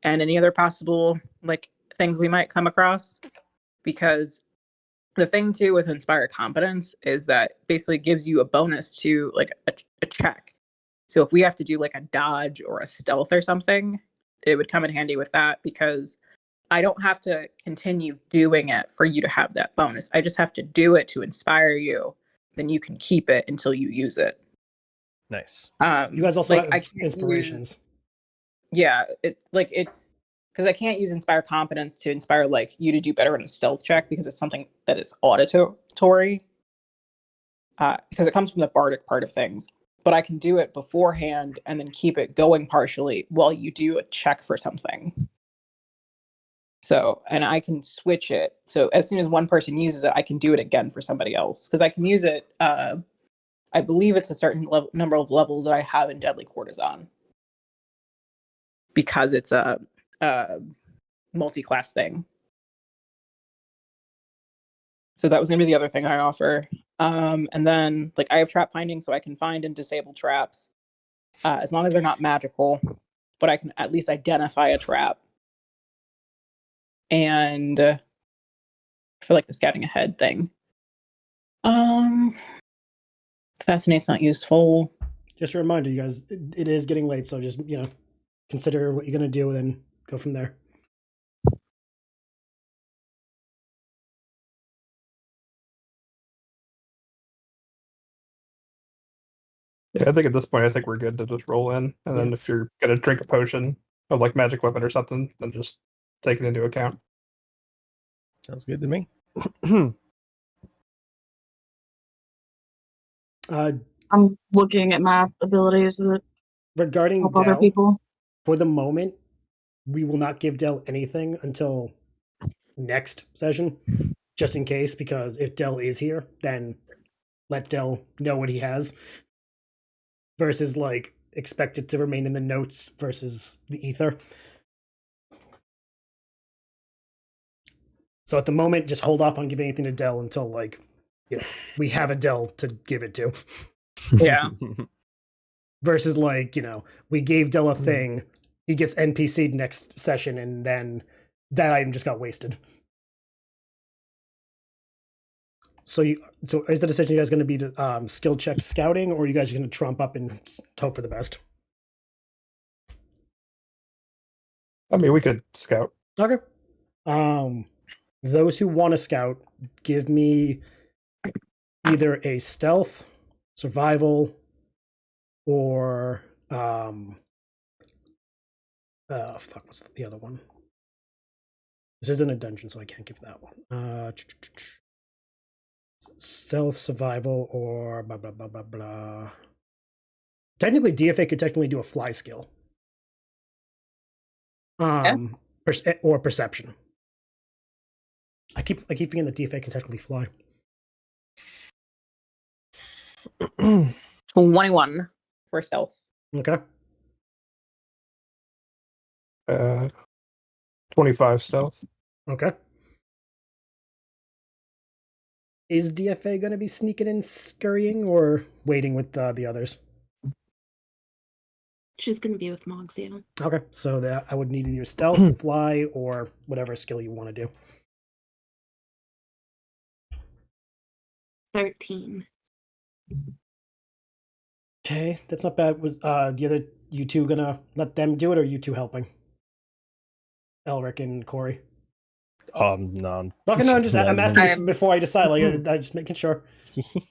and any other possible like things we might come across. Because the thing too with Inspire Competence is that basically gives you a bonus to like a check. So if we have to do like a dodge or a stealth or something, it would come in handy with that, because I don't have to continue doing it for you to have that bonus. I just have to do it to inspire you. Then you can keep it until you use it. Nice. You guys also like, I have can't inspirations. Yeah, it's because I can't use Inspire Competence to inspire like you to do better in a stealth check, because it's something that is auditory. Because it comes from the bardic part of things. But I can do it beforehand and then keep it going partially while you do a check for something. So, and I can switch it. So as soon as one person uses it, I can do it again for somebody else. Because I can use it, I believe it's a certain number of levels that I have in Deadly Courtesan. Because it's a multi-class thing. So that was going to be the other thing I offer. And then, like, I have trap finding, so I can find and disable traps. As long as they're not magical. But I can at least identify a trap. And for, like, the scouting ahead thing. Fascinate's not useful. Just a reminder, you guys, it is getting late, so just, consider what you're going to do and then go from there. Yeah, I think at this point, I think we're good to just roll in, and then if you're gonna drink a potion of like magic weapon or something, then just take it into account. Sounds good to me. I'm looking at my abilities that Regarding help other Dell, people. for the moment, we will not give Dell anything until next session, just in case, because if Dell is here, then let Dell know what he has. Versus, like, expect it to remain in the notes versus the ether. So at the moment, just hold off on giving anything to Dell until, like, we have a Dell to give it to. Yeah. Versus, like, we gave Dell a thing, he gets NPC'd next session, and then that item just got wasted. So is the decision you guys going to be to skill check scouting, or are you guys going to trump up and hope for the best? I mean, we could scout. Okay. Those who want to scout, give me either a stealth, survival, or what's the other one? This isn't a dungeon, so I can't give that one. Stealth, survival, or blah blah blah blah blah. Technically, DFA could technically do a fly skill. Or perception. I keep forgetting that DFA can technically fly. 21 for stealth. Okay. 25 stealth. Okay. Is DFA going to be sneaking and scurrying, or waiting with the others? She's gonna be with Moggs, yeah. Okay, so that I would need either stealth, fly, or whatever skill you want to do. 13. Okay, that's not bad. Was the other you two gonna let them do it, or are you two helping? Elric and Corey. No. Okay, no, I'm asking I'm- before I decide. Like, I'm just making sure.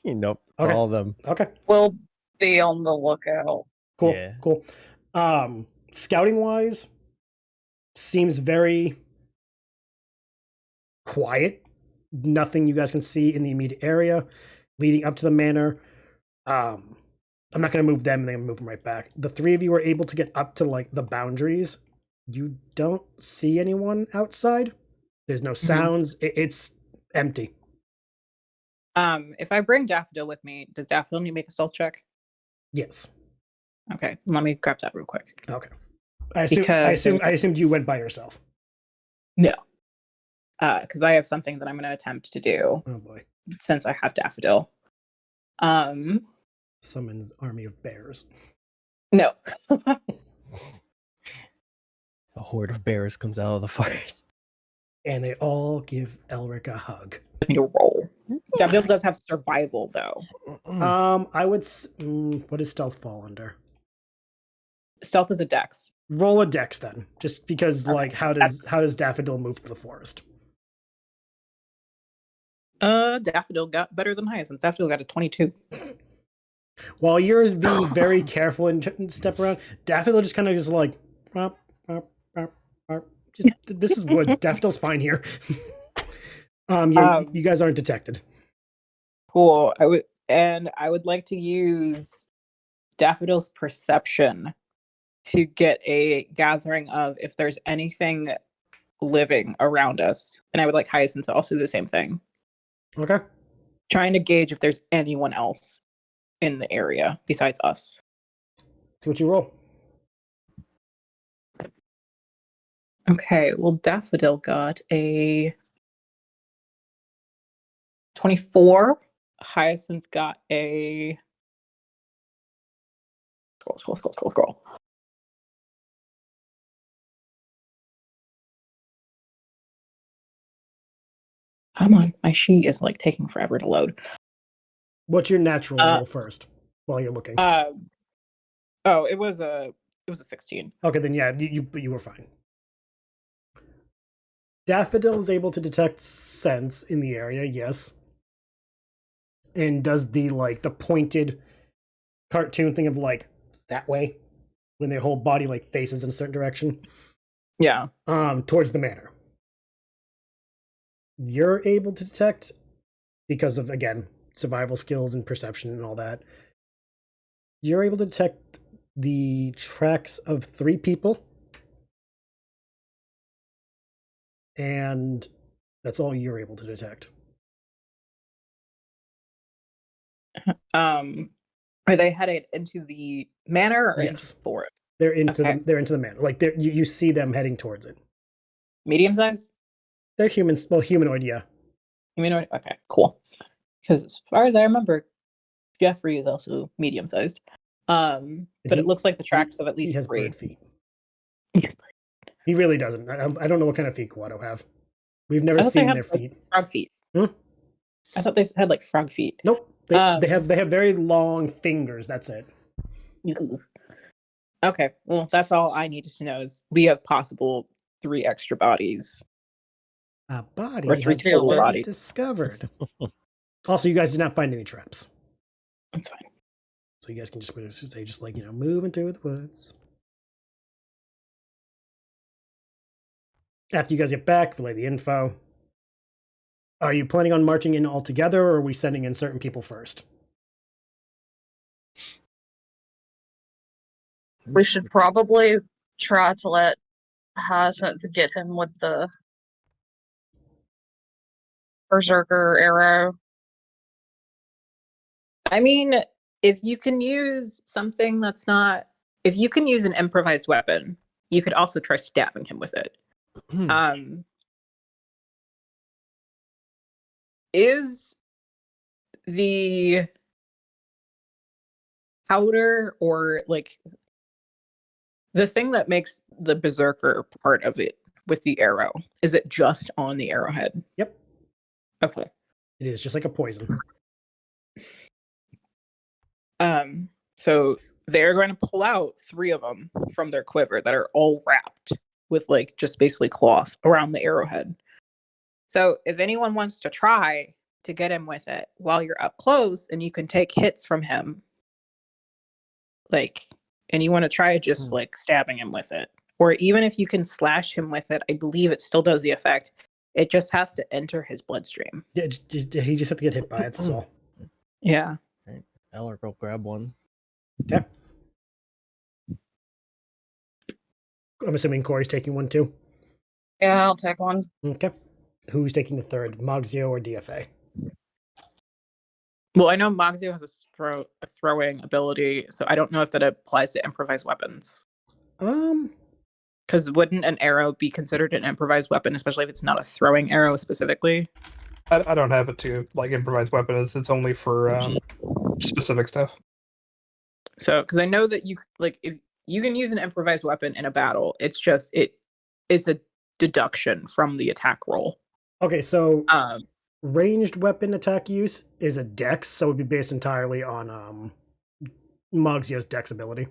Nope. Okay. All of them. Okay, We'll be on the lookout. cool, Yeah. cool. Scouting wise, seems very quiet. Nothing you guys can see in the immediate area leading up to the manor. I'm not going to move them, and then move them right back. The three of you are able to get up to like the boundaries. You don't see anyone outside. There's no sounds. It's empty. If I bring Daffodil with me, does Daffodil need to make a stealth check? Yes. Okay, let me grab that real quick. Okay. I assumed you went by yourself. No. Because I have something that I'm going to attempt to do Oh boy. since I have Daffodil. Summons army of bears. No. A horde of bears comes out of the forest. And they all give Elric a hug. I need to roll. Daffodil does have survival, though. I would. What does stealth fall under? Stealth is a dex. Roll a dex then, just because. Okay. Like, how does Daffodil move through the forest? Daffodil got better than Hyacinth. Daffodil got a 22. While you're being very careful and step around, Daffodil just kind of just like, just this is woods. Daffodil's fine here. You guys aren't detected. Cool. I would like to use Daffodil's perception to get a gathering of if there's anything living around us. And I would like Hyacinth to also do the same thing. Okay. Trying to gauge if there's anyone else in the area besides us. See what you roll. Okay, well, Daffodil got a 24. Hyacinth got a... Scroll. Come on, my sheet is like taking forever to load. What's your natural roll first while you're looking? It was a 16. Okay, then yeah, you were fine. Daffodil is able to detect scents in the area, yes. And does the pointed cartoon thing of like that way when their whole body like faces in a certain direction. Yeah. Towards the manor. You're able to detect because of, again, survival skills and perception and all that. You're able to detect the tracks of 3 people. And that's all you're able to detect. Are they headed into the manor or into Yes. the forest? They're into Okay. they're into the manor. Like you see them heading towards it. Medium size? They're humans. Well, humanoid, yeah. Humanoid? Okay, cool. Because as far as I remember, Jeffrey is also medium sized. But it looks like the tracks of at least he has 3. bird feet. Yes. He really doesn't. I don't know what kind of feet Quado have. We've I never thought they seen have, their like, feet. frog feet. Hmm? I thought they had like frog feet. Nope. They have very long fingers. That's it. Okay, well, that's all I needed to know is we have possible 3 extra bodies. A Or body 3 has total been bodies. discovered. Also, you guys did not find any traps. That's fine. So you guys can just say, just like, moving through the woods. After you guys get back, relay the info. Are you planning on marching in all together, or are we sending in certain people first? We should probably try to let Hyacinth get him with the berserker arrow. I mean, if you can use something that's not... If you can use an improvised weapon, you could also try stabbing him with it. Is the powder or like the thing that makes the berserker part of it with the arrow, is it just on the arrowhead? Yep. Okay. It is just like a poison. So they're going to pull out 3 of them from their quiver that are all wrapped with like just basically cloth around the arrowhead. So if anyone wants to try to get him with it while you're up close and you can take hits from him, like, and you want to try just like stabbing him with it, or even if you can slash him with it, I believe it still does the effect. It just has to enter his bloodstream. Yeah, he just had to get hit by it, that's all. Yeah. Right. Eller, go grab one. Okay. I'm assuming Corey's taking one too. Yeah, I'll take one. Okay. Who's taking the third, Mogzio or DFA? Well, I know Mogzio has a throwing ability, so I don't know if that applies to improvised weapons. Because wouldn't an arrow be considered an improvised weapon, especially if it's not a throwing arrow specifically? I don't have it to like improvised weapon. It's only for specific stuff. So, because I know that you like if you can use an improvised weapon in a battle, it's just it's a deduction from the attack roll. Okay, so ranged weapon attack use is a dex, so it would be based entirely on Mogzio's dex ability.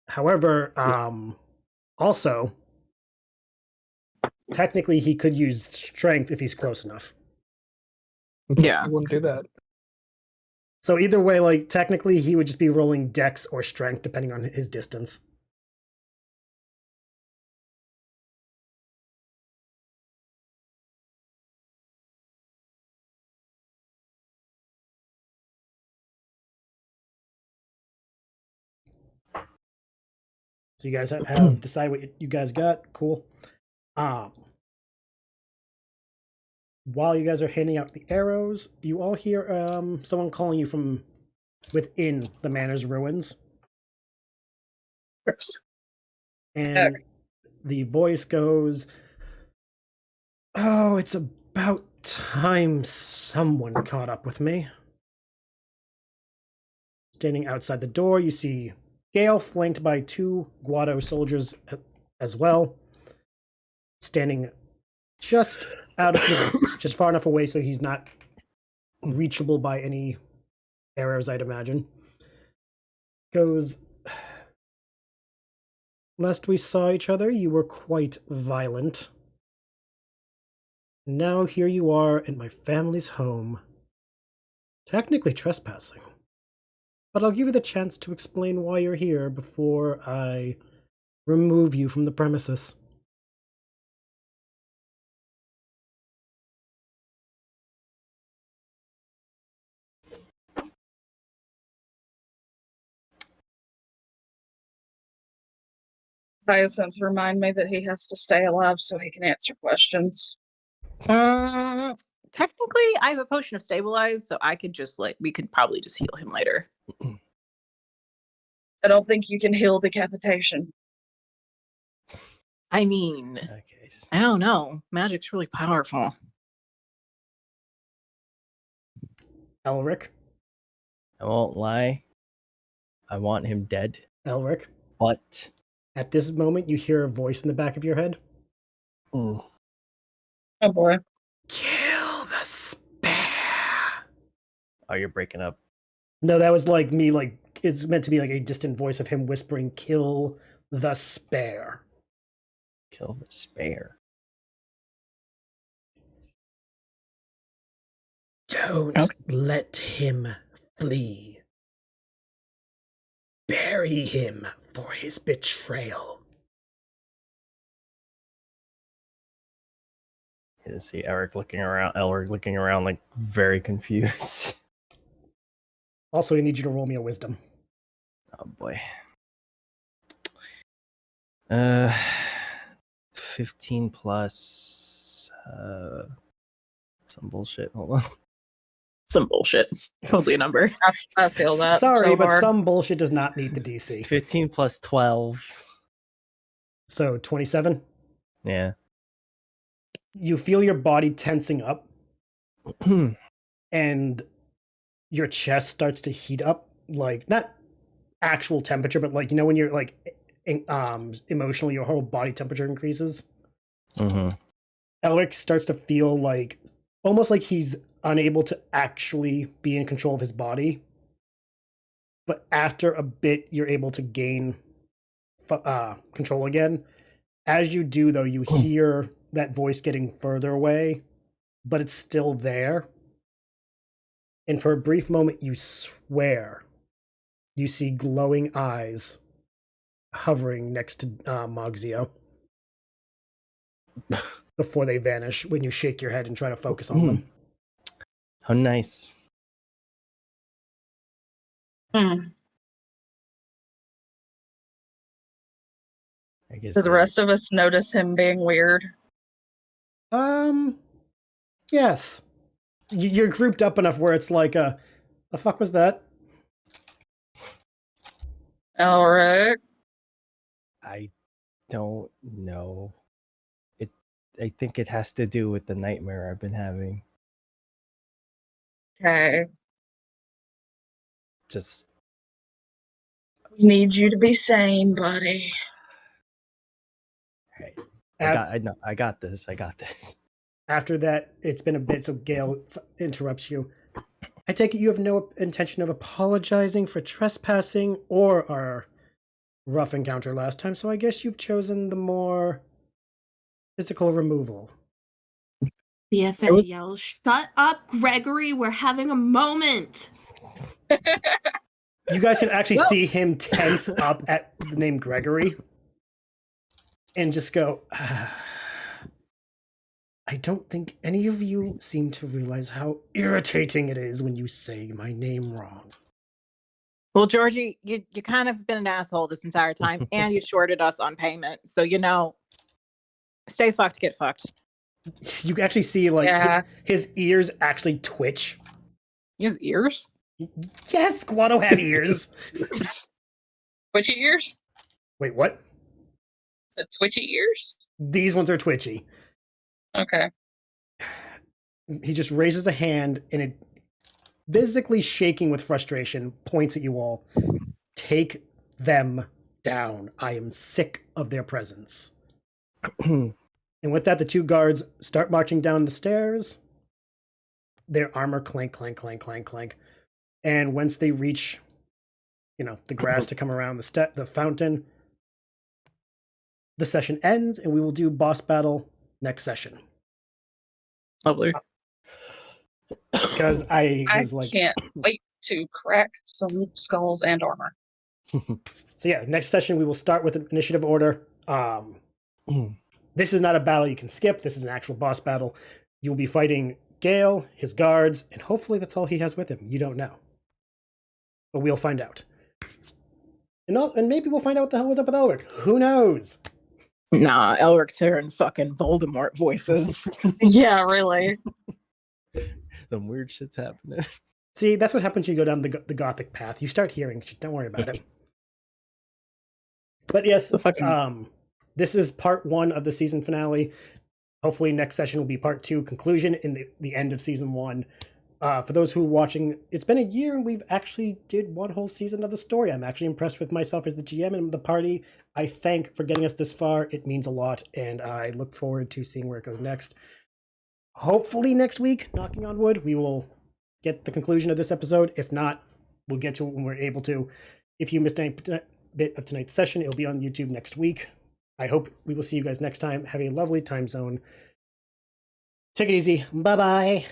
However, also, technically he could use strength if he's close enough. Yeah. I wouldn't do that. So either way, like, technically he would just be rolling dex or strength depending on his distance. So you guys have decided what you guys got. Cool. While you guys are handing out the arrows, you all hear someone calling you from within the manor's ruins. Gross. And the voice goes, "Oh, it's about time someone caught up with me." Standing outside the door, you see Geayl flanked by 2 Guado soldiers as well, standing just just far enough away so he's not reachable by any arrows, I'd imagine. Goes, "Last we saw each other, you were quite violent. Now here you are in my family's home, technically trespassing. But I'll give you the chance to explain why you're here before I remove you from the premises." Hyacinth remind me that he has to stay alive so he can answer questions. Technically, I have a potion of stabilize, so I could just we could probably just heal him later. I don't think you can heal decapitation. I mean, Okay. I don't know. Magic's really powerful. Elric? I won't lie. I want him dead. Elric? But At this moment, you hear a voice in the back of your head. Oh boy. "Kill the spare." Oh, you're breaking up. No, that was like me, like, it's meant to be like a distant voice of him whispering, "Kill the spare." Kill the spare. Don't Okay. let him flee. Bury him for his betrayal. You see Elric looking around like very confused. Also, I need you to roll me a wisdom. Oh boy. 15 plus some bullshit. Hold on. Some bullshit. Totally a number. I feel that. Sorry, so but hard. some bullshit does not meet the DC. 15 plus 12. So 27. Yeah. You feel your body tensing up, and your chest starts to heat up, like not actual temperature, but like, you know, when you're like emotionally, your whole body temperature increases. Mm-hmm. Elric starts to feel like almost like he's unable to actually be in control of his body. But after a bit, you're able to gain control again. As you do, though, you hear that voice getting further away, but it's still there. And for a brief moment, you swear you see glowing eyes hovering next to Mogzio before they vanish when you shake your head and try to focus on them. How nice. Hmm. I guess Do the rest of us notice him being weird? Yes. You're grouped up enough where it's like, the fuck was that? Elric. I don't know. I think it has to do with the nightmare I've been having. Okay. Just We need you to be sane, buddy. hey. At- I got this. I got this. After that, it's been a bit, so Geayl interrupts you. I take it you have no intention of apologizing for trespassing or our rough encounter last time, so I guess you've chosen the more physical removal. BFA yells, "Shut up, Gregory! We're having a moment." You guys can actually see him tense up at the name Gregory and just go, I don't think any of you seem to realize how irritating it is when you say my name wrong. Well, Georgie, you kind of been an asshole this entire time, and you shorted us on payment. So, you know, stay fucked, get fucked. You actually see, like, Yeah. his ears actually twitch. He has ears? Yes, Guado have ears. Twitchy ears? Wait, what? Is it twitchy ears? These ones are twitchy. Okay. He just raises a hand and it, physically shaking with frustration, points at you all. Take them down. I am sick of their presence. And with that, the two guards start marching down the stairs. Their armor clank, clank, clank, clank, clank. And once they reach, the grass to come around the fountain, the session ends, and we will do boss battle next session. Lovely. Because I was like, can't wait to crack some skulls and armor. So yeah, next session we will start with an initiative order. This is not a battle you can skip. This is an actual boss battle. You will be fighting Geayl, his guards, and hopefully that's all he has with him. You don't know. But we'll find out. And maybe we'll find out what the hell was up with Elric. Who knows? Nah, Elric's hearing fucking Voldemort voices. Yeah, really. Some weird shit's happening. See, that's what happens when you go down the gothic path. You start hearing shit. Don't worry about it. But yes, this is part 1 of the season finale. Hopefully next session will be part 2, conclusion in the end of season 1. For those who are watching, it's been a year and we've actually did one whole season of the story. I'm actually impressed with myself as the GM and the party. I thank for getting us this far. It means a lot, and I look forward to seeing where it goes next. Hopefully next week, knocking on wood, we will get the conclusion of this episode. If not, we'll get to it when we're able to. If you missed any bit of tonight's session, it'll be on YouTube next week. I hope we will see you guys next time. Have a lovely time zone. Take it easy. Bye-bye.